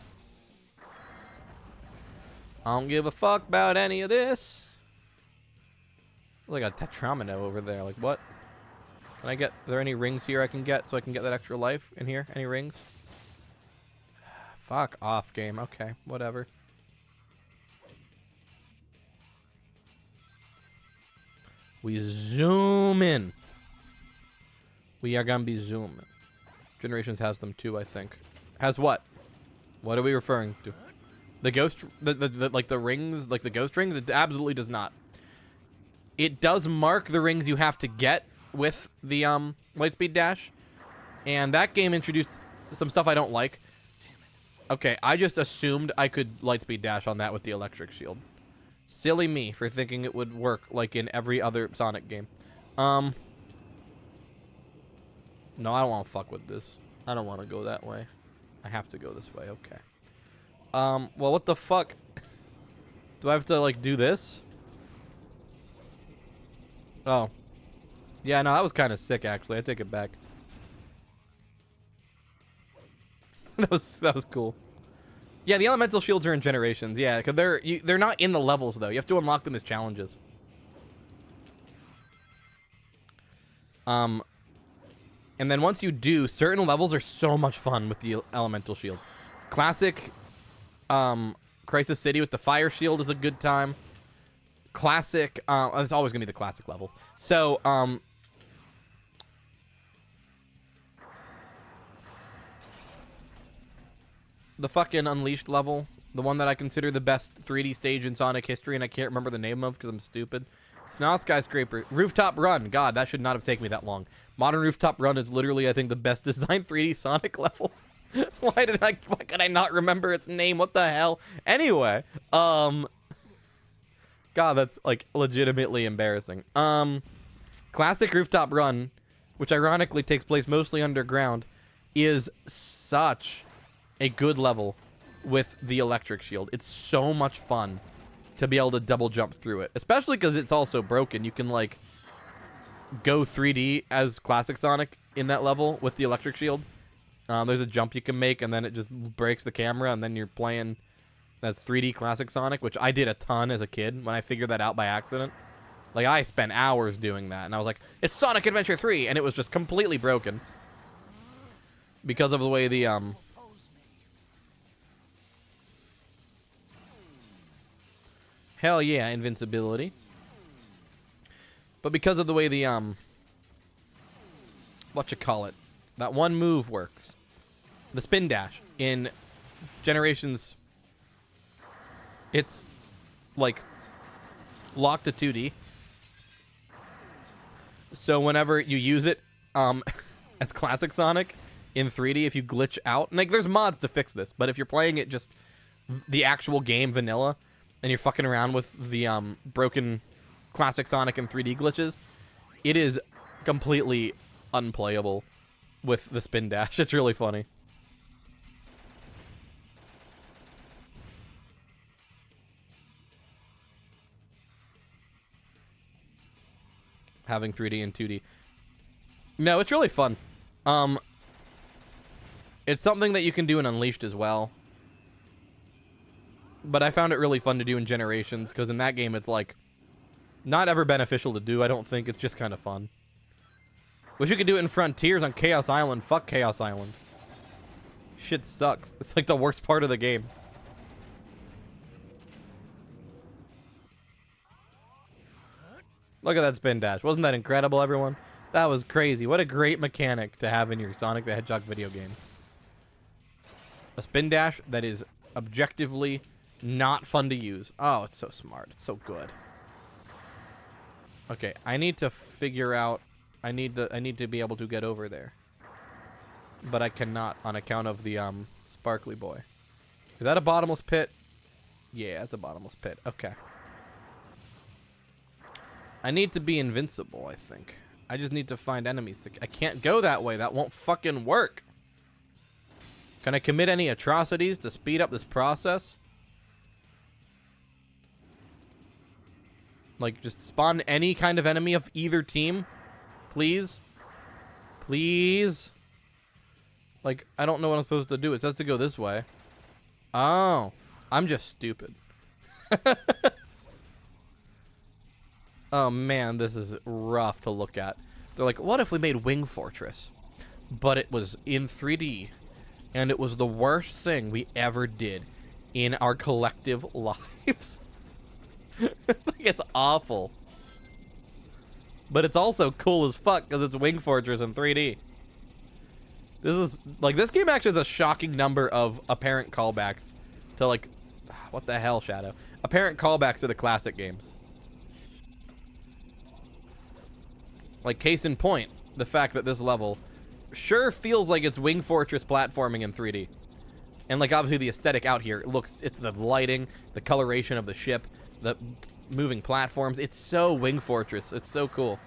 I don't give a fuck about any of this. Like a Tetramino over there. Like, what? Can I get... Are there any rings here I can get so I can get that extra life in here? Any rings? Fuck off, game. Okay, whatever. We zoom in. We are gonna be zooming. Generations has them too, I think. Has what? What are we referring to? The ghost, like the rings, like the ghost rings? It absolutely does not. It does mark the rings you have to get with the Lightspeed dash, and that game introduced some stuff I don't like. Okay, I just assumed I could Lightspeed dash on that with the electric shield. Silly me for thinking it would work like in every other Sonic game. No, I don't want to fuck with this. I don't want to go that way. I have to go this way. Okay. Well, what the fuck? Do I have to, like, do this? Oh. Yeah, no, that was kind of sick, actually. I take it back. that was cool. Yeah, the elemental shields are in Generations. Yeah, because they're not in the levels, though. You have to unlock them as challenges. And then once you do, certain levels are so much fun with the elemental shields. Classic Crisis City with the fire shield is a good time. Classic, it's always gonna be the classic levels. So, the fucking Unleashed level, the one that I consider the best 3D stage in Sonic history, and I can't remember the name of because I'm stupid. It's not Skyscraper. Rooftop Run. God, that should not have taken me that long. Modern Rooftop Run is literally, I think, the best designed 3D Sonic level. Why could I not remember its name? What the hell? Anyway, God, that's like legitimately embarrassing. Classic Rooftop Run, which ironically takes place mostly underground, is such a good level with the electric shield. It's so much fun to be able to double jump through it, especially because it's also broken. You can like go 3D as classic Sonic in that level with the electric shield. There's a jump you can make and then it just breaks the camera and then you're playing as 3D classic Sonic, which I did a ton as a kid when I figured that out by accident. Like I spent hours doing that and I was like, it's Sonic Adventure 3, and it was just completely broken because of the way the hell yeah, invincibility. But because of the way the that one move works. The spin dash in Generations, it's like locked to 2D. So whenever you use it as classic Sonic in 3D, if you glitch out, and like there's mods to fix this, but if you're playing it just the actual game vanilla and you're fucking around with the broken classic Sonic and 3D glitches, it is completely unplayable with the spin dash. It's really funny. Having 3D and 2D. No, it's really fun. It's something that you can do in Unleashed as well. But I found it really fun to do in Generations, because in that game it's like not ever beneficial to do, I don't think. It's just kind of fun. Wish you could do it in Frontiers on Chaos Island. Fuck Chaos Island. Shit sucks. It's like the worst part of the game. Look at that spin dash. Wasn't that incredible, everyone? That was crazy. What a great mechanic to have in your Sonic the Hedgehog video game. A spin dash that is objectively not fun to use. Oh, it's so smart. It's so good. Okay, I need to figure out... I need to be able to get over there. But I cannot on account of the sparkly boy. Is that a bottomless pit? Yeah, it's a bottomless pit. Okay. I need to be invincible, I think. I just need to find enemies to... I can't go that way. That won't fucking work. Can I commit any atrocities to speed up this process? Like, just spawn any kind of enemy of either team? Please? Please? Like, I don't know what I'm supposed to do. It says to go this way. Oh. I'm just stupid. Oh, man, this is rough to look at. They're like, what if we made Wing Fortress? But it was in 3D. And it was the worst thing we ever did in our collective lives. It's awful. But it's also cool as fuck because it's Wing Fortress in 3D. This is, like, this game actually has a shocking number of apparent callbacks to, like, what the hell, Shadow? Apparent callbacks to the classic games. Like, case in point, the fact that this level sure feels like it's Wing Fortress platforming in 3D. And, like, obviously the aesthetic out here, it looks, it's the lighting, the coloration of the ship, the moving platforms. It's so Wing Fortress. It's so cool.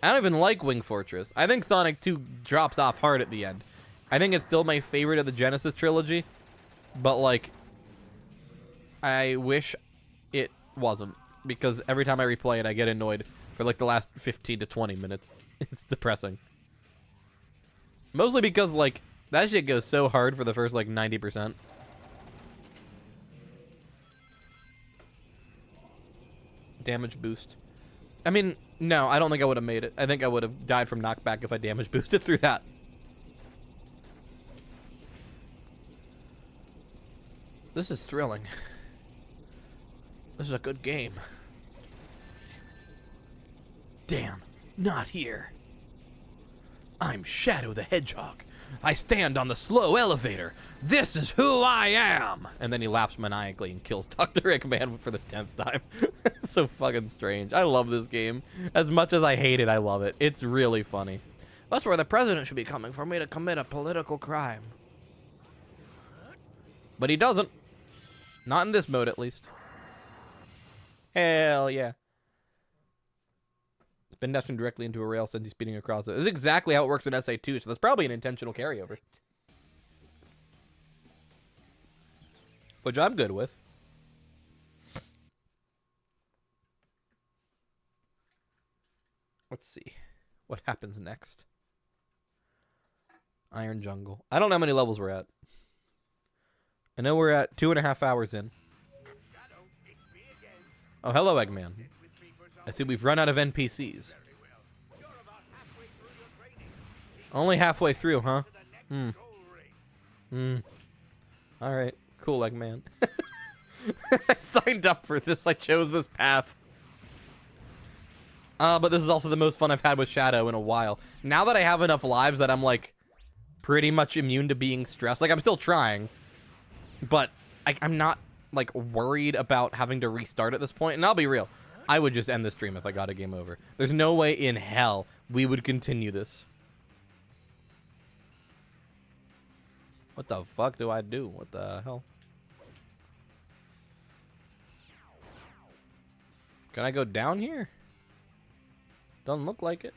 I don't even like Wing Fortress. I think Sonic 2 drops off hard at the end. I think it's still my favorite of the Genesis trilogy. But, like, I wish it wasn't. Because every time I replay it, I get annoyed for, like, the last 15 to 20 minutes. It's depressing. Mostly because, like, that shit goes so hard for the first, like, 90%. Damage boost. I mean, No, I don't think I would have made it. I think I would have died from knockback if I damage boosted through that. This is thrilling. This is a good game. Damn, not here. I'm Shadow the Hedgehog. I stand on the slow elevator. This is who I am. And then he laughs maniacally and kills Dr. Eggman for the 10th time. So fucking strange. I love this game. As much as I hate it, I love it. It's really funny. That's where the president should be coming for me to commit a political crime. But he doesn't. Not in this mode, at least. Hell yeah. Spin dashing directly into a rail sends you speeding across it. This is exactly how it works in SA2, so that's probably an intentional carryover. Which I'm good with. Let's see what happens next. Iron Jungle. I don't know how many levels we're at. I know we're at 2.5 hours in. Oh, hello, Eggman. I see we've run out of NPCs. Only halfway through, huh? Alright. Cool, Eggman. I signed up for this. I chose this path. But this is also the most fun I've had with Shadow in a while. Now that I have enough lives that I'm, like, pretty much immune to being stressed. Like, I'm still trying. But I'm not, like, worried about having to restart at this point. And I'll be real. I would just end the stream if I got a game over. There's no way in hell we would continue this. What the fuck do I do? What the hell? Can I go down here? Doesn't look like it.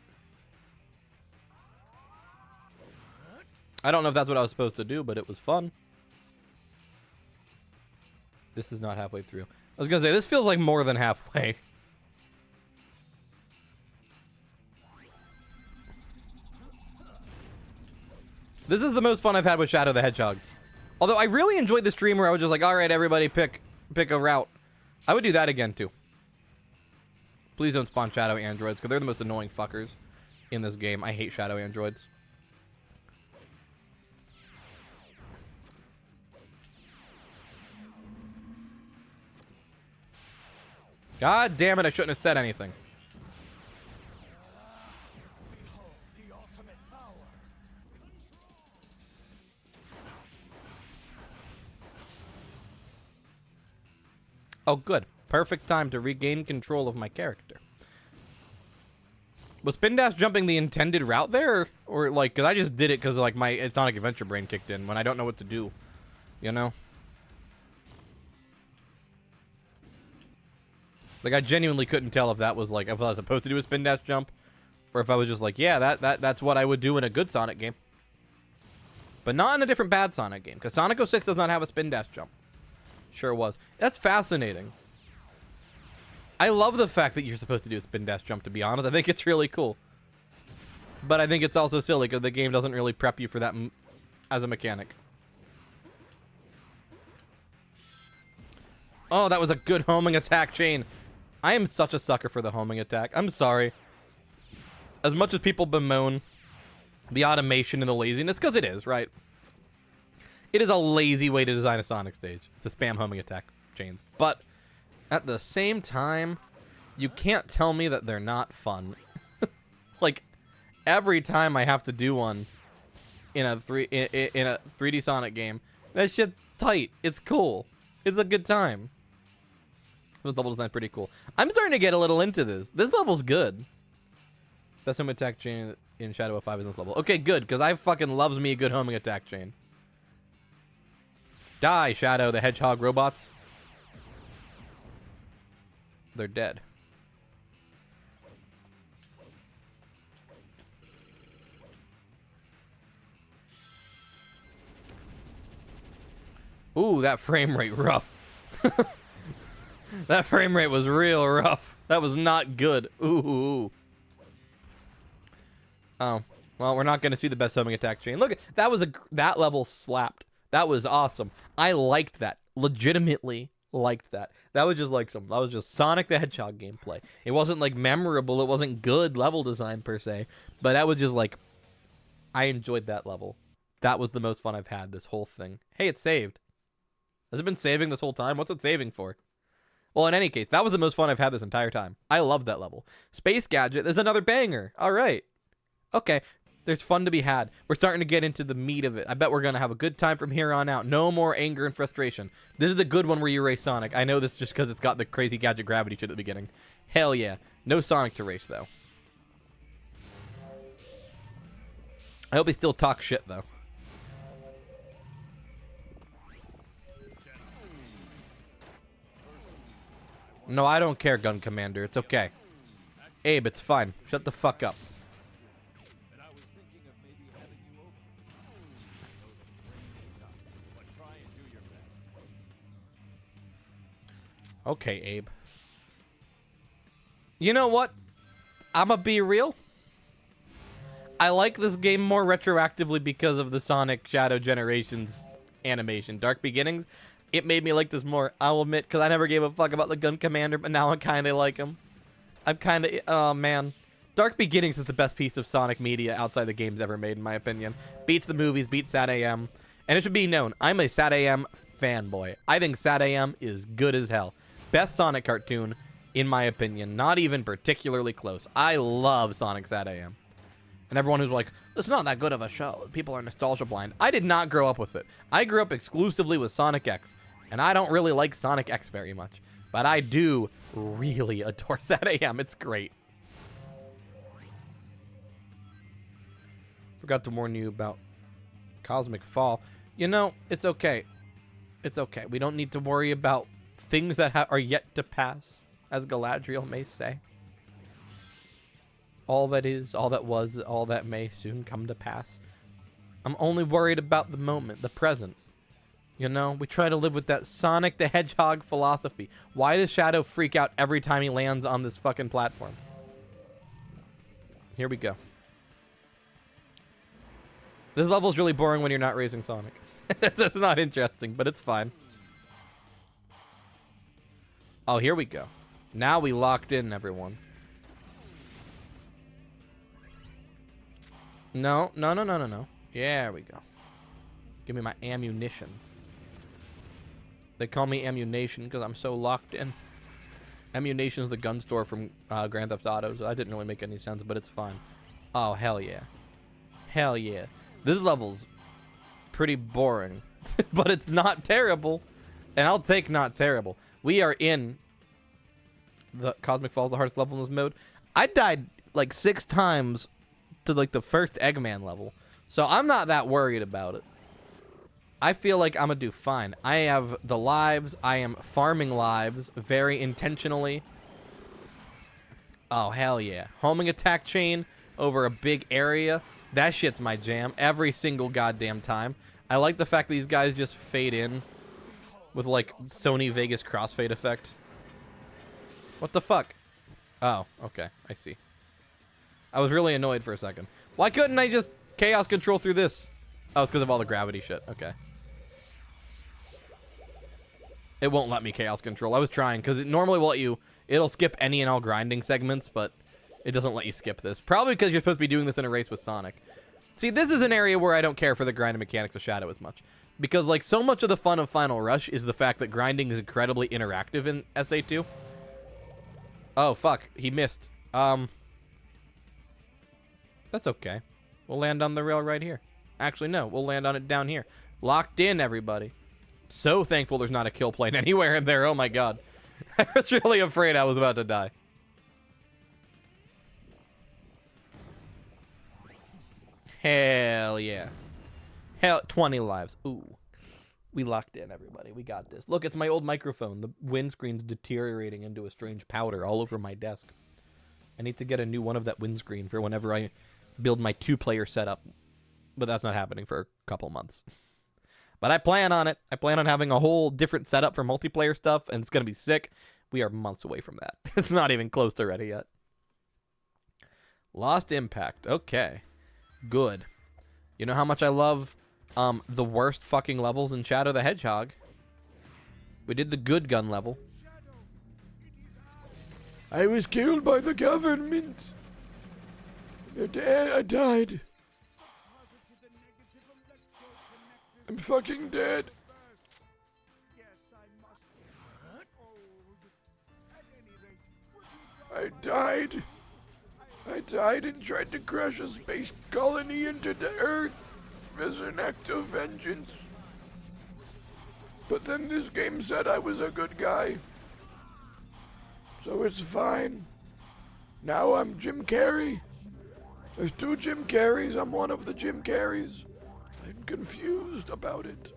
I don't know if that's what I was supposed to do, but it was fun. This is not halfway through. I was gonna say, this feels like more than halfway. This is the most fun I've had with Shadow the Hedgehog. Although I really enjoyed the stream where I was just like, all right, everybody pick a route. I would do that again, too. Please don't spawn Shadow androids, because they're the most annoying fuckers in this game. I hate Shadow androids. God damn it, I shouldn't have said anything. Oh, good. Perfect time to regain control of my character. Was Spin Dash jumping the intended route there? Or, like, because I just did it because, like, my Sonic Adventure brain kicked in when I don't know what to do. You know? Like, I genuinely couldn't tell if that was, like, if I was supposed to do a Spin Dash jump. Or if I was just like, yeah, that's what I would do in a good Sonic game. But not in a different bad Sonic game. Because Sonic 06 does not have a Spin Dash jump. Sure was. That's fascinating. I love the fact that you're supposed to do a spin dash jump, to be honest. I think it's really cool. But I think it's also silly because the game doesn't really prep you for that as a mechanic. Oh, that was a good homing attack chain. I am such a sucker for the homing attack. I'm sorry. As much as people bemoan the automation and the laziness, because it is, right? It is a lazy way to design a Sonic stage. It's a spam homing attack chains. But at the same time, you can't tell me that they're not fun. Like, every time I have to do one in a 3D Sonic game, that shit's tight. It's cool. It's a good time. The level design's pretty cool. I'm starting to get a little into this. This level's good. Best homing attack chain in Shadow of 5 is this level. Okay, good, because I fucking loves me a good homing attack chain. Die, Shadow the Hedgehog robots. They're dead. Ooh, that frame rate rough. That frame rate was real rough. That was not good. Ooh. Oh, well, we're not going to see the best homing attack chain. Look, that level slapped. That was awesome. I liked that. Legitimately liked that. That was just like that was just Sonic the Hedgehog gameplay. It wasn't like memorable. It wasn't good level design per se, but that was just like I enjoyed that level. That was the most fun I've had this whole thing. Hey, it saved. Has it been saving this whole time? What's it saving for? Well, in any case, that was the most fun I've had this entire time. I love that level. Space Gadget is another banger. All right. Okay. There's fun to be had. We're starting to get into the meat of it. I bet we're going to have a good time from here on out. No more anger and frustration. This is the good one where you race Sonic. I know this just because it's got the crazy gadget gravity shit at the beginning. Hell yeah. No Sonic to race, though. I hope he still talks shit, though. No, I don't care, Gun Commander. It's okay. Abe, it's fine. Shut the fuck up. Okay, Abe. You know what? I'ma be real. I like this game more retroactively because of the Sonic Shadow Generations animation. Dark Beginnings, it made me like this more. I'll admit, because I never gave a fuck about the Gun Commander, but now I kind of like him. I'm kind of... Oh, man. Dark Beginnings is the best piece of Sonic media outside the games ever made, in my opinion. Beats the movies, beats Sat AM. And it should be known, I'm a Sat AM fanboy. I think Sat AM is good as hell. Best Sonic cartoon, in my opinion. Not even particularly close. I love Sonic Sat AM. And everyone who's like, it's not that good of a show. People are nostalgia blind. I did not grow up with it. I grew up exclusively with Sonic X. And I don't really like Sonic X very much. But I do really adore Sat AM. It's great. Forgot to warn you about Cosmic Fall. You know, it's okay. It's okay. We don't need to worry about things that are yet to pass, as Galadriel may say. All that is, all that was, all that may soon come to pass. I'm only worried about the moment, the present. You know, we try to live with that Sonic the Hedgehog philosophy. Why does Shadow freak out every time he lands on this fucking platform? Here we go. This level's really boring when you're not racing Sonic. That's not interesting, but it's fine. Oh, here we go. Now we locked in, everyone. No. There we go. Give me my ammunition. They call me Ammunition because I'm so locked in. Ammunition is the gun store from Grand Theft Auto, so that didn't really make any sense, but it's fine. Oh, hell yeah. Hell yeah. This level's pretty boring, but it's not terrible. And I'll take not terrible. We are in the Cosmic Falls, the hardest level in this mode. I died like 6 times to like the first Eggman level. So I'm not that worried about it. I feel like I'm gonna do fine. I have the lives. I am farming lives very intentionally. Oh, hell yeah. Homing attack chain over a big area. That shit's my jam every single goddamn time. I like the fact that these guys just fade in with like Sony Vegas crossfade effect. What the fuck? Oh, okay. I see. I was really annoyed for a second. Why couldn't I just chaos control through this? Oh, it's because of all the gravity shit. Okay. It won't let me chaos control. I was trying because it normally will let you... It'll skip any and all grinding segments, but it doesn't let you skip this. Probably because you're supposed to be doing this in a race with Sonic. See, this is an area where I don't care for the grinding mechanics of Shadow as much. Because, like, so much of the fun of Final Rush is the fact that grinding is incredibly interactive in SA2. Oh, fuck. He missed. That's okay. We'll land on the rail right here. Actually, no. We'll land on it down here. Locked in, everybody. So thankful there's not a kill plane anywhere in there. Oh, my God. I was really afraid I was about to die. Hell yeah. Hell, 20 lives. Ooh. We locked in, everybody. We got this. Look, it's my old microphone. The windscreen's deteriorating into a strange powder all over my desk. I need to get a new one of that windscreen for whenever I build my 2-player setup. But that's not happening for a couple months. But I plan on it. I plan on having a whole different setup for multiplayer stuff, and it's going to be sick. We are months away from that. It's not even close to ready yet. Lost Impact. Okay. Good. You know how much I love the worst fucking levels in Shadow the Hedgehog? We did the good gun level. I was killed by the government. I died. I'm fucking dead. I died. I died and tried to crash a space colony into the Earth as an act of vengeance. But then this game said I was a good guy. So it's fine. Now I'm Jim Carrey. There's 2 Jim Carreys. I'm one of the Jim Carreys. I'm confused about it.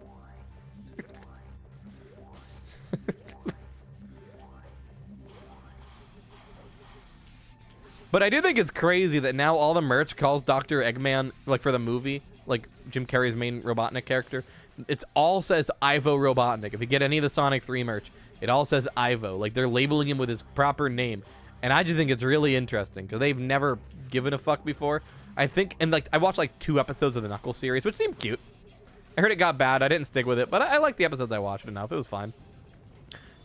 But I do think it's crazy that now all the merch calls Dr. Eggman, like for the movie, like Jim Carrey's main Robotnik character, it's all says Ivo Robotnik. If you get any of the Sonic 3 merch, it all says Ivo. Like they're labeling him with his proper name. And I just think it's really interesting because they've never given a fuck before. I think, and like I watched like 2 episodes of the Knuckles series, which seemed cute. I heard it got bad. I didn't stick with it, but I liked the episodes I watched enough. It was fine.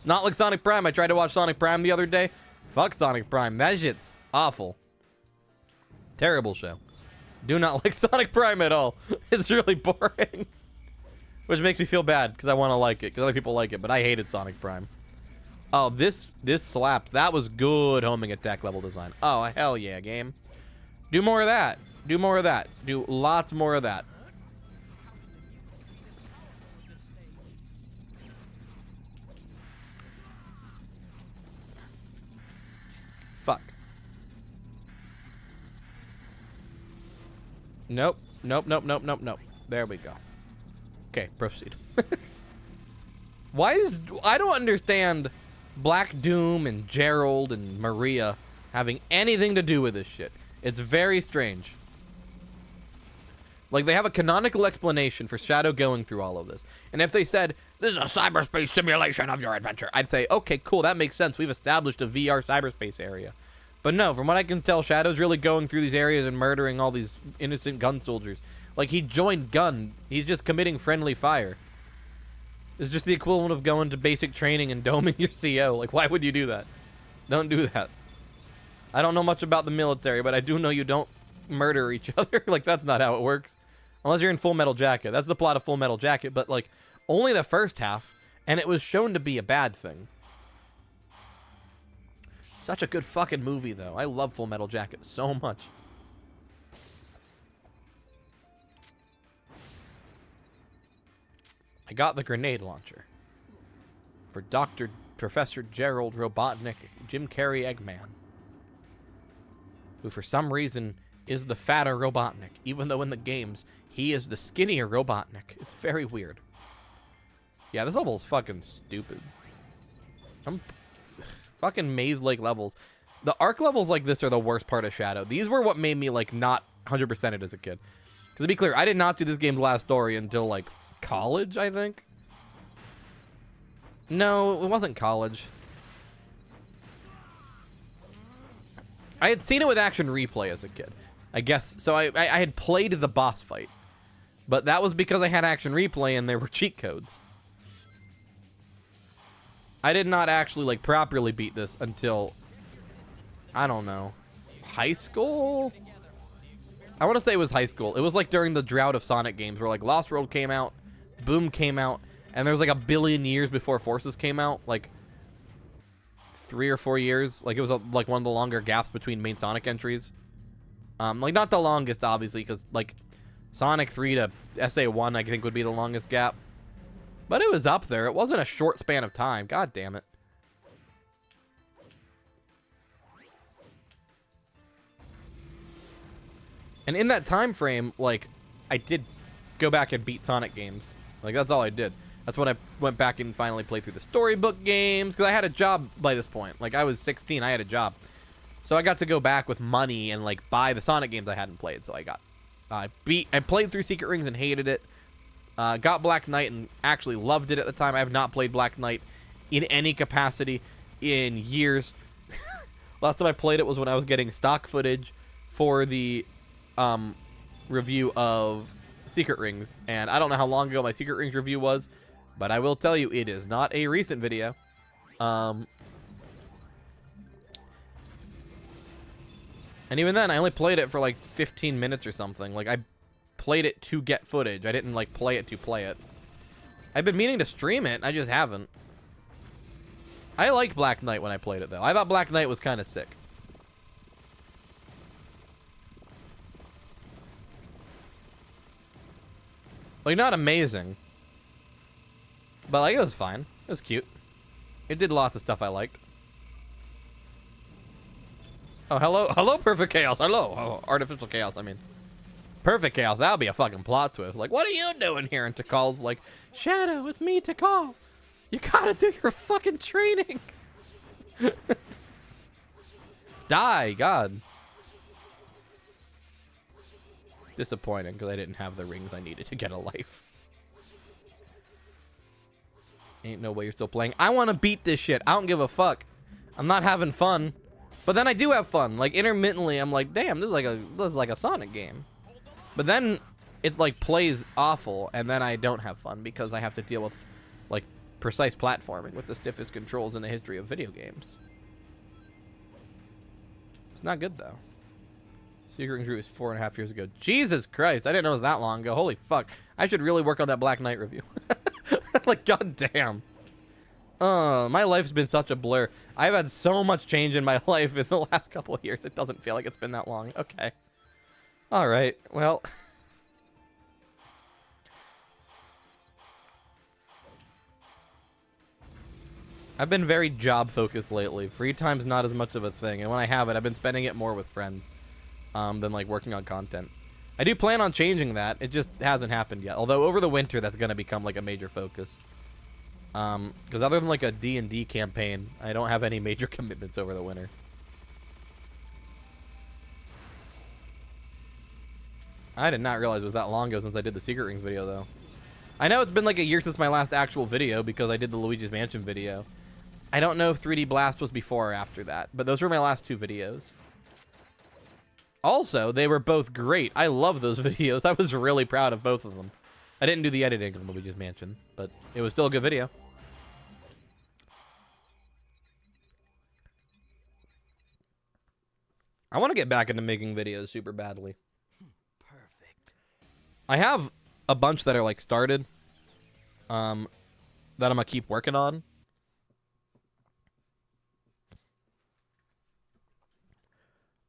Not like Sonic Prime. I tried to watch Sonic Prime the other day. Fuck Sonic Prime. That shit's awful. Terrible show. Do not like Sonic Prime at all. It's really boring. Which makes me feel bad because I want to like it because other people like it, but I hated Sonic Prime. Oh, this slaps. That was good homing attack level design. Oh, hell yeah, game. Do more of that. Do more of that. Do lots more of that. Fuck. Nope. Nope, nope, nope, nope, nope. There we go. Okay, proceed. I don't understand Black Doom and Gerald and Maria having anything to do with this shit. It's very strange. Like, they have a canonical explanation for Shadow going through all of this. And if they said, this is a cyberspace simulation of your adventure, I'd say, okay, cool, that makes sense. We've established a VR cyberspace area. But no, from what I can tell, Shadow's really going through these areas and murdering all these innocent gun soldiers. Like, he joined gun. He's just committing friendly fire. It's just the equivalent of going to basic training and doming your CO. Like, why would you do that? Don't do that. I don't know much about the military, but I do know you don't murder each other. Like, that's not how it works. Unless you're in Full Metal Jacket. That's the plot of Full Metal Jacket, but, like, only the first half, and it was shown to be a bad thing. Such a good fucking movie, though. I love Full Metal Jacket so much. I got the grenade launcher. For Professor Gerald Robotnik, Jim Carrey Eggman. Who, for some reason, is the fatter Robotnik. Even though in the games, he is the skinnier Robotnik. It's very weird. Yeah, this level is fucking stupid. Fucking maze-like levels. The arc levels like this are the worst part of Shadow. These were what made me, like, not 100% it as a kid. Because to be clear, I did not do this game's last story until, like, college, I think. No, it wasn't college. I had seen it with Action Replay as a kid, I guess. So I had played the boss fight. But that was because I had Action Replay and there were cheat codes. I did not actually, like, properly beat this until, I don't know, high school? I want to say it was high school. It was, like, during the drought of Sonic games where, like, Lost World came out, Boom came out, and there was, like, a billion years before Forces came out. Like, 3 or 4 years. Like, it was, like, one of the longer gaps between main Sonic entries. Like, not the longest, obviously, because, like, Sonic 3 to SA1, I think, would be the longest gap. But it was up there. It wasn't a short span of time. God damn it. And in that time frame, like, I did go back and beat Sonic games. Like, that's all I did. That's when I went back and finally played through the storybook games. Because I had a job by this point. Like, I was 16. I had a job. So I got to go back with money and, like, buy the Sonic games I hadn't played. So I played through Secret Rings and hated it. Got Black Knight and actually loved it at the time. I have not played Black Knight in any capacity in years. Last time I played it was when I was getting stock footage for the review of Secret Rings. And I don't know how long ago my Secret Rings review was. But I will tell you, it is not a recent video. And even then, I only played it for like 15 minutes or something. Like, I played it to get footage. I didn't, like, play it to play it. I've been meaning to stream it. I just haven't. I liked Black Knight when I played it, though. I thought Black Knight was kind of sick. Like, not amazing. But, like, it was fine. It was cute. It did lots of stuff I liked. Oh, hello. Hello, Perfect Chaos. Hello. Oh, Artificial Chaos, I mean. Perfect Chaos. That would be a fucking plot twist. Like, what are you doing here? And Tikal's like, Shadow, it's me, Tikal. You gotta do your fucking training. Die, God. Disappointing, because I didn't have the rings I needed to get a life. Ain't no way you're still playing. I want to beat this shit. I don't give a fuck. I'm not having fun. But then I do have fun. Like, intermittently, I'm like, damn, this is like a Sonic game. But then it, like, plays awful, and then I don't have fun because I have to deal with, like, precise platforming with the stiffest controls in the history of video games. It's not good, though. Secret Rings was 4.5 years ago. Jesus Christ, I didn't know it was that long ago. Holy fuck. I should really work on that Black Knight review. Like, goddamn. My life's been such a blur. I've had so much change in my life in the last couple of years. It doesn't feel like it's been that long. Okay. All right. Well. I've been very job focused lately. Free time's not as much of a thing. And when I have it, I've been spending it more with friends than like working on content. I do plan on changing that. It just hasn't happened yet. Although over the winter, that's going to become like a major focus. Because other than like a D&D campaign, I don't have any major commitments over the winter. I did not realize it was that long ago since I did the Secret Rings video, though. I know it's been like a year since my last actual video because I did the Luigi's Mansion video. I don't know if 3D Blast was before or after that, but those were my last two videos. Also, they were both great. I love those videos. I was really proud of both of them. I didn't do the editing of Luigi's Mansion, but it was still a good video. I want to get back into making videos super badly. Perfect. I have a bunch that are like started that I'm gonna keep working on.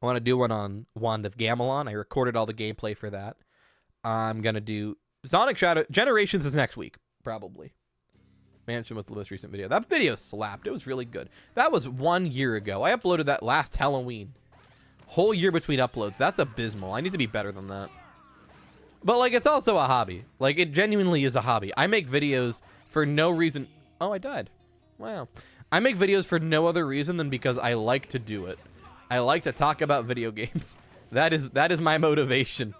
I want to do one on Wand of Gamelon. I recorded all the gameplay for that. I'm gonna do Sonic Shadow Generations is next week, probably. Mansion was the most recent video. That video slapped. It was really good. That was 1 year ago. I uploaded that last Halloween. Whole year between uploads. That's abysmal. I need to be better than that. But, like, it's also a hobby. Like, it genuinely is a hobby. I make videos for no reason. Oh, I died. Wow. I make videos for no other reason than because I like to do it. I like to talk about video games. That is my motivation.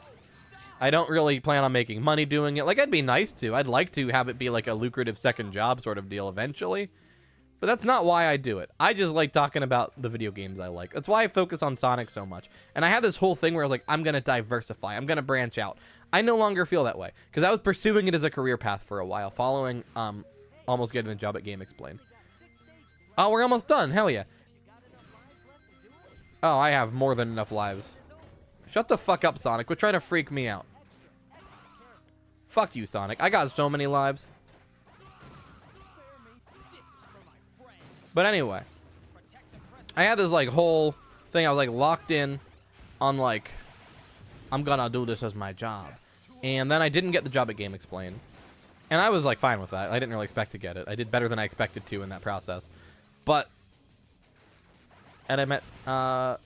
I don't really plan on making money doing it. Like, I'd be nice to. I'd like to have it be, like, a lucrative second job sort of deal eventually. But that's not why I do it. I just like talking about the video games I like. That's why I focus on Sonic so much. And I had this whole thing where I was like, I'm going to diversify. I'm going to branch out. I no longer feel that way. Because I was pursuing it as a career path for a while. Following, almost getting the job at Game Explain. Oh, we're almost done. Hell yeah. Oh, I have more than enough lives. Shut the fuck up, Sonic. Quit trying to freak me out. Fuck you, Sonic. I got so many lives. But anyway, I had this like whole thing. I was like locked in on like, I'm gonna do this as my job. And then I didn't get the job at Game Explain. And I was like fine with that. I didn't really expect to get it. I did better than I expected to in that process. And I met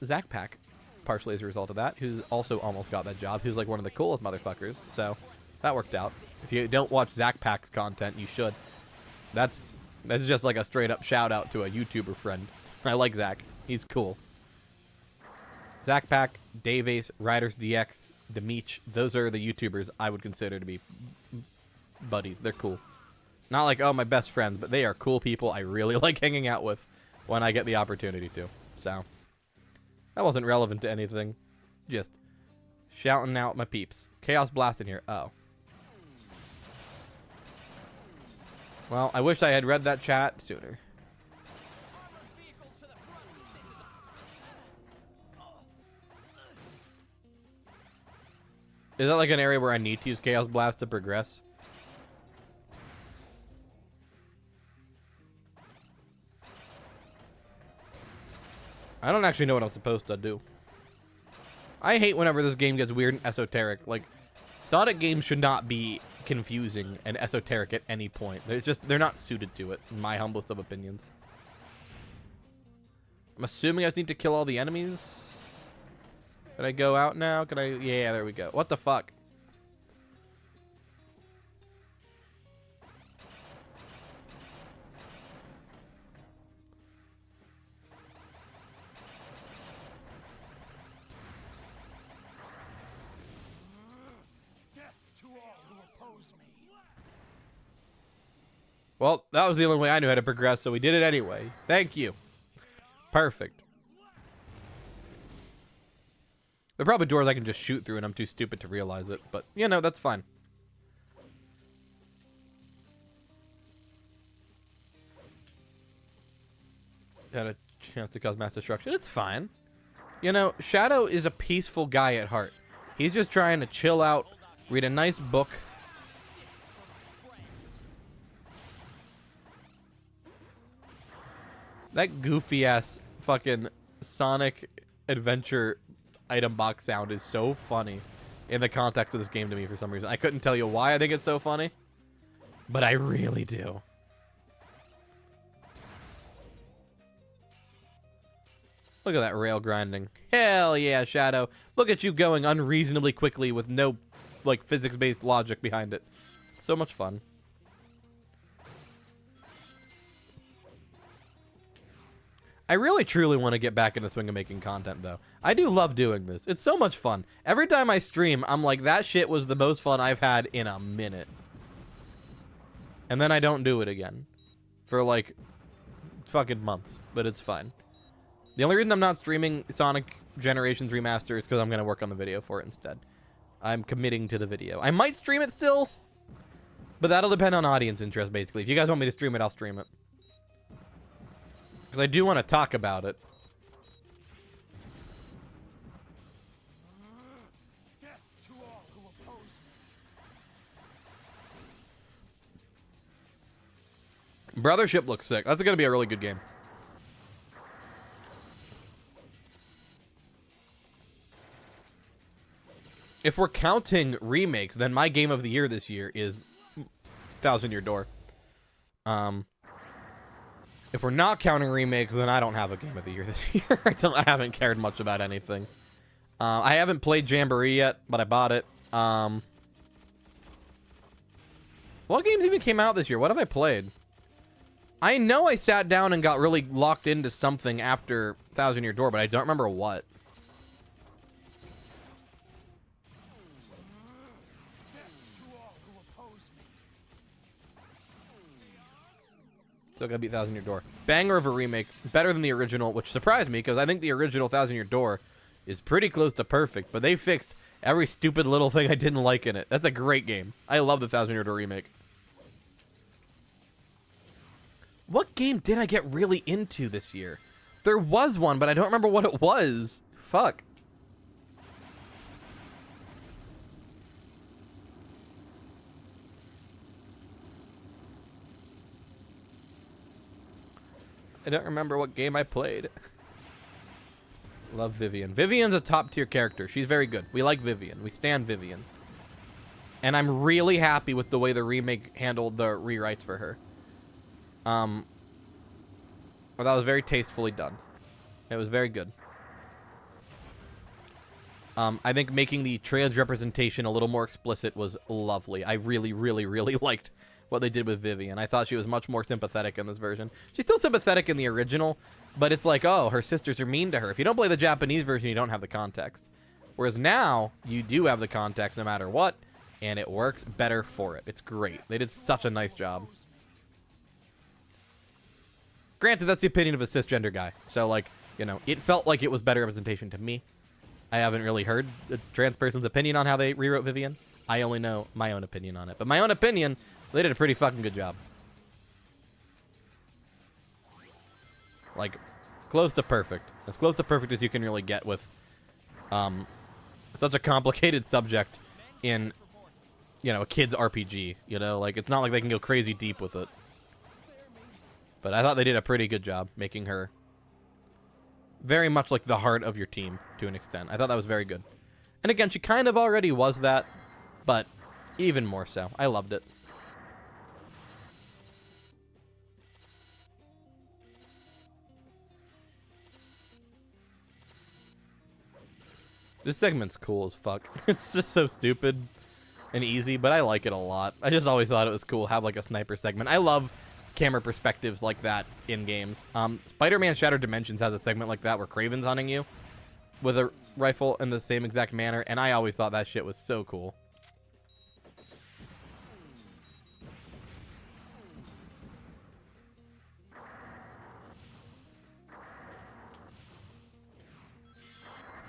Zach Pack, partially as a result of that, who's also almost got that job, who's like one of the coolest motherfuckers. So that worked out. If you don't watch Zach Pack's content, you should. That's just like a straight up shout out to a YouTuber friend. I like Zach. He's cool. Zach Pack, Dave Ace, Riders DX, Demeech. Those are the YouTubers I would consider to be buddies. They're cool. Not like, oh, my best friends, but they are cool people I really like hanging out with when I get the opportunity to. So, that wasn't relevant to anything. Just shouting out my peeps. Chaos Blast in here. Oh. Well, I wish I had read that chat sooner. Armored vehicles to the front. This is Is that like an area where I need to use Chaos Blast to progress? I don't actually know what I'm supposed to do. I hate whenever this game gets weird and esoteric. Like, Sonic games should not be confusing and esoteric at any point. They're not suited to it, in my humblest of opinions. I'm assuming I just need to kill all the enemies. Can I go out now? Can I? Yeah, there we go. What the fuck? Well, that was the only way I knew how to progress, so we did it anyway. Thank you. Perfect. There are probably doors I can just shoot through, and I'm too stupid to realize it. But, you know, that's fine. Had a chance to cause mass destruction. It's fine. You know, Shadow is a peaceful guy at heart. He's just trying to chill out, read a nice book. That goofy-ass fucking Sonic Adventure item box sound is so funny in the context of this game to me for some reason. I couldn't tell you why I think it's so funny, but I really do. Look at that rail grinding. Hell yeah, Shadow. Look at you going unreasonably quickly with no, like, physics-based logic behind it. So much fun. I really truly want to get back in the swing of making content, though. I do love doing this. It's so much fun. Every time I stream, I'm like, that shit was the most fun I've had in a minute. And then I don't do it again. For, like, fucking months. But it's fine. The only reason I'm not streaming Sonic Generations Remaster is because I'm going to work on the video for it instead. I'm committing to the video. I might stream it still, but that'll depend on audience interest, basically. If you guys want me to stream it, I'll stream it. Because I do want to talk about it. death to all who oppose me. Brothership looks sick. That's going to be a really good game. If we're counting remakes, then my game of the year this year is Thousand Year Door. If we're not counting remakes, then I don't have a game of the year this year. I haven't cared much about anything. I haven't played Jamboree yet, but I bought it. What games even came out this year? What have I played? I know I sat down and got really locked into something after Thousand Year Door, but I don't remember what. Still gotta beat Thousand Year Door. Banger of a remake. Better than the original, which surprised me because I think the original Thousand Year Door is pretty close to perfect, but they fixed every stupid little thing I didn't like in it. That's a great game. I love the Thousand Year Door remake. What game did I get really into this year? There was one, but I don't remember what it was. Fuck. I don't remember what game I played. Love Vivian. Vivian's a top tier character. She's very good. We like Vivian. We stand Vivian. And I'm really happy with the way the remake handled the rewrites for her. Well, that was very tastefully done. It was very good. I think making the trans representation a little more explicit was lovely. I really, really, really liked what they did with Vivian. I thought she was much more sympathetic in this version. She's still sympathetic in the original, but it's like, oh, her sisters are mean to her. If you don't play the Japanese version, you don't have the context. Whereas now, you do have the context no matter what, and it works better for it. It's great. They did such a nice job. Granted, that's the opinion of a cisgender guy. So, like, you know, it felt like it was better representation to me. I haven't really heard the trans person's opinion on how they rewrote Vivian. I only know my own opinion on it. But my own opinion, they did a pretty fucking good job. Like, close to perfect. As close to perfect as you can really get with such a complicated subject in, you know, a kid's RPG. You know, like, it's not like they can go crazy deep with it. But I thought they did a pretty good job making her very much like the heart of your team to an extent. I thought that was very good. And again, she kind of already was that, but even more so. I loved it. This segment's cool as fuck. It's just so stupid and easy, but I like it a lot. I just always thought it was cool to have like a sniper segment. I love camera perspectives like that in games. Spider-Man Shattered Dimensions has a segment like that where Kraven's hunting you with a rifle in the same exact manner, and I always thought that shit was so cool.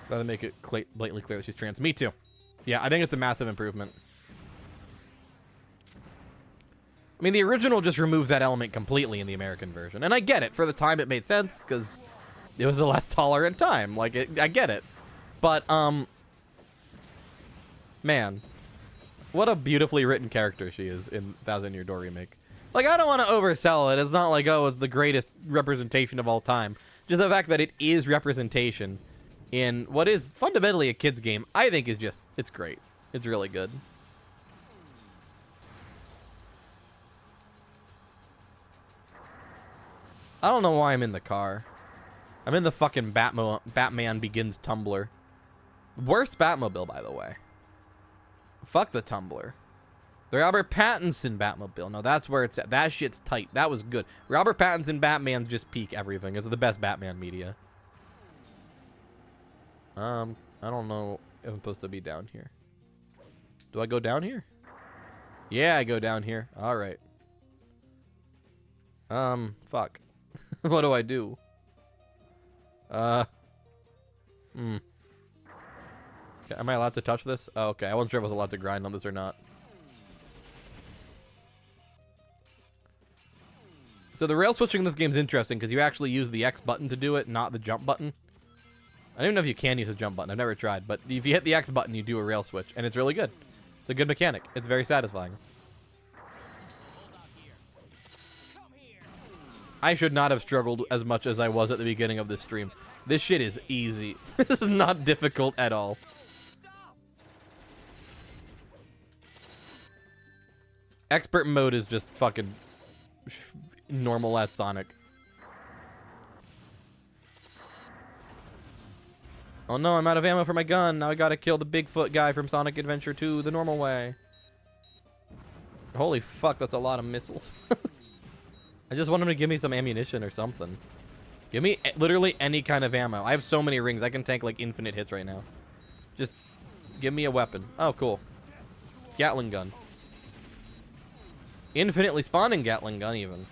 Rather make it blatantly clear that she's trans. Me too. Yeah, I think it's a massive improvement. I mean, the original just removed that element completely in the American version. And I get it. For the time, it made sense, because it was a less tolerant time. Like, I get it. But, man. What a beautifully written character she is in Thousand Year Door Remake. Like, I don't want to oversell it. It's not like, oh, it's the greatest representation of all time. Just the fact that it is representation in what is fundamentally a kid's game, I think is just, it's great. It's really good. I don't know why I'm in the car. I'm in the fucking Batman Begins Tumbler. Worst Batmobile, by the way. Fuck the Tumbler. The Robert Pattinson Batmobile. No, that's where it's at. That shit's tight. That was good. Robert Pattinson Batman's just peak everything. It's the best Batman media. I don't know if I'm supposed to be down here. Do I go down here? Yeah, I go down here. All right. Fuck. What do I do? Okay, am I allowed to touch this? Oh, okay, I wasn't sure if I was allowed to grind on this or not. So the rail switching in this game is interesting because you actually use the X button to do it, not the jump button. I don't even know if you can use a jump button. I've never tried, but if you hit the X button, you do a rail switch, and it's really good. It's a good mechanic. It's very satisfying. I should not have struggled as much as I was at the beginning of this stream. This shit is easy. This is not difficult at all. Expert mode is just fucking normal as Sonic. Oh no, I'm out of ammo for my gun. Now I gotta kill the Bigfoot guy from Sonic Adventure 2 the normal way. Holy fuck, that's a lot of missiles. I just want him to give me some ammunition or something. Give me literally any kind of ammo. I have so many rings. I can tank like infinite hits right now. Just give me a weapon. Oh, cool. Gatling gun. Infinitely spawning Gatling gun even.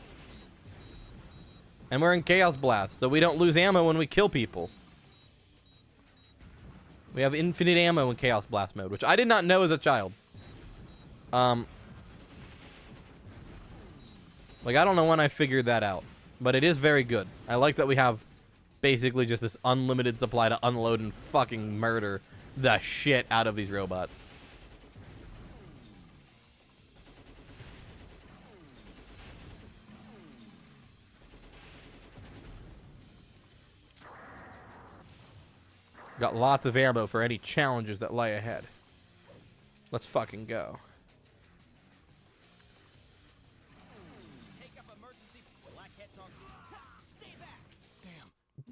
And we're in Chaos Blast, so we don't lose ammo when we kill people. We have infinite ammo in Chaos Blast mode, which I did not know as a child. Like, I don't know when I figured that out, but it is very good. I like that we have basically just this unlimited supply to unload and fucking murder the shit out of these robots. Got lots of ammo for any challenges that lie ahead. Let's fucking go.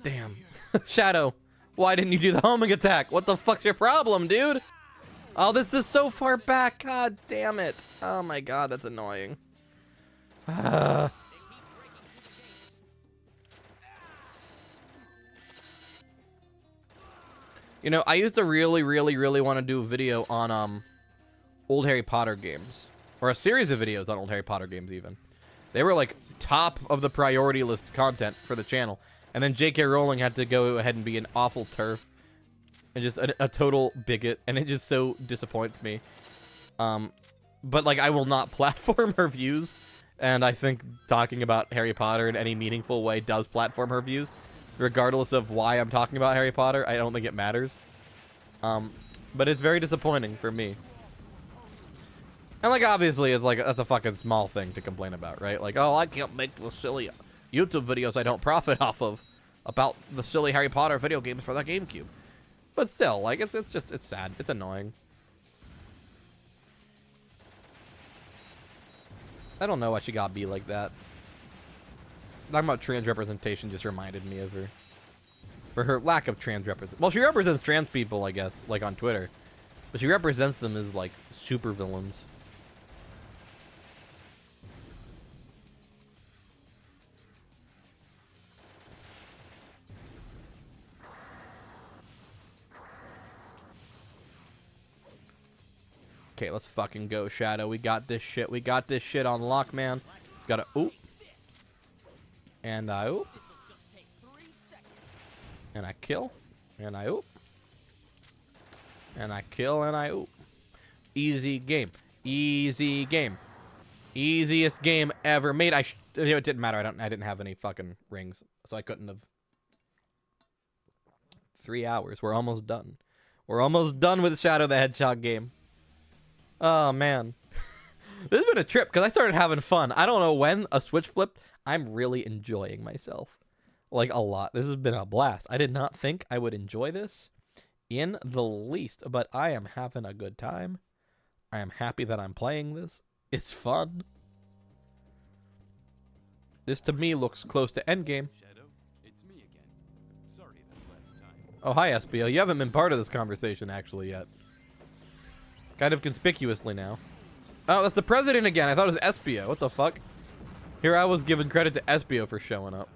Damn. Shadow, why didn't you do the homing attack? What the fuck's your problem, dude? Oh, this is so far back. God damn it. Oh my god, that's annoying. You know, I used to really want to do a video on old Harry Potter games. Or a series of videos on old Harry Potter games even. They were like top of the priority list content for the channel. And then J.K. Rowling had to go ahead and be an awful turf. And just a total bigot. And it just so disappoints me. But like, I will not platform her views And I think talking about Harry Potter in any meaningful way does platform her views. Regardless of why I'm talking about Harry Potter, I don't think it matters. But it's very disappointing for me. And, like, obviously, it's like, that's a fucking small thing to complain about, right? Like, oh, I can't make the silly YouTube videos I don't profit off of about the silly Harry Potter video games for the GameCube. But still, like, it's sad. It's annoying. I don't know why she gotta be like that. Talking about trans representation just reminded me of her. For her lack of trans representation. Well, she represents trans people, I guess, like on Twitter. But she represents them as, like, super villains. Okay, let's fucking go, Shadow. We got this shit. We got this shit on lock, man. Gotta oop. And I oop. And I kill. And I oop. And I kill and I oop. Easy game. Easy game. Easiest game ever made. It didn't matter. I didn't have any fucking rings, so I couldn't have. 3 hours. We're almost done. We're almost done with Shadow the Hedgehog game. Oh, man. This has been a trip because I started having fun. I don't know when a switch flipped. I'm really enjoying myself. Like, a lot. This has been a blast. I did not think I would enjoy this in the least, but I am having a good time. I am happy that I'm playing this. It's fun. This, to me, looks close to endgame. Shadow, it's me again. Sorry that last time. Oh, hi, SBO. You haven't been part of this conversation, actually, yet. Kind of conspicuously now. Oh, that's the president again. I thought it was SBO. What the fuck? Here I was giving credit to SBO for showing up.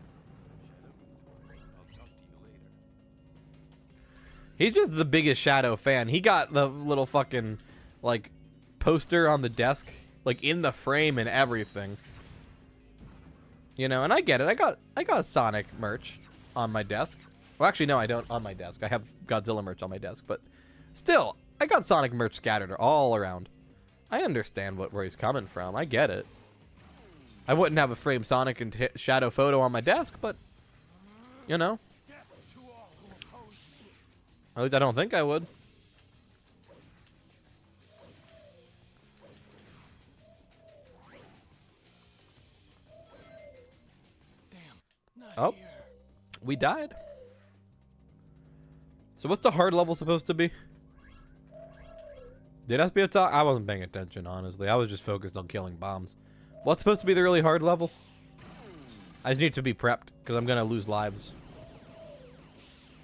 I'll talk to you later. He's just the biggest Shadow fan. He got the little fucking, like, poster on the desk, like, in the frame and everything. You know, and I get it. I got Sonic merch on my desk. Well, actually, no, I don't on my desk. I have Godzilla merch on my desk, but still, I got Sonic merch scattered all around. I understand where he's coming from. I get it. I wouldn't have a framed Sonic and Shadow photo on my desk, but, you know. At least I don't think I would. Oh, we died. So what's the hard level supposed to be? Did SBO talk? I wasn't paying attention, honestly. I was just focused on killing bombs. What's supposed to be the really hard level? I just need to be prepped, because I'm going to lose lives.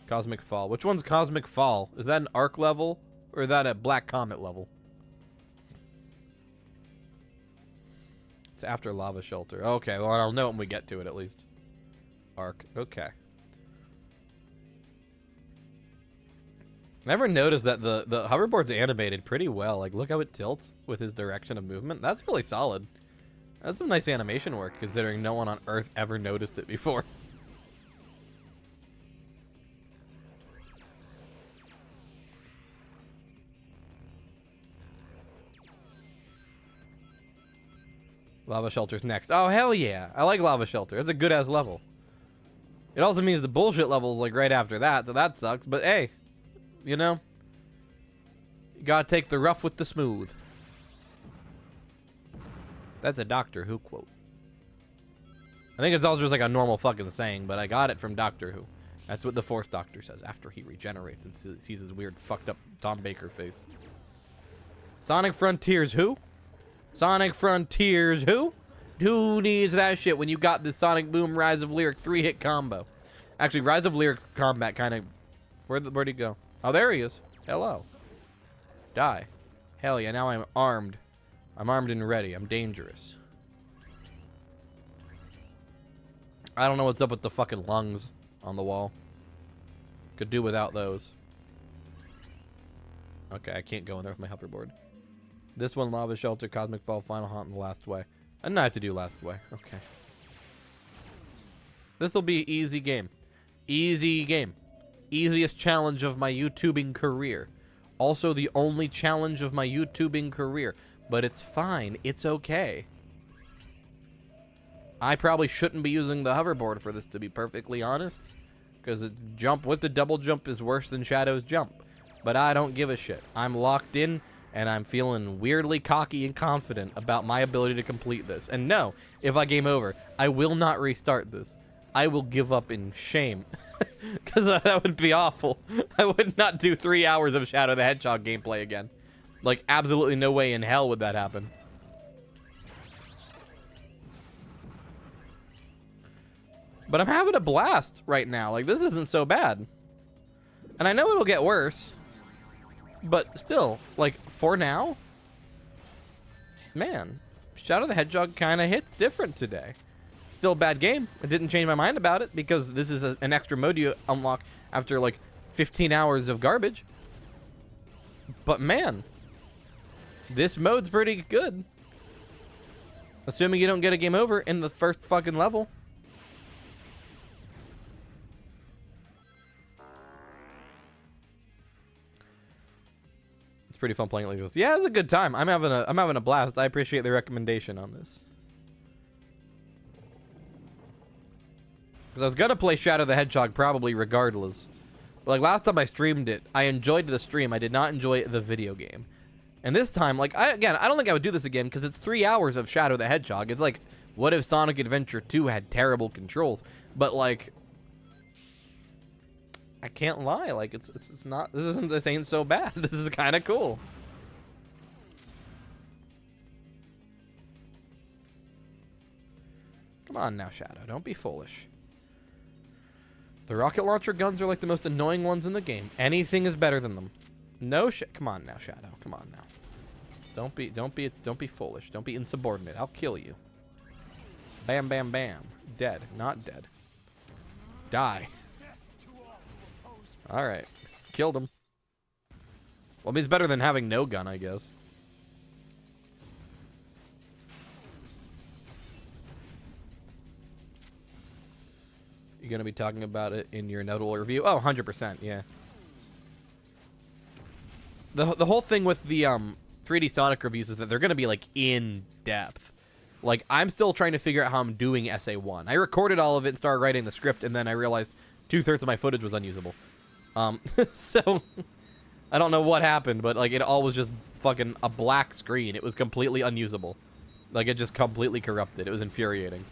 Cosmic Fall. Which one's Cosmic Fall? Is that an Arc level, or is that a Black Comet level? It's after Lava Shelter. Okay, well, I'll know when we get to it, at least. Arc. Okay. Never noticed that the hoverboard's animated pretty well. Like, look how it tilts with his direction of movement. That's really solid. That's some nice animation work, considering no one on Earth ever noticed it before. Lava Shelter's next. Oh, hell yeah. I like Lava Shelter. It's a good-ass level. It also means the bullshit level's, like, right after that, so that sucks. But, hey, you know, you gotta take the rough with the smooth. That's a Doctor Who quote. I think it's also just like a normal fucking saying, but I got it from Doctor Who. That's what the Force Doctor says after he regenerates and sees his weird fucked up Tom Baker face. Sonic Frontiers who? Sonic Frontiers who? Who needs that shit when you got the Sonic Boom Rise of Lyric 3-hit combo? Actually, Rise of Lyric combat kind of... Where'd he go? Oh, there he is. Hello. Die. Hell yeah, now I'm armed. I'm armed and ready. I'm dangerous. I don't know what's up with the fucking lungs on the wall. Could do without those. Okay, I can't go in there with my hoverboard. This one, Lava Shelter, Cosmic Fall, Final Haunt, and the Last Way. I didn't have to do Last Way. Okay. This will be easy game. Easy game. Easiest challenge of my YouTubing career. Also the only challenge of my YouTubing career. But it's fine. It's okay. I probably shouldn't be using the hoverboard for this, to be perfectly honest, because its jump with the double jump is worse than Shadow's jump. But I don't give a shit. I'm locked in, and I'm feeling weirdly cocky and confident about my ability to complete this. And no, if I game over, I will not restart this. I will give up in shame, because that would be awful. I would not do 3 hours of Shadow the Hedgehog gameplay again. Like, absolutely no way in hell would that happen. But I'm having a blast right now. Like, this isn't so bad. And I know it'll get worse. But still, like, for now, man, Shadow the Hedgehog kind of hits different today. Still a bad game. I didn't change my mind about it because this is an extra mode you unlock after, like, 15 hours of garbage. But, man, this mode's pretty good. Assuming you don't get a game over in the first fucking level. Pretty fun playing it like this. Yeah, it's a good time. I'm having a blast. I appreciate the recommendation on this. Because I was gonna play Shadow the Hedgehog probably regardless. But like last time I streamed it, I enjoyed the stream. I did not enjoy the video game. And this time, like I don't think I would do this again because it's 3 hours of Shadow the Hedgehog. It's like, what if Sonic Adventure 2 had terrible controls? But like, I can't lie, like it's not, this ain't so bad. This is kind of cool. Come on now, Shadow, don't be foolish. The rocket launcher guns are like the most annoying ones in the game. Anything is better than them. No shit. Come on now, Shadow. Come on now. Don't be foolish. Don't be insubordinate. I'll kill you. Bam, bam, bam. Dead. Not dead. Die. Alright. Killed him. Well, I mean, it's better than having no gun, I guess. You're going to be talking about it in your notable review? Oh, 100%, yeah. The whole thing with the 3D Sonic reviews is that they're going to be, like, in-depth. Like, I'm still trying to figure out how I'm doing SA1. I recorded all of it and started writing the script, and then I realized 2/3 of my footage was unusable. So, I don't know what happened, but, like, it all was just fucking a black screen. It was completely unusable. Like, it just completely corrupted. It was infuriating.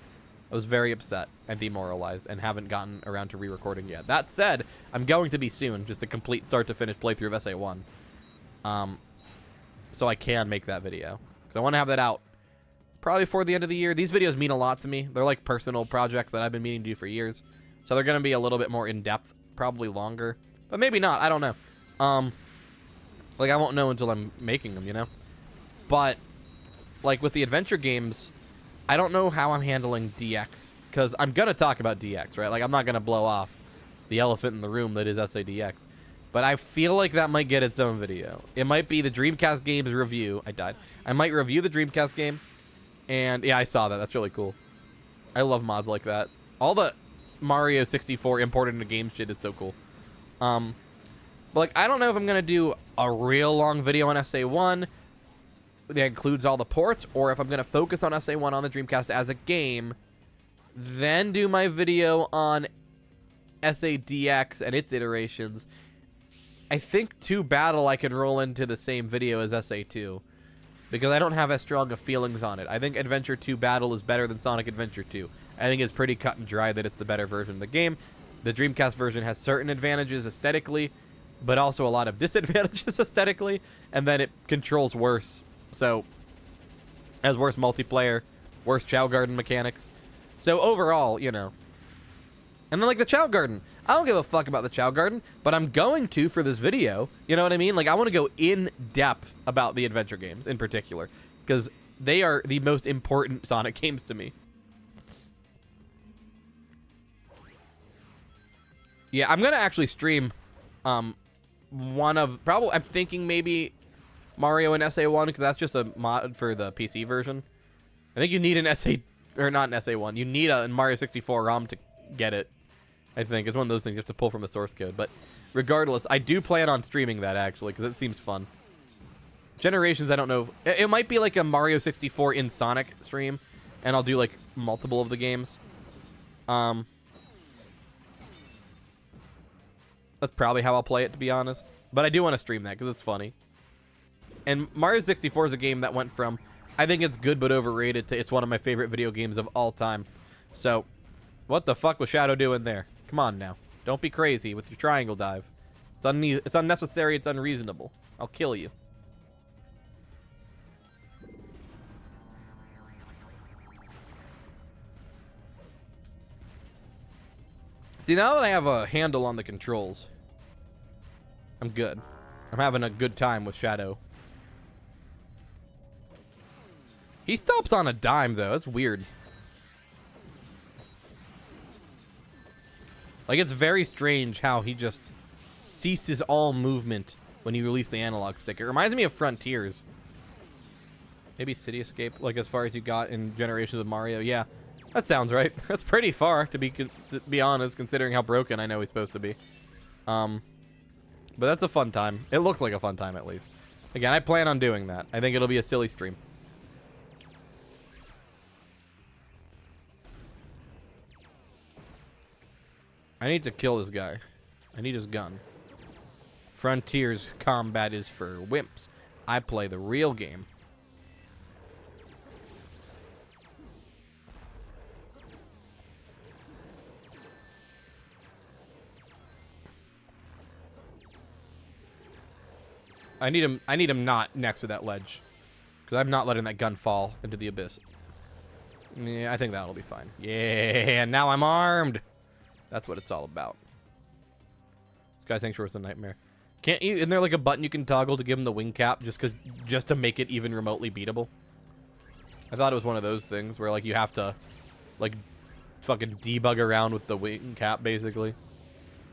I was very upset and demoralized and haven't gotten around to re-recording yet. That said, I'm going to be soon, just a complete start-to-finish playthrough of SA1. So I can make that video. Because I want to have that out probably before the end of the year. These videos mean a lot to me. They're like personal projects that I've been meaning to do for years. So they're going to be a little bit more in-depth, probably longer. But maybe not. I don't know. Like, I won't know until I'm making them, you know? But, like, with the adventure games, I don't know how I'm handling DX. Because I'm going to talk about DX, right? Like, I'm not going to blow off the elephant in the room that is SADX. But I feel like that might get its own video. It might be the Dreamcast games review. I died. I might review the Dreamcast game. And, yeah, I saw that. That's really cool. I love mods like that. All the Mario 64 imported into game shit is so cool. But, like, I don't know if I'm going to do a real long video on SA1 that includes all the ports, or if I'm going to focus on SA1 on the Dreamcast as a game, then do my video on SADX and its iterations. I think 2 Battle I can roll into the same video as SA2, because I don't have as strong of feelings on it. I think Adventure 2 Battle is better than Sonic Adventure 2. I think it's pretty cut and dry that it's the better version of the game. The Dreamcast version has certain advantages aesthetically, but also a lot of disadvantages aesthetically, and then it controls worse. So, has worse multiplayer, worse Chow Garden mechanics. So overall, you know. And then, like, the Chow Garden. I don't give a fuck about the Chow Garden, but I'm going to for this video. You know what I mean? Like, I want to go in depth about the adventure games in particular, because they are the most important Sonic games to me. Yeah, I'm going to actually stream one of, probably, I'm thinking maybe Mario and SA1, because that's just a mod for the PC version. I think you need an SA, or not an SA1, you need a Mario 64 ROM to get it. I think it's one of those things you have to pull from the source code. But regardless, I do plan on streaming that, actually, because it seems fun. Generations, I don't know. It might be like a Mario 64 in Sonic stream, and I'll do like multiple of the games. That's probably how I'll play it, to be honest. But I do want to stream that because it's funny. And Mario 64 is a game that went from, I think it's good but overrated, to it's one of my favorite video games of all time. So, what the fuck was Shadow doing there? Come on now. Don't be crazy with your triangle dive. It's unnecessary, it's unreasonable. I'll kill you. See, now that I have a handle on the controls, I'm good. I'm having a good time with Shadow. He stops on a dime, though. That's weird. Like, it's very strange how he just ceases all movement when you release the analog stick. It reminds me of Frontiers. Maybe City Escape, like as far as you got in Generations of Mario. Yeah, that sounds right. That's pretty far, to be honest, considering how broken I know he's supposed to be. But that's a fun time. It looks like a fun time, at least. Again, I plan on doing that. I think it'll be a silly stream. I need to kill this guy. I need his gun. Frontiers combat is for wimps. I play the real game. I need him not next to that ledge. Because I'm not letting that gun fall into the abyss. Yeah, I think that'll be fine. Yeah, now I'm armed. That's what it's all about. Sky Sanctuary is a nightmare. Can't you? Isn't there like a button you can toggle to give him the wing cap just to make it even remotely beatable? I thought it was one of those things where like you have to like fucking debug around with the wing cap basically,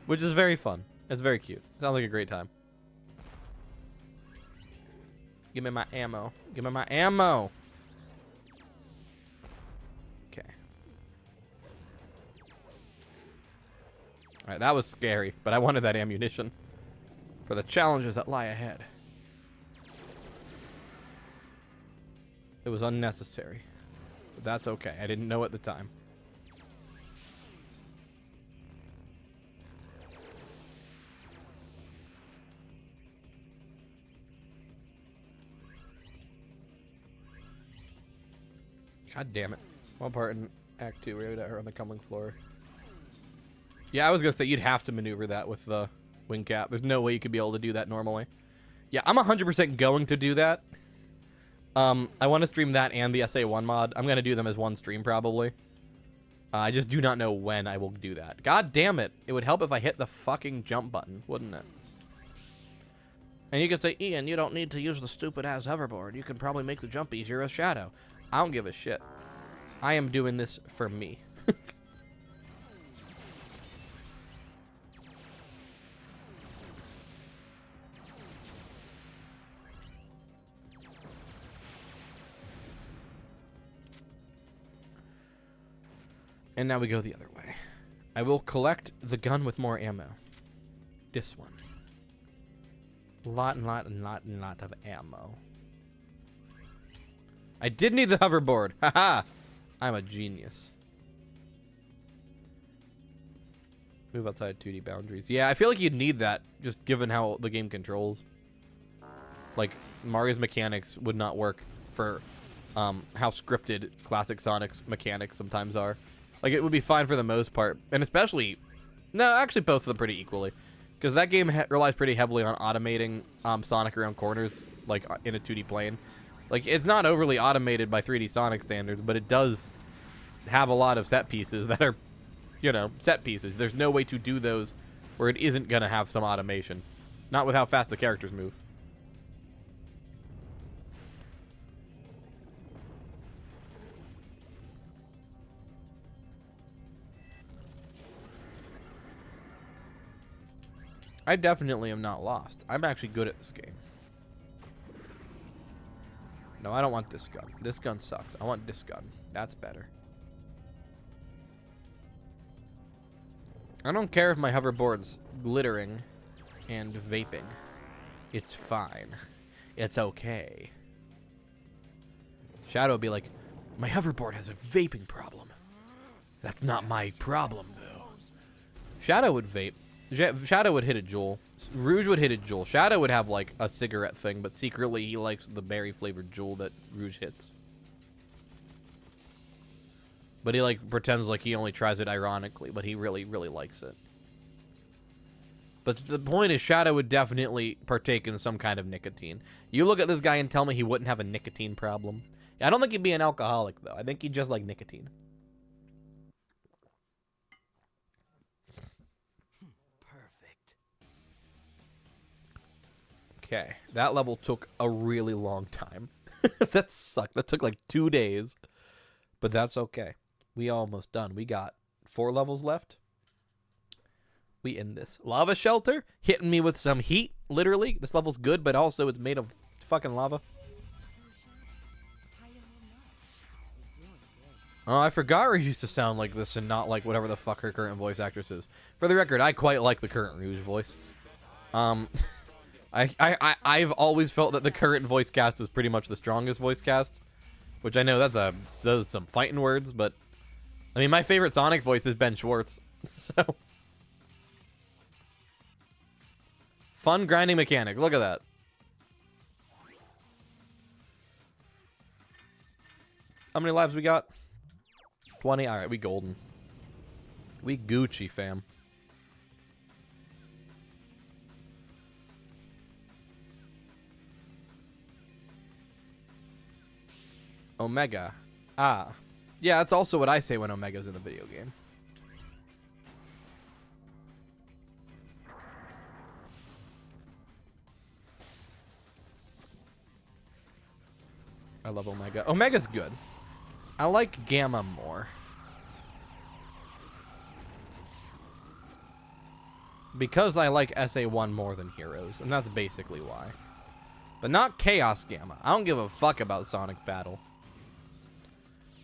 which is very fun. It's very cute. Sounds like a great time. Give me my ammo. Give me my ammo. Okay. Alright, that was scary, but I wanted that ammunition for the challenges that lie ahead. It was unnecessary, but that's okay. I didn't know at the time. God damn it. One part in Act 2, we had her on the coming floor. Yeah, I was going to say, you'd have to maneuver that with the wing cap. There's no way you could be able to do that normally. Yeah, I'm 100% going to do that. I want to stream that and the SA1 mod. I'm going to do them as one stream, probably. I just do not know when I will do that. God damn it. It would help if I hit the fucking jump button, wouldn't it? And you could say, Ian, you don't need to use the stupid-ass hoverboard. You can probably make the jump easier as Shadow. I don't give a shit. I am doing this for me. And now we go the other way. I will collect the gun with more ammo. This one. Lot of ammo. I did need the hoverboard. Haha. I'm a genius. Move outside 2D boundaries. Yeah, I feel like you'd need that, just given how the game controls. Like, Mario's mechanics would not work for how scripted classic Sonic's mechanics sometimes are. Like, it would be fine for the most part. And especially... No, actually both of them pretty equally. Because that game relies pretty heavily on automating Sonic around corners, like, in a 2D plane. Like, it's not overly automated by 3D Sonic standards, but it does have a lot of set pieces that are, you know, set pieces. There's no way to do those where it isn't going to have some automation. Not with how fast the characters move. I definitely am not lost. I'm actually good at this game. No, I don't want this gun. This gun sucks. I want this gun. That's better. I don't care if my hoverboard's glittering and vaping. It's fine. It's okay. Shadow would be like, My hoverboard has a vaping problem. That's not my problem, though. Shadow would vape. Shadow would hit a Jewel. Rouge would hit a Jewel. Shadow would have, like, a cigarette thing, but secretly he likes the berry-flavored Jewel that Rouge hits. But he, like, pretends like he only tries it ironically, but he really, really likes it. But the point is, Shadow would definitely partake in some kind of nicotine. You look at this guy and tell me he wouldn't have a nicotine problem. I don't think he'd be an alcoholic, though. I think he'd just like nicotine. Perfect. Okay, that level took a really long time. That sucked. That took like 2 days. But that's okay. We almost done. We got 4 levels left. We end this. Lava shelter hitting me with some heat, literally. This level's good, but also it's made of fucking lava. Oh, I forgot Rouge used to sound like this and not like whatever the fuck her current voice actress is. For the record, I quite like the current Rouge voice. I've always felt that the current voice cast is pretty much the strongest voice cast, which I know those some fighting words, but I mean, my favorite Sonic voice is Ben Schwartz. So fun grinding mechanic. Look at that. How many lives we got? 20. All right, we golden. We Gucci, fam. Omega. Ah. Yeah, that's also what I say when Omega's in the video game. I love Omega. Omega's good. I like Gamma more. Because I like SA1 more than Heroes, and that's basically why. But not Chaos Gamma. I don't give a fuck about Sonic Battle.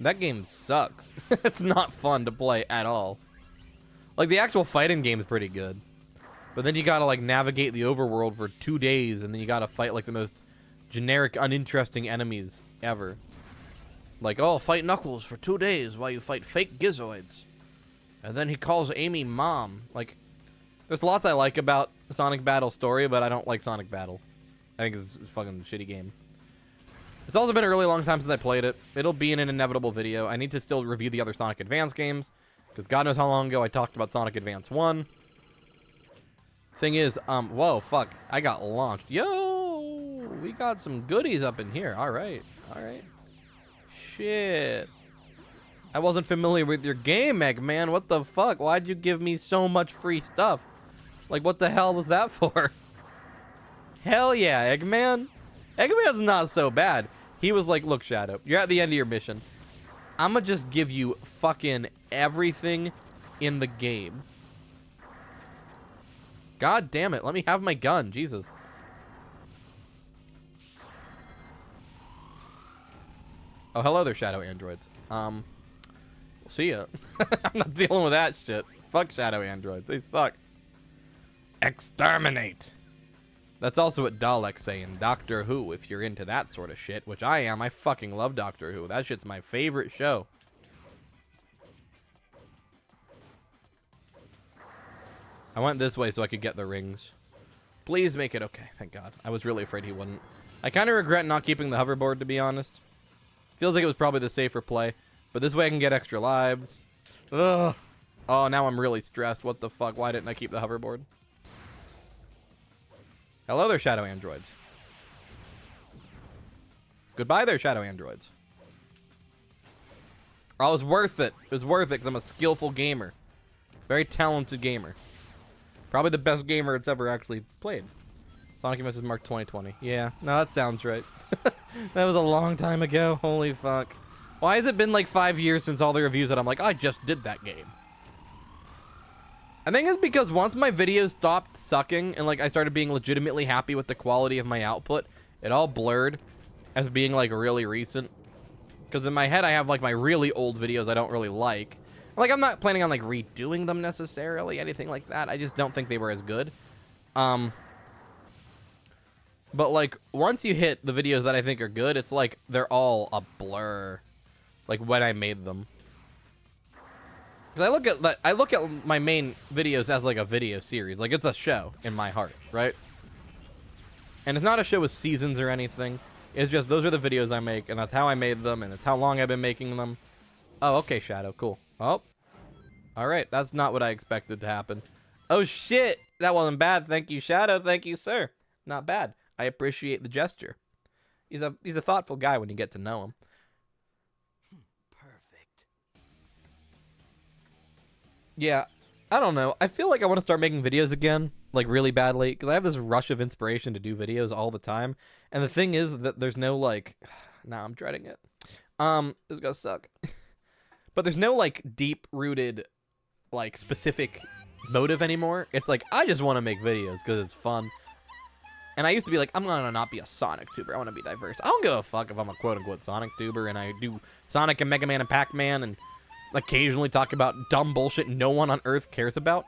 That game sucks. It's not fun to play at all. Like, the actual fighting game is pretty good. But then you gotta, like, navigate the overworld for 2 days, and then you gotta fight, like, the most generic, uninteresting enemies ever. Like, oh, fight Knuckles for 2 days while you fight fake Gizoids. And then he calls Amy Mom. Like, there's lots I like about Sonic Battle story, but I don't like Sonic Battle. I think it's a fucking shitty game. It's also been a really long time since I played it. It'll be in an inevitable video. I need to still review the other Sonic Advance games, because God knows how long ago I talked about Sonic Advance 1. Thing is, whoa, fuck. I got launched. Yo! We got some goodies up in here. Alright. Alright. Shit. I wasn't familiar with your game, Eggman. What the fuck? Why'd you give me so much free stuff? Like, what the hell was that for? Hell yeah, Eggman. Eggman's not so bad. He was like, look, Shadow, you're at the end of your mission. I'm gonna just give you fucking everything in the game. God damn it. Let me have my gun. Jesus. Oh, hello there, Shadow Androids. We'll see ya. I'm not dealing with that shit. Fuck Shadow Androids. They suck. Exterminate. That's also what Dalek's saying. Doctor Who, if you're into that sort of shit, which I am. I fucking love Doctor Who. That shit's my favorite show. I went this way so I could get the rings. Please make it okay. Thank God. I was really afraid he wouldn't. I kind of regret not keeping the hoverboard, to be honest. Feels like it was probably the safer play. But this way I can get extra lives. Ugh. Oh, now I'm really stressed. What the fuck? Why didn't I keep the hoverboard? Hello there, Shadow Androids. Goodbye there, Shadow Androids. Oh, it was worth it. It was worth it because I'm a skillful gamer. Very talented gamer. Probably the best gamer it's ever actually played. Sonic vs. Mark 2020. Yeah, no, that sounds right. That was a long time ago. Holy fuck. Why has it been like 5 years since all the reviews that I'm like, I just did that game? I think it's because once my videos stopped sucking and like I started being legitimately happy with the quality of my output, it all blurred as being like really recent. Because in my head I have like my really old videos I don't really like. Like I'm not planning on like redoing them necessarily, anything like that. I just don't think they were as good. But like once you hit the videos that I think are good, it's like they're all a blur. like when I made them. Because I look at my main videos as like a video series, like it's a show in my heart, right? And it's not a show with seasons or anything. It's just those are the videos I make, and that's how I made them, and it's how long I've been making them. Oh, okay, Shadow, cool. Oh, all right, that's not what I expected to happen. Oh shit, that wasn't bad. Thank you, Shadow. Thank you, sir. Not bad. I appreciate the gesture. He's a thoughtful guy when you get to know him. Perfect. Yeah, I don't know. I feel like I want to start making videos again, like really badly, because I have this rush of inspiration to do videos all the time. And the thing is that there's no like, nah, I'm dreading it. This is gonna suck. But there's no like deep-rooted, like specific motive anymore. It's like I just want to make videos because it's fun. And I used to be like, I'm gonna not be a Sonic tuber. I want to be diverse. I don't give a fuck if I'm a quote-unquote Sonic tuber and I do Sonic and Mega Man and Pac-Man and occasionally talk about dumb bullshit no one on Earth cares about.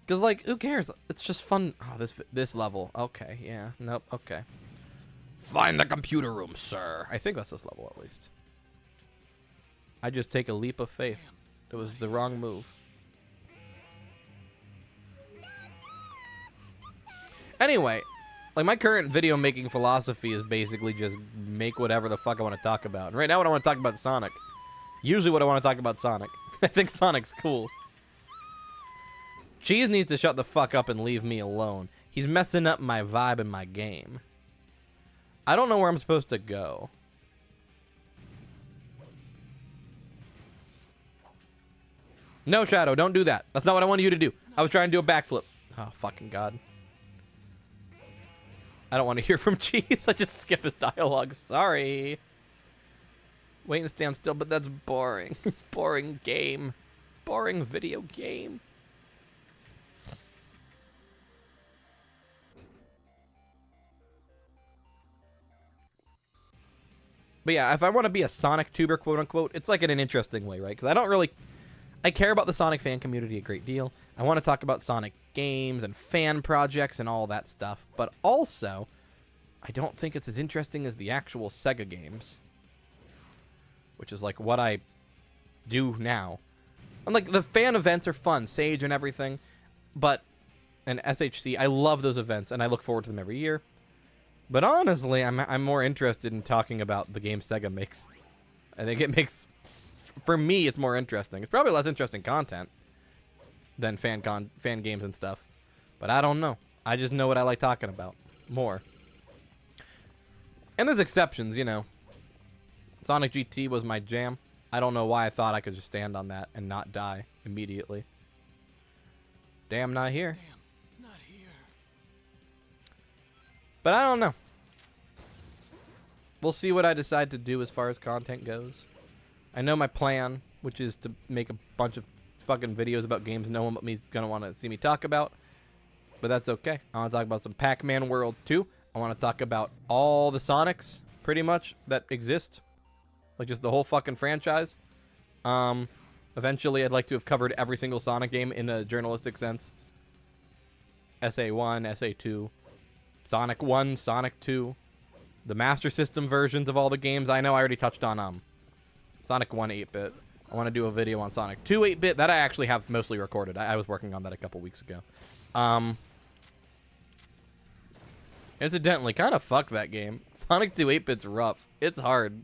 Because, like, who cares? It's just fun. Oh, this level. Okay, yeah. Nope, okay. Find the computer room, sir. I think that's this level, at least. I just take a leap of faith. It was the wrong move. Anyway, like, my current video making philosophy is basically just make whatever the fuck I want to talk about. And right now, what I want to talk about is Sonic. Usually what I want to talk about Sonic. I think Sonic's cool. Cheese needs to shut the fuck up and leave me alone. He's messing up my vibe in my game. I don't know where I'm supposed to go. No, Shadow, don't do that. That's not what I wanted you to do. I was trying to do a backflip. Oh, fucking God. I don't want to hear from Cheese. I just skip his dialogue. Sorry. Wait and stand still, but that's boring. Boring game. Boring video game. But yeah, if I want to be a Sonic tuber, quote unquote, it's like in an interesting way, right? Because I don't really... I care about the Sonic fan community a great deal. I want to talk about Sonic games and fan projects and all that stuff. But also, I don't think it's as interesting as the actual Sega games. Which is like what I do now. And like the fan events are fun, Sage and everything. But, and SHC, I love those events and I look forward to them every year. But honestly, I'm more interested in talking about the game Sega makes. I think it makes, for me, it's more interesting. It's probably less interesting content than fan games and stuff. But I don't know. I just know what I like talking about more. And there's exceptions, you know. Sonic GT was my jam. I don't know why I thought I could just stand on that and not die immediately. Damn, not here. Damn, not here. But I don't know. We'll see what I decide to do as far as content goes. I know my plan, which is to make a bunch of fucking videos about games no one but me is going to want to see me talk about. But that's okay. I want to talk about some Pac-Man World 2. I want to talk about all the Sonics, pretty much, that exist. Like, just the whole fucking franchise. Eventually, I'd like to have covered every single Sonic game in a journalistic sense. SA1, SA2, Sonic 1, Sonic 2. The Master System versions of all the games. I know I already touched on Sonic 1 8-bit. I want to do a video on Sonic 2 8-bit. That I actually have mostly recorded. I was working on that a couple weeks ago. Incidentally, kind of fuck that game. Sonic 2 8-bit's rough. It's hard.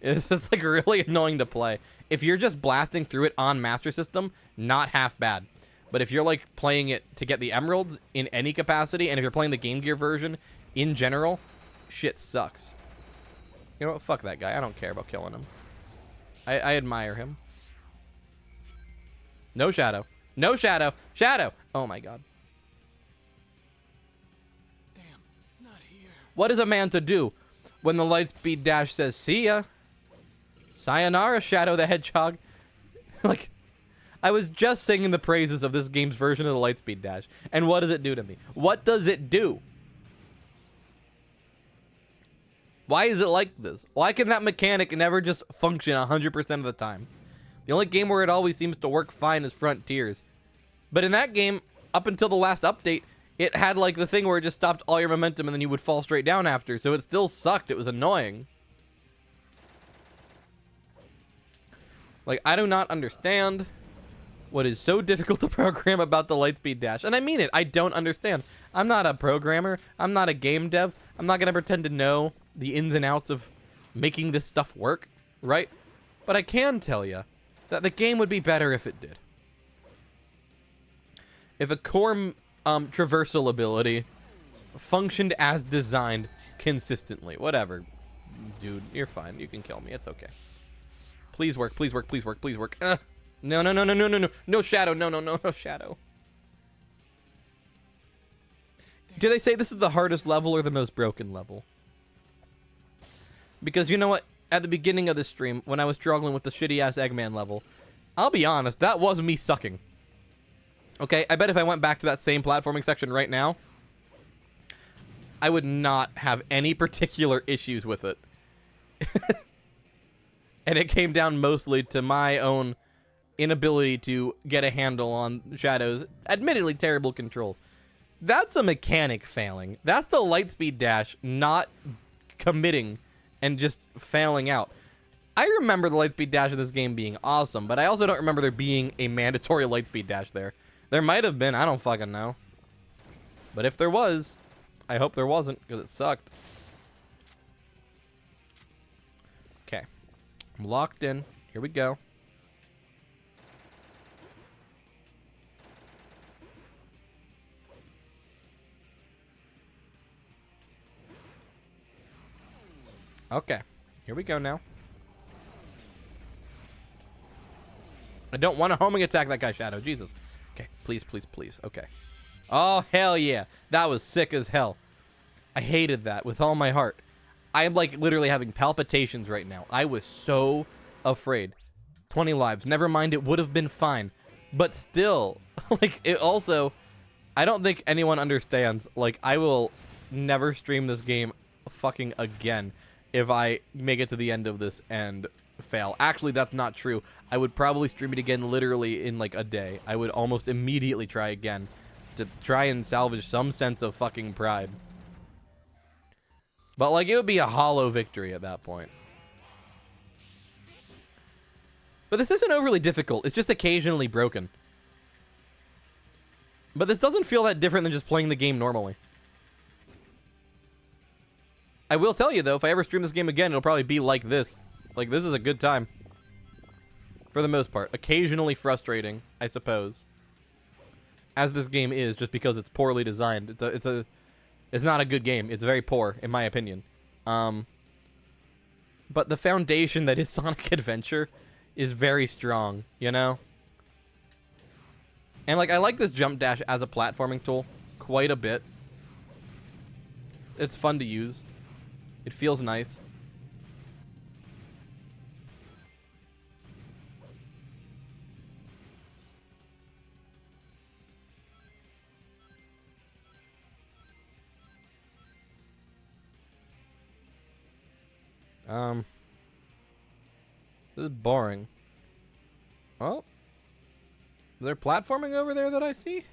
It's just like really annoying to play. If you're just blasting through it on Master System, not half bad. But if you're like playing it to get the emeralds in any capacity, and if you're playing the Game Gear version in general, shit sucks. You know what? Fuck that guy. I don't care about killing him. I admire him. No Shadow. No Shadow. Shadow! Oh my God. Damn, not here. What is a man to do when the Lightspeed Dash says, see ya? Sayonara, Shadow the Hedgehog. Like, I was just singing the praises of this game's version of the Lightspeed Dash. And what does it do to me? What does it do? Why is it like this? Why can that mechanic never just function 100% of the time? The only game where it always seems to work fine is Frontiers. But in that game, up until the last update, it had like the thing where it just stopped all your momentum and then you would fall straight down after. So it still sucked. It was annoying. Like, I do not understand what is so difficult to program about the lightspeed dash. And I mean it. I don't understand. I'm not a programmer. I'm not a game dev. I'm not going to pretend to know the ins and outs of making this stuff work, right? But I can tell you that the game would be better if it did. If a core traversal ability functioned as designed consistently. Whatever. Dude, you're fine. You can kill me. It's okay. Please work, please work, please work, please work. No, no, no, no, no, no, no. No shadow. No, no, no, no shadow. Do they say this is the hardest level or the most broken level? Because you know what? At the beginning of the stream, when I was struggling with the shitty-ass Eggman level, I'll be honest, that was me sucking. Okay, I bet if I went back to that same platforming section right now, I would not have any particular issues with it. And it came down mostly to my own inability to get a handle on Shadow's admittedly terrible controls. That's a mechanic failing. That's the lightspeed dash not committing and just failing out. I remember the lightspeed dash of this game being awesome, but I also don't remember there being a mandatory lightspeed dash there. There might have been, I don't fucking know. But if there was, I hope there wasn't, because it sucked. Okay. I'm locked in. Here we go. Okay. Here we go now. I don't want to homing attack that guy, Shadow. Jesus. Okay. Please, please, please. Okay. Oh, hell yeah. That was sick as hell. I hated that with all my heart. I am like literally having palpitations right now. I was so afraid. 20 lives. Never mind, it would have been fine. But still, like, it also, I don't think anyone understands. Like, I will never stream this game fucking again if I make it to the end of this and fail. Actually, that's not true. I would probably stream it again literally in like a day. I would almost immediately try again to try and salvage some sense of fucking pride. But like, it would be a hollow victory at that point. But this isn't overly difficult. It's just occasionally broken. But this doesn't feel that different than just playing the game normally. I will tell you, though, if I ever stream this game again, it'll probably be like this. Like, this is a good time. For the most part. Occasionally frustrating, I suppose. As this game is, just because it's poorly designed. It's not a good game. It's very poor, in my opinion. But the foundation that is Sonic Adventure is very strong, you know? And, like, I like this jump dash as a platforming tool quite a bit. It's fun to use. It feels nice. This is boring. Oh. Is there platforming over there that I see?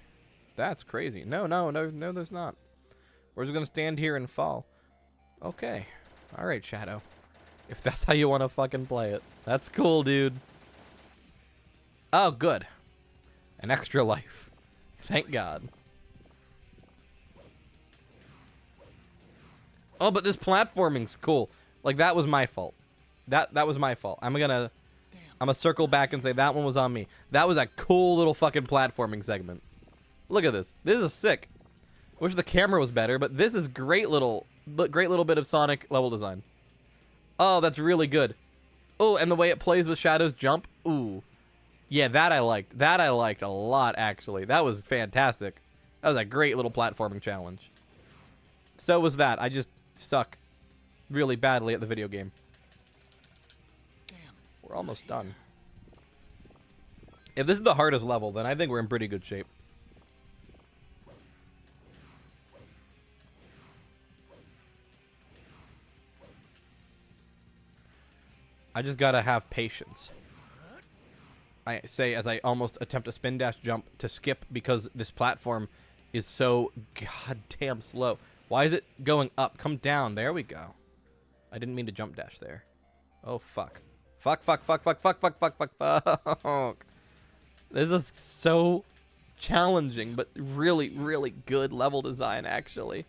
That's crazy. No, there's not. We're just gonna stand here and fall. Okay. Alright, Shadow. If that's how you want to fucking play it. That's cool, dude. Oh, good. An extra life. Thank God. Oh, but this platforming's cool. Like, that was my fault. That was my fault. I'm gonna circle back and say that one was on me. That was a cool little fucking platforming segment. Look at this. This is sick. Wish the camera was better, but this is great little bit of Sonic level design. Oh, that's really good. Oh, and the way it plays with Shadow's jump. Ooh. Yeah, that I liked. That I liked a lot, actually. That was fantastic. That was a great little platforming challenge. So was that. I just suck really badly at the video game. We're almost done. If this is the hardest level, then I think we're in pretty good shape. I just gotta have patience. I say as I almost attempt a spin dash jump to skip because this platform is so goddamn slow. Why is it going up? Come down. There we go. I didn't mean to jump dash there. Oh, fuck. Fuck, fuck, fuck, fuck, fuck, fuck, fuck, fuck, fuck. This is so challenging, but really, really good level design, actually.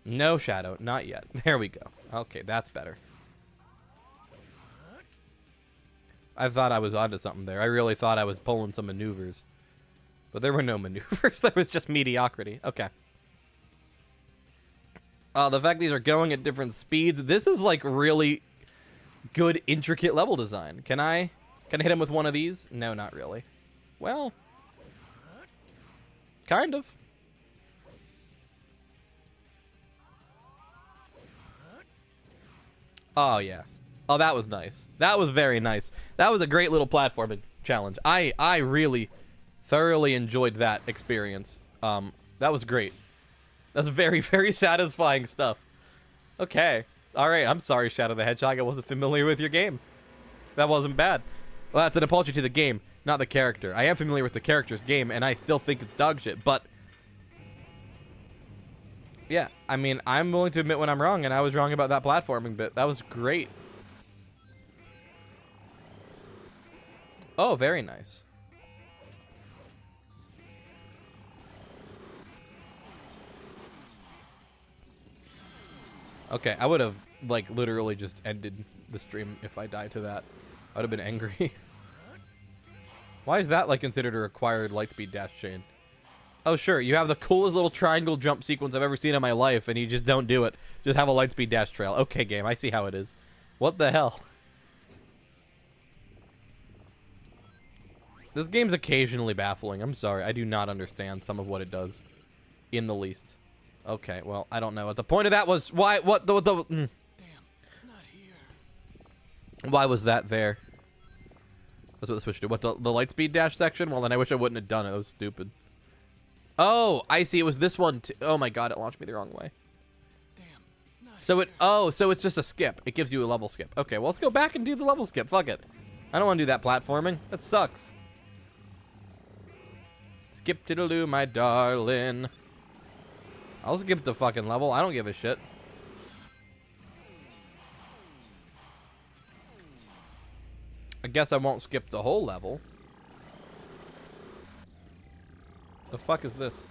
No shadow, not yet. There we go. Okay, that's better. I thought I was onto something there. I really thought I was pulling some maneuvers. But there were no maneuvers. There was just mediocrity. Okay. The fact these are going at different speeds. This is like really good, intricate level design. Can I hit him with one of these? No, not really. Well, kind of. Oh, yeah. Oh, that was nice. That was very nice. That was a great little platforming challenge. I really thoroughly enjoyed that experience. That was great. That's very, very satisfying stuff. Okay. All right. I'm sorry, Shadow the Hedgehog. I wasn't familiar with your game. That wasn't bad. Well, that's an apology to the game, not the character. I am familiar with the character's game, and I still think it's dog shit, but... yeah, I mean, I'm willing to admit when I'm wrong, and I was wrong about that platforming bit. That was great. Oh, very nice. Okay, I would have, like, literally just ended the stream if I died to that. I would have been angry. Why is that, like, considered a required lightspeed dash chain? Oh, sure, you have the coolest little triangle jump sequence I've ever seen in my life, and you just don't do it. Just have a lightspeed dash trail. Okay, game, I see how it is. What the hell? This game's occasionally baffling. I'm sorry, I do not understand some of what it does. In the least. Okay, well, I don't know what the point of that was. Why? What the Damn, not here. Why was that there? That's what the switch did. What, the lightspeed dash section? Well, then I wish I wouldn't have done it. That was stupid. Oh, I see. It was this one too. Oh my god, it launched me the wrong way. Damn, not So here. it, oh, so it's just a skip. It gives you a level skip. Okay, well, let's go back and do the level skip. Fuck it. I don't want to do that platforming. That sucks. Skip diddle-doo, my darling. I'll skip the fucking level. I don't give a shit. I guess I won't skip the whole level. The fuck is this?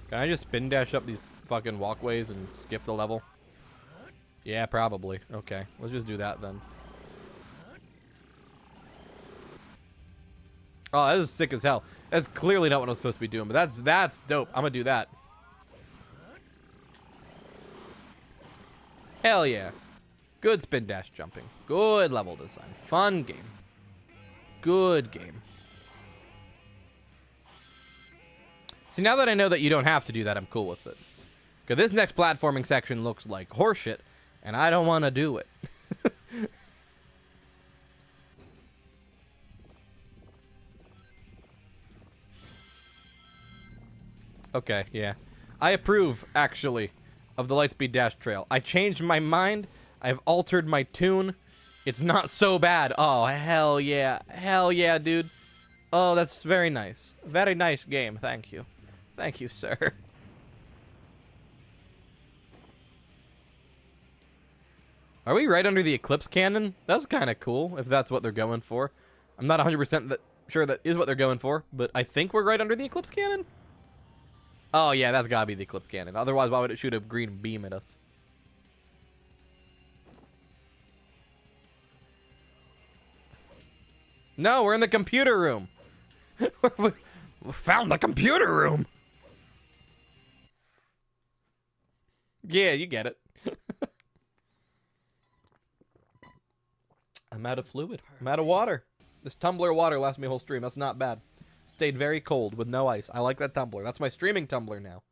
Can I just spin dash up these fucking walkways and skip the level? Yeah, probably. Okay, let's just do that then. Oh, that is sick as hell. That's clearly not what I'm supposed to be doing, but that's dope. I'm gonna do that. Hell yeah. Good spin dash jumping. Good level design. Fun game. Good game. See, now that I know that you don't have to do that, I'm cool with it. Because this next platforming section looks like horseshit, and I don't want to do it. Okay, yeah. I approve, actually, of the Lightspeed Dash Trail. I changed my mind. I've altered my tune. It's not so bad. Oh, hell yeah. Hell yeah, dude. Oh, that's very nice. Very nice game. Thank you. Thank you, sir. Are we right under the Eclipse Cannon? That's kind of cool, if that's what they're going for. I'm not 100% sure that is what they're going for, but I think we're right under the Eclipse Cannon. Oh, yeah, that's gotta be the Eclipse Cannon. Otherwise, why would it shoot a green beam at us? No, we're in the computer room. We found the computer room. Yeah, you get it. I'm out of fluid. I'm out of water. This tumbler of water lasts me a whole stream. That's not bad. Stayed very cold with no ice. I like that tumbler. That's my streaming tumbler now.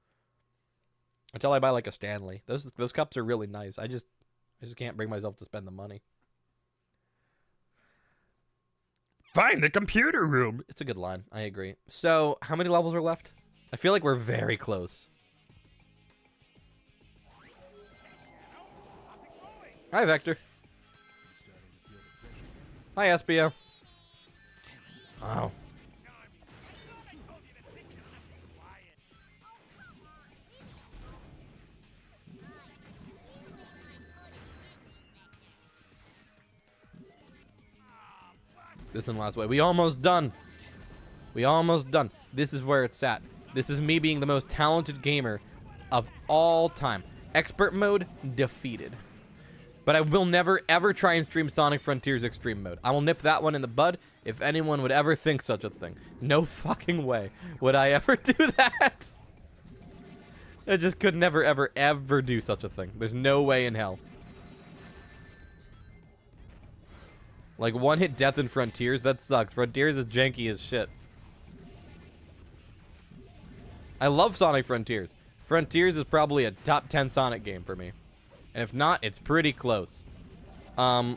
Until I buy like a Stanley. Those cups are really nice. I just can't bring myself to spend the money. Find the computer room. It's a good line. I agree. So, how many levels are left? I feel like we're very close. Hi, Vector. Hi, SBO. Wow. this in last way. We almost done. We almost done. This is where it's at. This is me being the most talented gamer of all time. Expert mode defeated. But I will never ever try and stream Sonic Frontiers Extreme mode. I will nip that one in the bud if anyone would ever think such a thing. No fucking way would I ever do that. I just could never ever ever do such a thing. There's no way in hell. Like one hit death in Frontiers, that sucks. Frontiers is janky as shit. I love Sonic Frontiers. Frontiers is probably a top 10 Sonic game for me. And if not, it's pretty close. I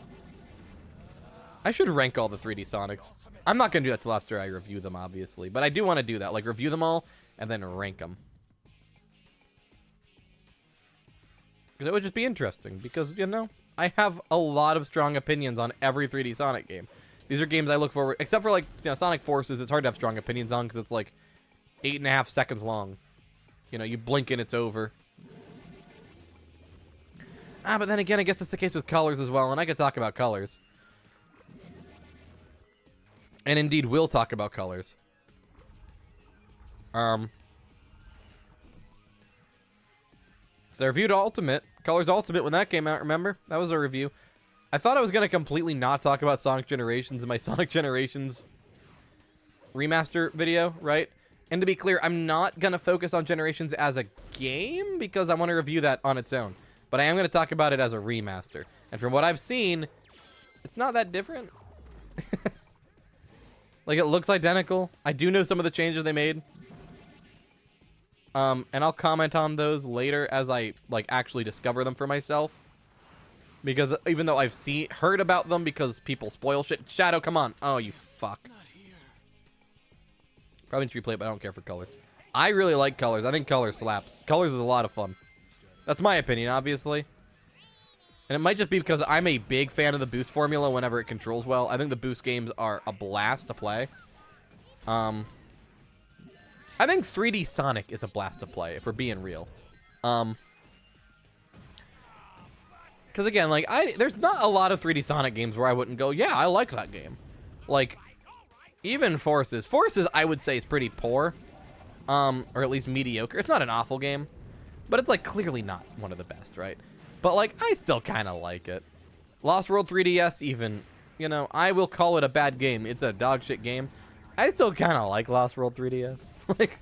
should rank all the 3D Sonics. I'm not going to do that till after I review them, obviously. But I do want to do that. Like, review them all and then rank them. Because it would just be interesting. Because, you know, I have a lot of strong opinions on every 3D Sonic game. These are games I look forward... Except for, like, you know, Sonic Forces, it's hard to have strong opinions on because it's, like, 8.5 seconds long. You know, you blink and it's over. But then again, I guess it's the case with Colors as well, and I could talk about Colors. And indeed, will talk about Colors. So I reviewed Ultimate. Colors Ultimate when that came out, remember? That was a review. I thought I was going to completely not talk about Sonic Generations in my Sonic Generations remaster video, right? And to be clear, I'm not going to focus on Generations as a game because I want to review that on its own. But I am going to talk about it as a remaster. And from what I've seen, it's not that different. Like, it looks identical. I do know some of the changes they made. And I'll comment on those later as I, like, actually discover them for myself. Because even though I've heard about them because people spoil shit. Shadow, come on. Oh, you fuck. Not here. Probably need to replay it, but I don't care for Colors. I really like Colors. I think Colors slaps. Colors is a lot of fun. That's my opinion, obviously. And it might just be because I'm a big fan of the boost formula whenever it controls well. I think the boost games are a blast to play. I think 3D Sonic is a blast to play, if we're being real. Because again, like, there's not a lot of 3D Sonic games where I wouldn't go, yeah, I like that game. Like, even Forces. Forces, I would say, is pretty poor. Or at least mediocre. It's not an awful game. But it's, like, clearly not one of the best, right? But, like, I still kind of like it. Lost World 3DS, even, you know, I will call it a bad game. It's a dog shit game. I still kind of like Lost World 3DS. Like,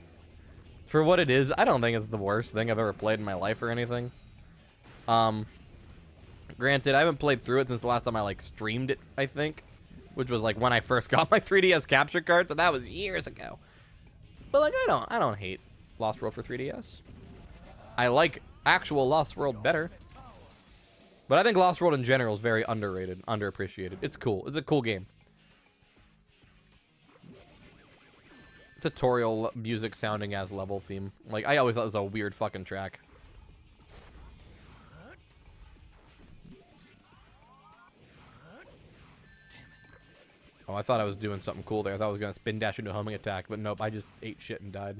for what it is, I don't think it's the worst thing I've ever played in my life or anything. Granted, I haven't played through it since the last time I, like, streamed it, I think. Which was, like, when I first got my 3DS capture card, so that was years ago. But, like, I don't hate Lost World for 3DS. I like actual Lost World better. But I think Lost World in general is very underrated, underappreciated. It's cool. It's a cool game. Tutorial music sounding as level theme. Like, I always thought it was a weird fucking track. Oh, I thought I was doing something cool there. I thought I was going to spin dash into a homing attack, but nope, I just ate shit and died.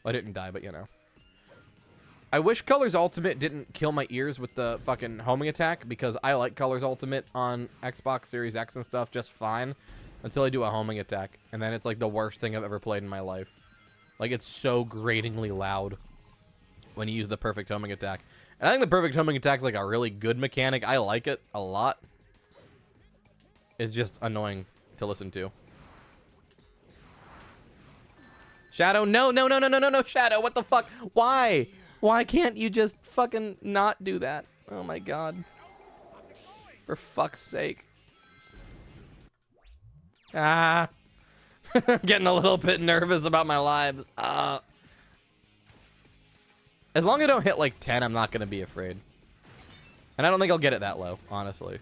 Well, I didn't die, but you know. I wish Colors Ultimate didn't kill my ears with the fucking homing attack, because I like Colors Ultimate on Xbox Series X and stuff just fine until I do a homing attack. And then it's like the worst thing I've ever played in my life. Like, it's so gratingly loud when you use the perfect homing attack. And I think the perfect homing attack is like a really good mechanic. I like it a lot. It's just annoying to listen to. Shadow, no, Shadow, what the fuck? Why? Why can't you just fucking not do that? Oh my god. For fuck's sake. Ah. I'm getting a little bit nervous about my lives. As long as I don't hit like 10, I'm not going to be afraid. And I don't think I'll get it that low, honestly.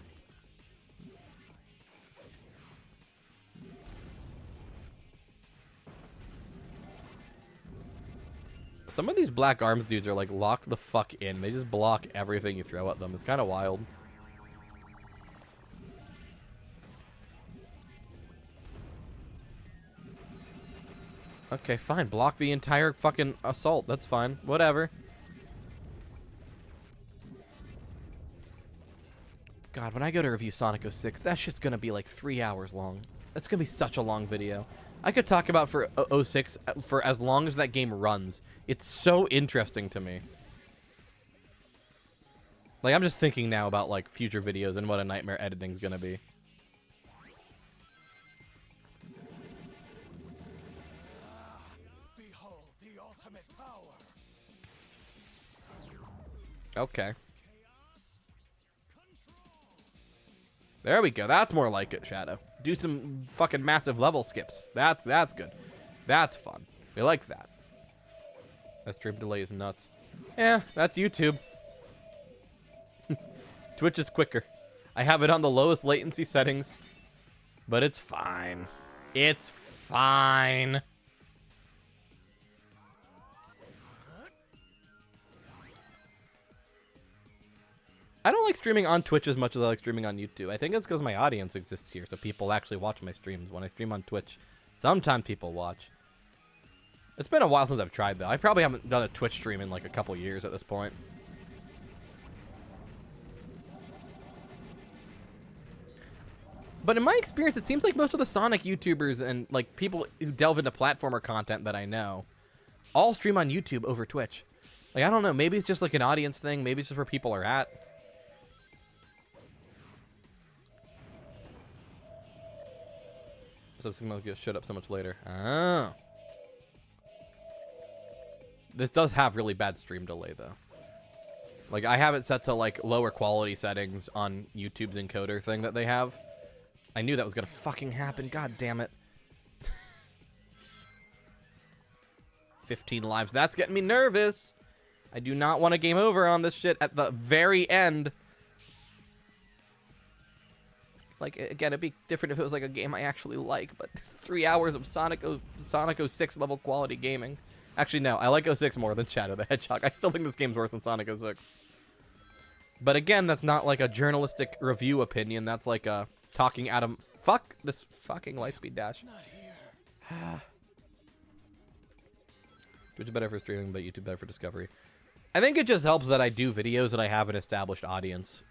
Some of these Black Arms dudes are like locked the fuck in. They just block everything you throw at them. It's kind of wild. Okay, fine. Block the entire fucking assault. That's fine. Whatever. God, when I go to review Sonic 06, that shit's gonna be like 3 hours long. It's gonna be such a long video. I could talk about for 06 for as long as that game runs. It's so interesting to me. Like, I'm just thinking now about, like, future videos and what a nightmare editing's gonna be. Behold the ultimate power. Okay. There we go. That's more like it, Shadow. Do some fucking massive level skips. That's good. That's fun. We like that. That stream delay is nuts. Yeah, that's YouTube. Twitch is quicker. I have it on the lowest latency settings, but it's fine. It's fine. I don't like streaming on Twitch as much as I like streaming on YouTube. I think it's because my audience exists here, so people actually watch my streams. When I stream on Twitch, sometimes people watch. It's been a while since I've tried, though. I probably haven't done a Twitch stream in like a couple years at this point. But in my experience, it seems like most of the Sonic YouTubers and like people who delve into platformer content that I know all stream on YouTube over Twitch. Like, I don't know. Maybe it's just like an audience thing. Maybe it's just where people are at. So Signal gets shut up so much later. Oh. This does have really bad stream delay, though. Like, I have it set to, like, lower quality settings on YouTube's encoder thing that they have. I knew that was gonna fucking happen. God damn it. 15 lives. That's getting me nervous. I do not want a game over on this shit at the very end. Like, again, it'd be different if it was like a game I actually like, but it's 3 hours of Sonic 06 level quality gaming. Actually, no, I like 06 more than Shadow the Hedgehog. I still think this game's worse than Sonic 06. But again, that's not like a journalistic review opinion. That's like a talking out of... Fuck this fucking Lightspeed dash. Not here. Twitch better for streaming, but YouTube better for discovery. I think it just helps that I do videos that I have an established audience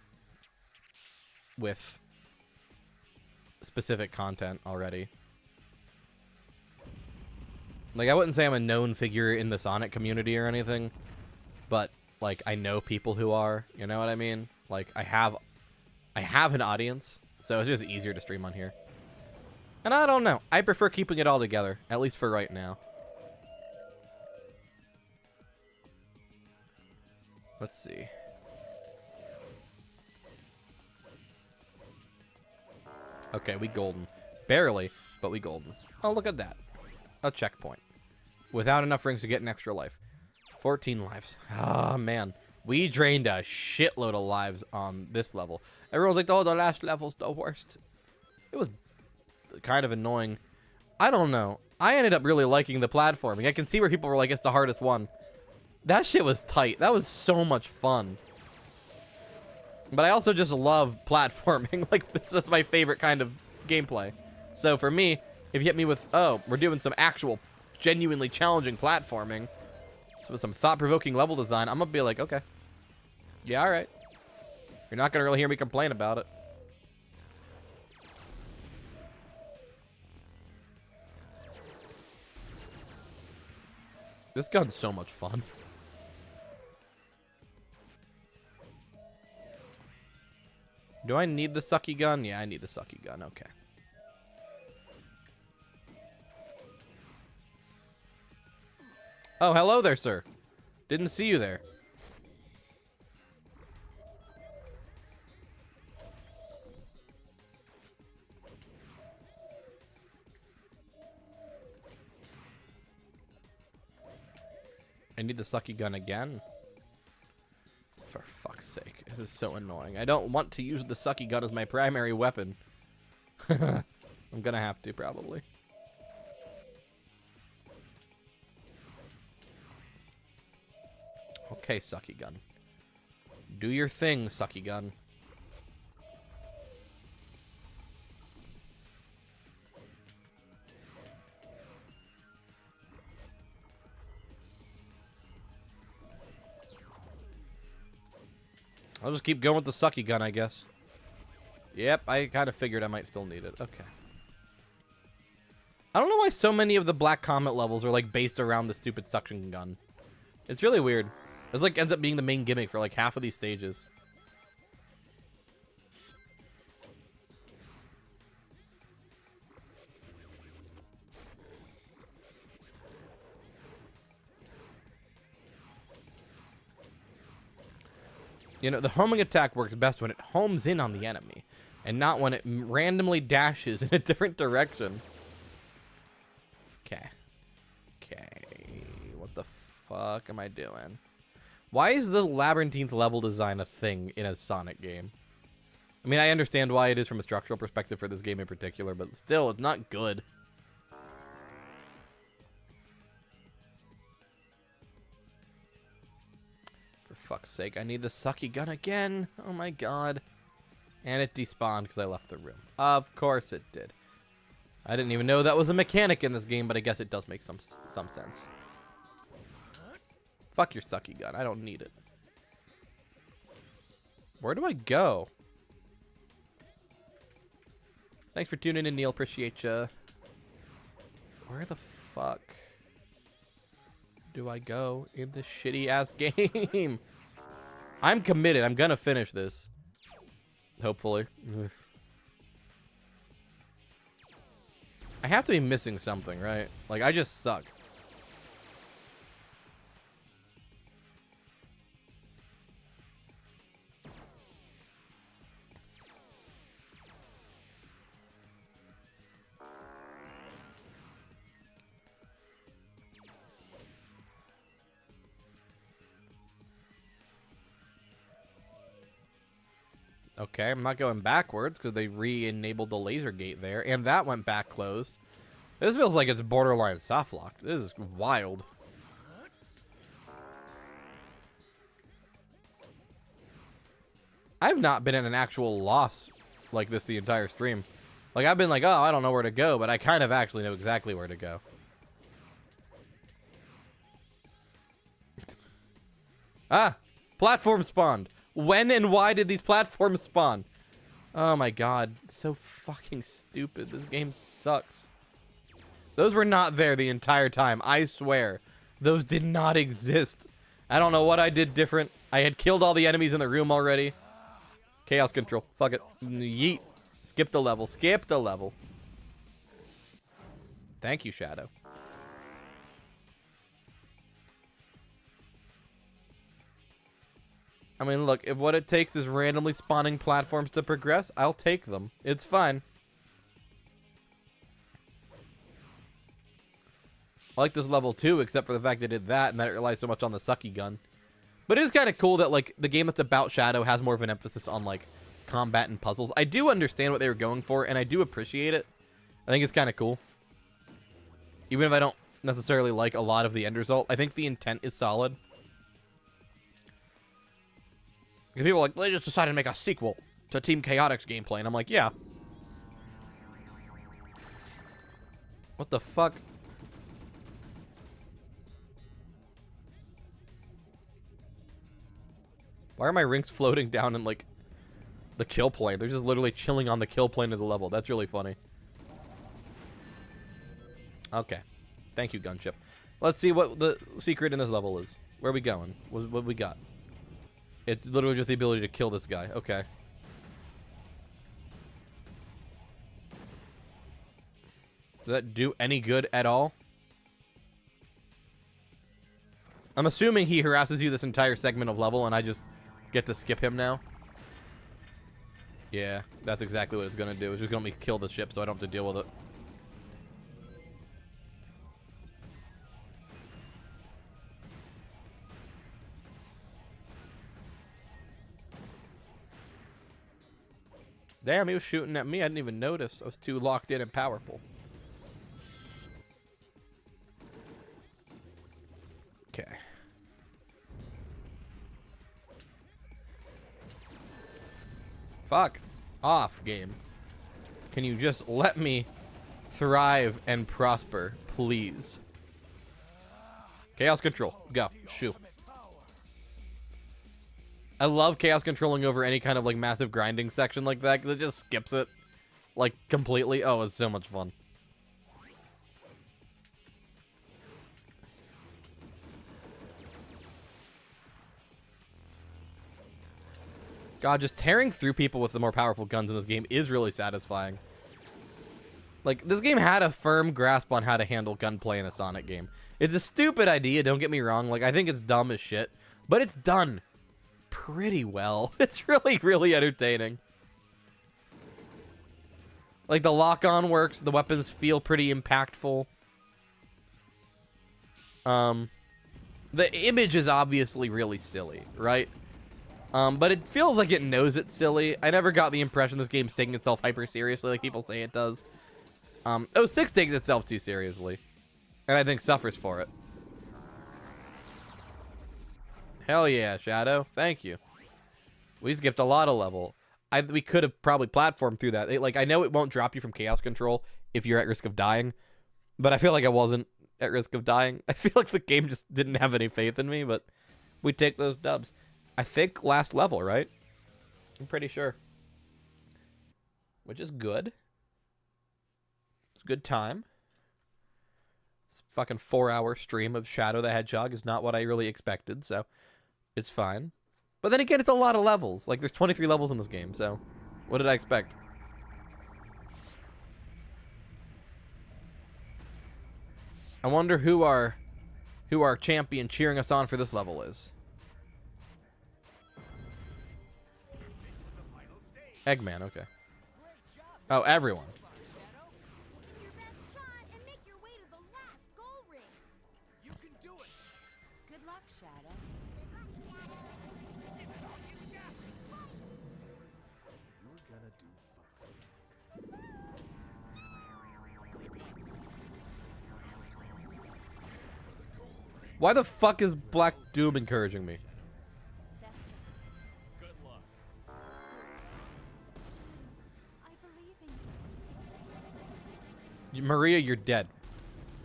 with specific content already. Like, I wouldn't say I'm a known figure in the Sonic community or anything, but like, I know people who are, you know what I mean? Like, I have an audience, so it's just easier to stream on here. And I don't know, I prefer keeping it all together, at least for right now. Let's see. Okay, we golden. Barely, but we golden. Oh, look at that. A checkpoint. Without enough rings to get an extra life. 14 lives. Ah, man. We drained a shitload of lives on this level. Everyone's like, oh, the last level's the worst. It was kind of annoying. I don't know. I ended up really liking the platforming. I can see where people were like, it's the hardest one. That shit was tight. That was so much fun. But I also just love platforming. Like, that's my favorite kind of gameplay. So for me, if you hit me with, oh, we're doing some actual genuinely challenging platforming, so with some thought-provoking level design, I'm gonna be like, okay. Yeah, all right. You're not gonna really hear me complain about it. This gun's so much fun. Do I need the sucky gun? Yeah, I need the sucky gun. Okay. Oh, hello there, sir. Didn't see you there. I need the sucky gun again. For fuck's sake. This is so annoying. I don't want to use the sucky gun as my primary weapon. I'm gonna have to, probably. Okay, sucky gun. Do your thing, sucky gun. I'll just keep going with the sucky gun, I guess. Yep, I kind of figured I might still need it. Okay. I don't know why so many of the Black Comet levels are like based around the stupid suction gun. It's really weird. It's like ends up being the main gimmick for like half of these stages. You know, the homing attack works best when it homes in on the enemy, and not when it randomly dashes in a different direction. Okay. Okay. What the fuck am I doing? Why is the labyrinthine level design a thing in a Sonic game? I mean, I understand why it is from a structural perspective for this game in particular, but still, it's not good. For fuck's sake, I need the sucky gun again. Oh my god. And it despawned because I left the room. Of course it did. I didn't even know that was a mechanic in this game, but I guess it does make some sense. Fuck your sucky gun. I don't need it. Where do I go? Thanks for tuning in, Neil. Appreciate ya. Where the fuck do I go in this shitty-ass game? I'm committed. I'm gonna finish this. Hopefully. I have to be missing something, right? Like, I just suck. Okay, I'm not going backwards because they re-enabled the laser gate there, and that went back closed. This feels like it's borderline soft locked. This is wild. I've not been in an actual loss like this the entire stream. Like, I've been like, oh, I don't know where to go, but I kind of actually know exactly where to go. Ah! Platform spawned! When and why did these platforms spawn? Oh my god. So fucking stupid. This game sucks. Those were not there the entire time. I swear. Those did not exist. I don't know what I did different. I had killed all the enemies in the room already. Chaos control. Fuck it. Yeet. Skip the level. Skip the level. Thank you, Shadow. I mean, look, if what it takes is randomly spawning platforms to progress, I'll take them. It's fine. I like this level too, except for the fact they did that and that it relies so much on the sucky gun. But it is kind of cool that, like, the game that's about Shadow has more of an emphasis on, like, combat and puzzles. I do understand what they were going for, and I do appreciate it. I think it's kind of cool. Even if I don't necessarily like a lot of the end result, I think the intent is solid. Because people are like, they just decided to make a sequel to Team Chaotix gameplay. And I'm like, yeah. What the fuck? Why are my rings floating down in, like, the kill plane? They're just literally chilling on the kill plane of the level. That's really funny. Okay. Thank you, Gunship. Let's see what the secret in this level is. Where are we going? What we got? It's literally just the ability to kill this guy. Okay. Does that do any good at all? I'm assuming he harasses you this entire segment of level and I just get to skip him now. Yeah, that's exactly what it's going to do. It's just going to make me kill the ship so I don't have to deal with it. Damn, he was shooting at me. I didn't even notice. I was too locked in and powerful. Okay. Fuck off, game. Can you just let me thrive and prosper, please? Chaos control. Go. Shoot. I love chaos controlling over any kind of, like, massive grinding section like that, because it just skips it, like, completely. Oh, it's so much fun. God, just tearing through people with the more powerful guns in this game is really satisfying. Like, this game had a firm grasp on how to handle gunplay in a Sonic game. It's a stupid idea, don't get me wrong. Like, I think it's dumb as shit. But it's done pretty well. It's really, really entertaining. Like, the lock-on works. The weapons feel pretty impactful. The image is obviously really silly, right? But it feels like it knows it's silly. I never got the impression this game's taking itself hyper seriously like people say it does. 06 takes itself too seriously. And I think suffers for it. Hell yeah, Shadow. Thank you. We skipped a lot of level. We could have probably platformed through that. Like, I know it won't drop you from chaos control if you're at risk of dying. But I feel like I wasn't at risk of dying. I feel like the game just didn't have any faith in me, but we take those dubs. I think last level, right? I'm pretty sure. Which is good. It's a good time. This fucking 4-hour stream of Shadow the Hedgehog is not what I really expected, so it's fine. But then again, it's a lot of levels. Like, there's 23 levels in this game, so what did I expect? I wonder who our champion cheering us on for this level is. Eggman, okay. Oh, everyone. Give your best shot and make your way to the last goal ring. You can do it. Good luck, Shadow. You're gonna do fine. Why the fuck is Black Doom encouraging me? Good luck. I believe in you. Maria, you're dead.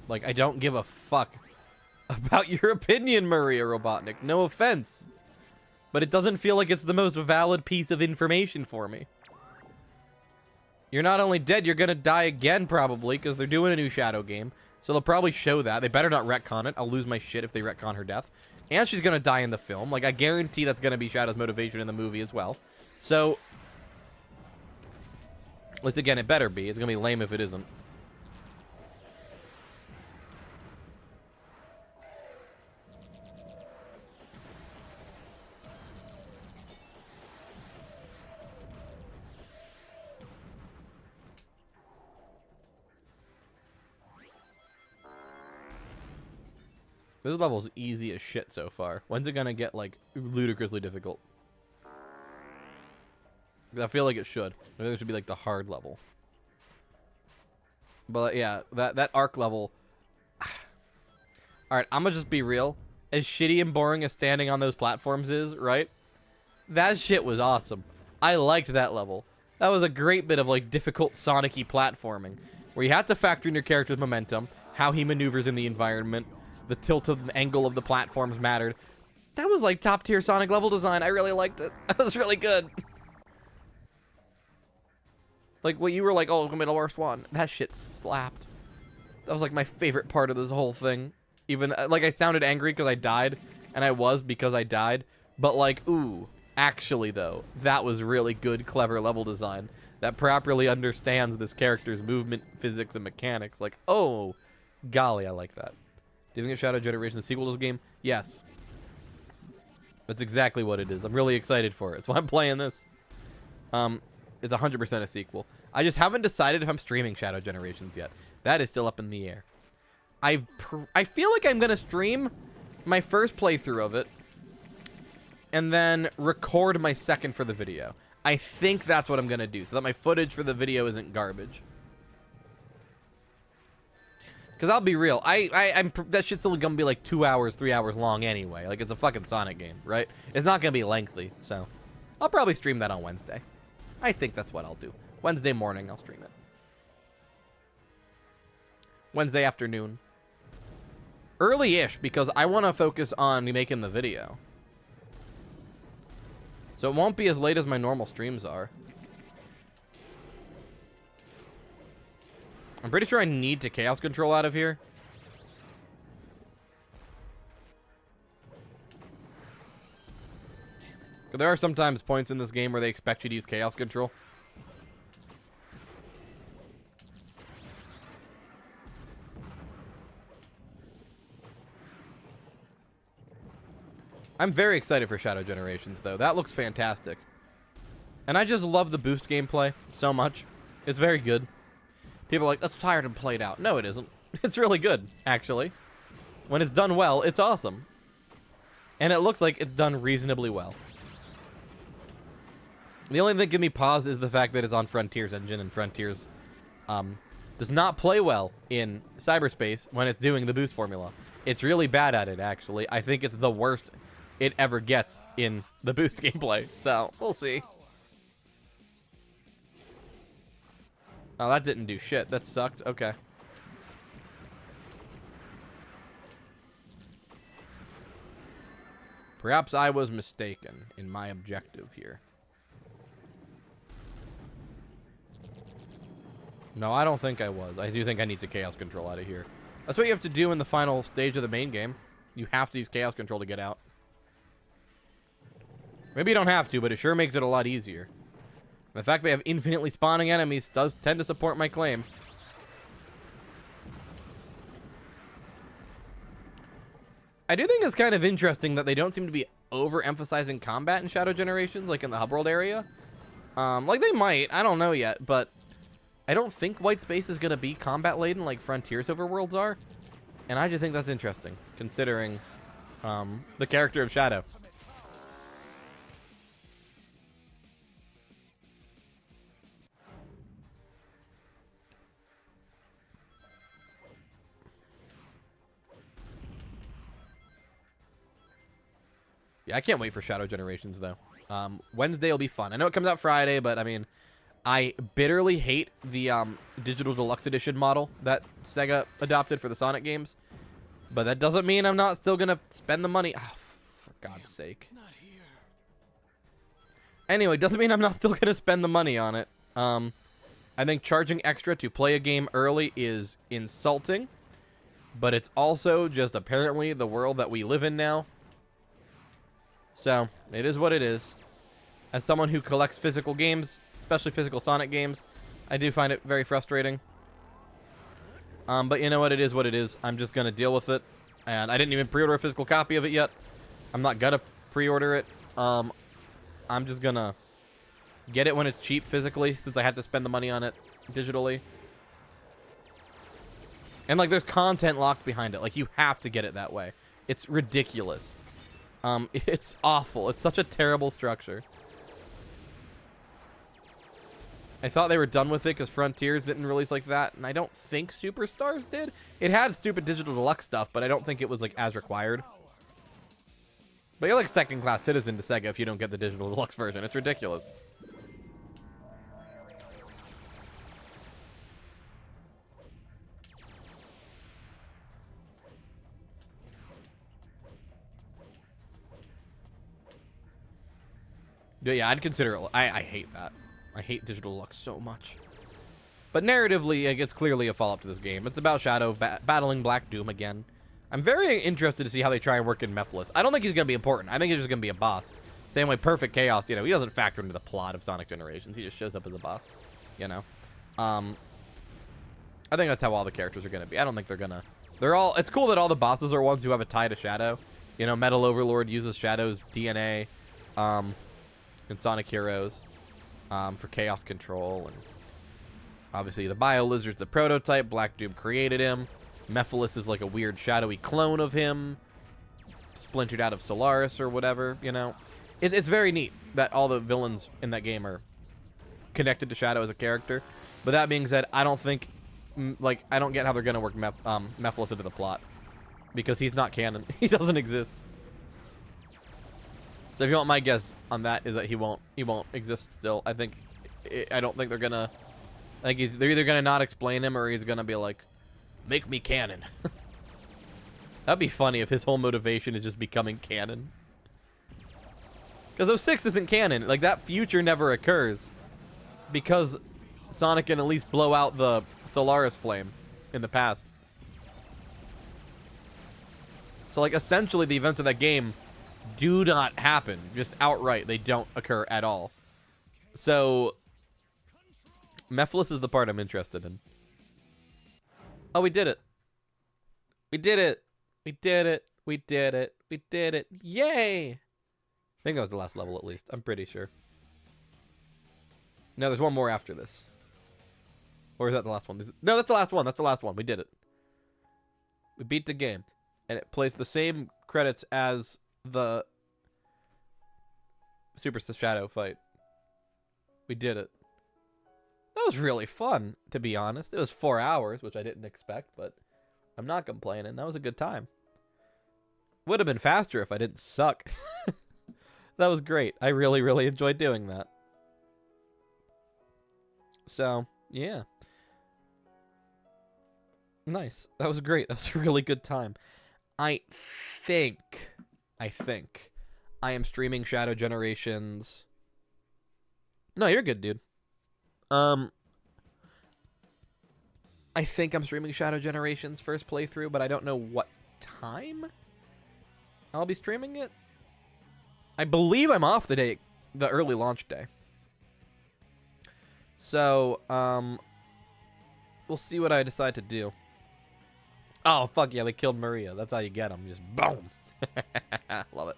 Like, I don't give a fuck about your opinion, Maria Robotnik. No offense. But it doesn't feel like it's the most valid piece of information for me. You're not only dead, you're gonna die again, probably, because they're doing a new Shadow game. So they'll probably show that. They better not retcon it. I'll lose my shit if they retcon her death. And she's gonna die in the film. Like, I guarantee that's gonna be Shadow's motivation in the movie as well. So, at least again, it better be. It's gonna be lame if it isn't. This level's easy as shit so far. When's it gonna get, like, ludicrously difficult? I feel like it should. I think it should be, like, the hard level. But, yeah, that arc level... Alright, I'm gonna just be real. As shitty and boring as standing on those platforms is, right? That shit was awesome. I liked that level. That was a great bit of, like, difficult Sonic-y platforming. Where you have to factor in your character's momentum, how he maneuvers in the environment, the tilt of the angle of the platforms mattered. That was like top tier Sonic level design. I really liked it. That was really good. Like, what you were like, oh, it's gonna be the worst one. That shit slapped. That was like my favorite part of this whole thing. Even, like, I sounded angry because I died, and I was because I died. But like, ooh, actually though, that was really good, clever level design that properly understands this character's movement, physics, and mechanics. Like, oh, golly, I like that. Do you think it's Shadow Generation sequel to this game? Yes. That's exactly what it is. I'm really excited for it. That's why I'm playing this. It's 100% a sequel. I just haven't decided if I'm streaming Shadow Generations yet. That is still up in the air. I feel like I'm going to stream my first playthrough of it and then record my second for the video. I think that's what I'm going to do so that my footage for the video isn't garbage. Because I'll be real, that shit's only gonna be like 2 hours, 3 hours long anyway. Like, it's a fucking Sonic game, right? It's not gonna be lengthy, so I'll probably stream that on Wednesday. I think that's what I'll do. Wednesday morning, I'll stream it. Wednesday afternoon. Early-ish, because I want to focus on making the video. So it won't be as late as my normal streams are. I'm pretty sure I need to chaos control out of here. There are sometimes points in this game where they expect you to use Chaos Control. I'm very excited for Shadow Generations, though. That looks fantastic. And I just love the boost gameplay so much. It's very good. People are like, that's tired and played out. No, it isn't. It's really good, actually. When it's done well, it's awesome. And it looks like it's done reasonably well. The only thing that gives me pause is the fact that it's on Frontiers engine, and Frontiers does not play well in cyberspace when it's doing the boost formula. It's really bad at it, actually. I think it's the worst it ever gets in the boost gameplay. So, we'll see. Oh, that didn't do shit. That sucked. Okay. Perhaps I was mistaken in my objective here. No, I don't think I was. I do think I need to Chaos Control out of here. That's what you have to do in the final stage of the main game. You have to use Chaos Control to get out. Maybe you don't have to, but it sure makes it a lot easier. The fact they have infinitely spawning enemies does tend to support my claim. I do think it's kind of interesting that they don't seem to be overemphasizing combat in Shadow Generations, like in the hub world area. Like they might, I don't know yet, but I don't think White Space is going to be combat laden like Frontiers overworlds are. And I just think that's interesting, considering the character of Shadow. Yeah, I can't wait for Shadow Generations, though. Wednesday will be fun. I know it comes out Friday, but, I mean, I bitterly hate the Digital Deluxe Edition model that Sega adopted for the Sonic games. But that doesn't mean I'm not still going to spend the money. Oh, for God's sake. Not here. Anyway, doesn't mean I'm not still going to spend the money on it. I think charging extra to play a game early is insulting. But it's also just apparently the world that we live in now. So, it is what it is. As someone who collects physical games, especially physical Sonic games, I do find it very frustrating. But you know what? It is what it is. I'm just going to deal with it. And I didn't even pre-order a physical copy of it yet. I'm not going to pre-order it. I'm just going to get it when it's cheap physically, since I had to spend the money on it digitally. And, like, there's content locked behind it. Like, you have to get it that way. It's ridiculous. It's awful. It's such a terrible structure. I thought they were done with it because Frontiers didn't release like that, and I don't think Superstars did. It had stupid Digital Deluxe stuff, but I don't think it was, like, as required. But you're like second-class citizen to Sega if you don't get the Digital Deluxe version. It's ridiculous. Yeah, I'd consider it. I hate that. I hate Digital Deluxe so much. But narratively, it's clearly a follow-up to this game. It's about Shadow battling Black Doom again. I'm very interested to see how they try and work in Mephiles. I don't think he's going to be important. I think he's just going to be a boss. Same way Perfect Chaos, you know, he doesn't factor into the plot of Sonic Generations. He just shows up as a boss, you know. I think that's how all the characters are going to be. I don't think they're going to... It's cool that all the bosses are ones who have a tie to Shadow. You know, Metal Overlord uses Shadow's DNA. In Sonic Heroes for Chaos Control, and obviously the Bio Lizard's the prototype. Black Doom created him. Mephiles is like a weird shadowy clone of him, splintered out of Solaris or whatever, you know. It's very neat that all the villains in that game are connected to Shadow as a character. But that being said, I don't think, I don't get how they're going to work Mephiles into the plot, because he's not canon. He doesn't exist. So if you want my guess on that, is that he won't exist still. I don't think they're gonna, they're either gonna not explain him, or he's gonna be like, make me canon. That'd be funny if his whole motivation is just becoming canon. Because 06 isn't canon. Like, that future never occurs, because Sonic can at least blow out the Solaris flame in the past. So, like, essentially the events of that game do not happen. Just outright, they don't occur at all. So, Mephiles is the part I'm interested in. Oh, we did it. We did it. We did it. We did it. We did it. Yay! I think that was the last level, at least. I'm pretty sure. No, there's one more after this. Or is that the last one? No, that's the last one. That's the last one. We did it. We beat the game. And it plays the same credits as the Super Shadow fight. We did it. That was really fun, to be honest. It was 4 hours, which I didn't expect, but I'm not complaining. That was a good time. Would have been faster if I didn't suck. That was great. I really, really enjoyed doing that. So, yeah. Nice. That was great. That was a really good time. I think I am streaming Shadow Generations. No, you're good, dude. I think I'm streaming Shadow Generations first playthrough, but I don't know what time I'll be streaming it. I believe I'm off the early launch day. So, we'll see what I decide to do. Oh, fuck yeah, they killed Maria. That's how you get them. Just boom. Love it.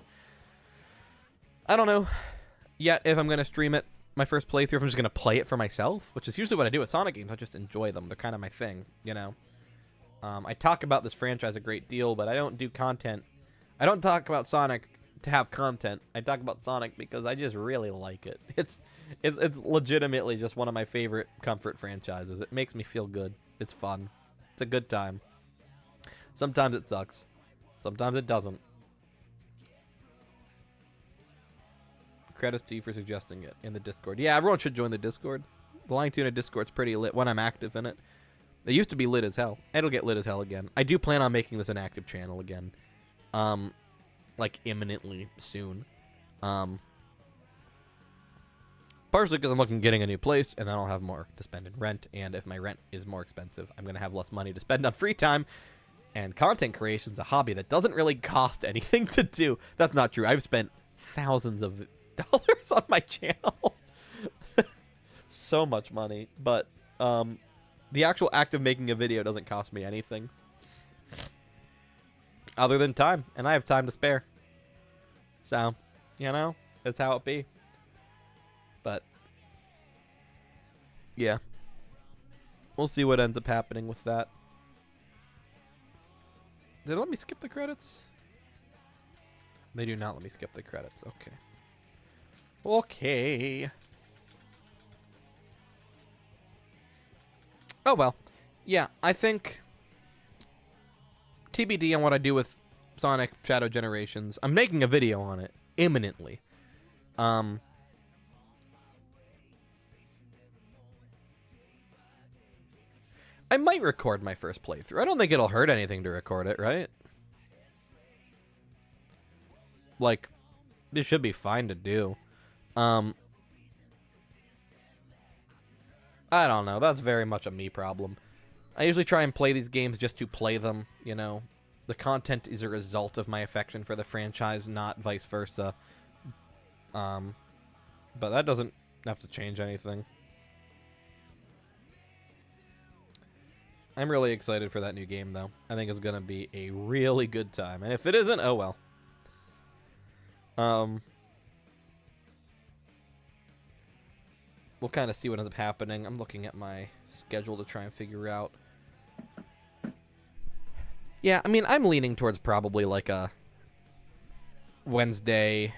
I don't know yet if I'm going to stream it, my first playthrough, if I'm just going to play it for myself, which is usually what I do with Sonic games. I just enjoy them. They're kind of my thing, you know. I talk about this franchise a great deal, but I don't do content. I don't talk about Sonic to have content. I talk about Sonic because I just really like it. It's legitimately just one of my favorite comfort franchises. It makes me feel good. It's fun. It's a good time. Sometimes it sucks. Sometimes it doesn't. Credits to you for suggesting it in the Discord. Yeah, everyone should join the Discord. The LyingTuna Discord's pretty lit when I'm active in it. It used to be lit as hell. It'll get lit as hell again. I do plan on making this an active channel again. Like imminently soon. Partially because I'm looking at getting a new place, and then I'll have more to spend in rent. And if my rent is more expensive, I'm going to have less money to spend on free time. And content creation's a hobby that doesn't really cost anything to do. That's not true. I've spent thousands of dollars on my channel. So much money. But the actual act of making a video doesn't cost me anything. Other than time. And I have time to spare. So, you know, that's how it be. But, yeah. We'll see what ends up happening with that. Did it let me skip the credits? They do not let me skip the credits. Okay. Okay. Oh, well. Yeah, I think TBD on what I do with Sonic Shadow Generations. I'm making a video on it imminently. I might record my first playthrough. I don't think it'll hurt anything to record it, right? Like, this should be fine to do. I don't know. That's very much a me problem. I usually try and play these games just to play them, you know. The content is a result of my affection for the franchise, not vice versa. But that doesn't have to change anything. I'm really excited for that new game, though. I think it's going to be a really good time. And if it isn't, oh well. We'll kind of see what ends up happening. I'm looking at my schedule to try and figure out. Yeah, I mean, I'm leaning towards probably like a Wednesday.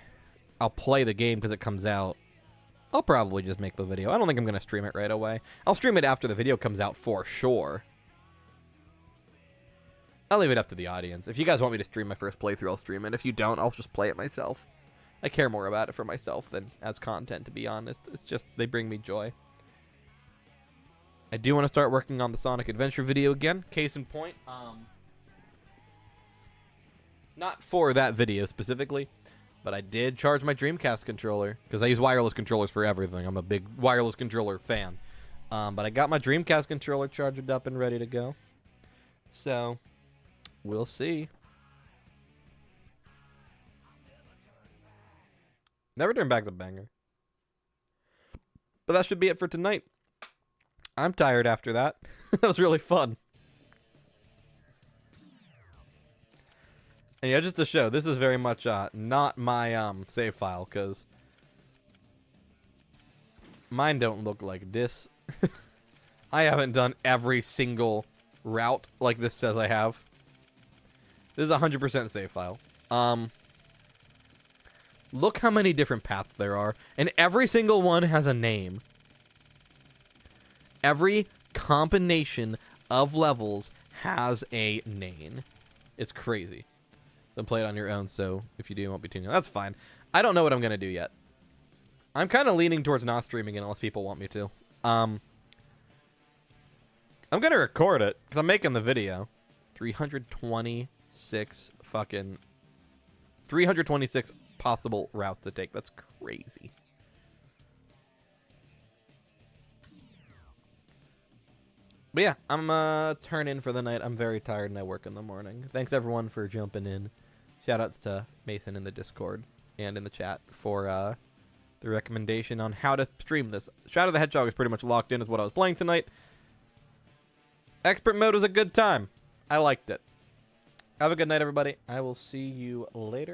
I'll play the game because it comes out. I'll probably just make the video. I don't think I'm going to stream it right away. I'll stream it after the video comes out for sure. I'll leave it up to the audience. If you guys want me to stream my first playthrough, I'll stream it. If you don't, I'll just play it myself. I care more about it for myself than as content, to be honest. It's just, they bring me joy. I do want to start working on the Sonic Adventure video again. Case in point, not for that video specifically, but I did charge my Dreamcast controller, because I use wireless controllers for everything. I'm a big wireless controller fan. But I got my Dreamcast controller charged up and ready to go. So, we'll see. Never Turn Back's a banger. But that should be it for tonight. I'm tired after that. That was really fun. And yeah, just to show, this is very much not my save file, because mine don't look like this. I haven't done every single route like this says I have. This is a 100% save file. Look how many different paths there are, and every single one has a name. Every combination of levels has a name. It's crazy. Then play it on your own, so if you do, you won't be tuning. That's fine. I don't know what I'm going to do yet. I'm kind of leaning towards not streaming it unless people want me to. I'm going to record it, because I'm making the video. 326 possible routes to take. That's crazy. But yeah, I'm turning for the night. I'm very tired and I work in the morning. Thanks everyone for jumping in. Shout outs to Mason in the Discord and in the chat for the recommendation on how to stream this. Shadow the Hedgehog is pretty much locked in as what I was playing tonight. Expert mode was a good time. I liked it. Have a good night, everybody. I will see you later.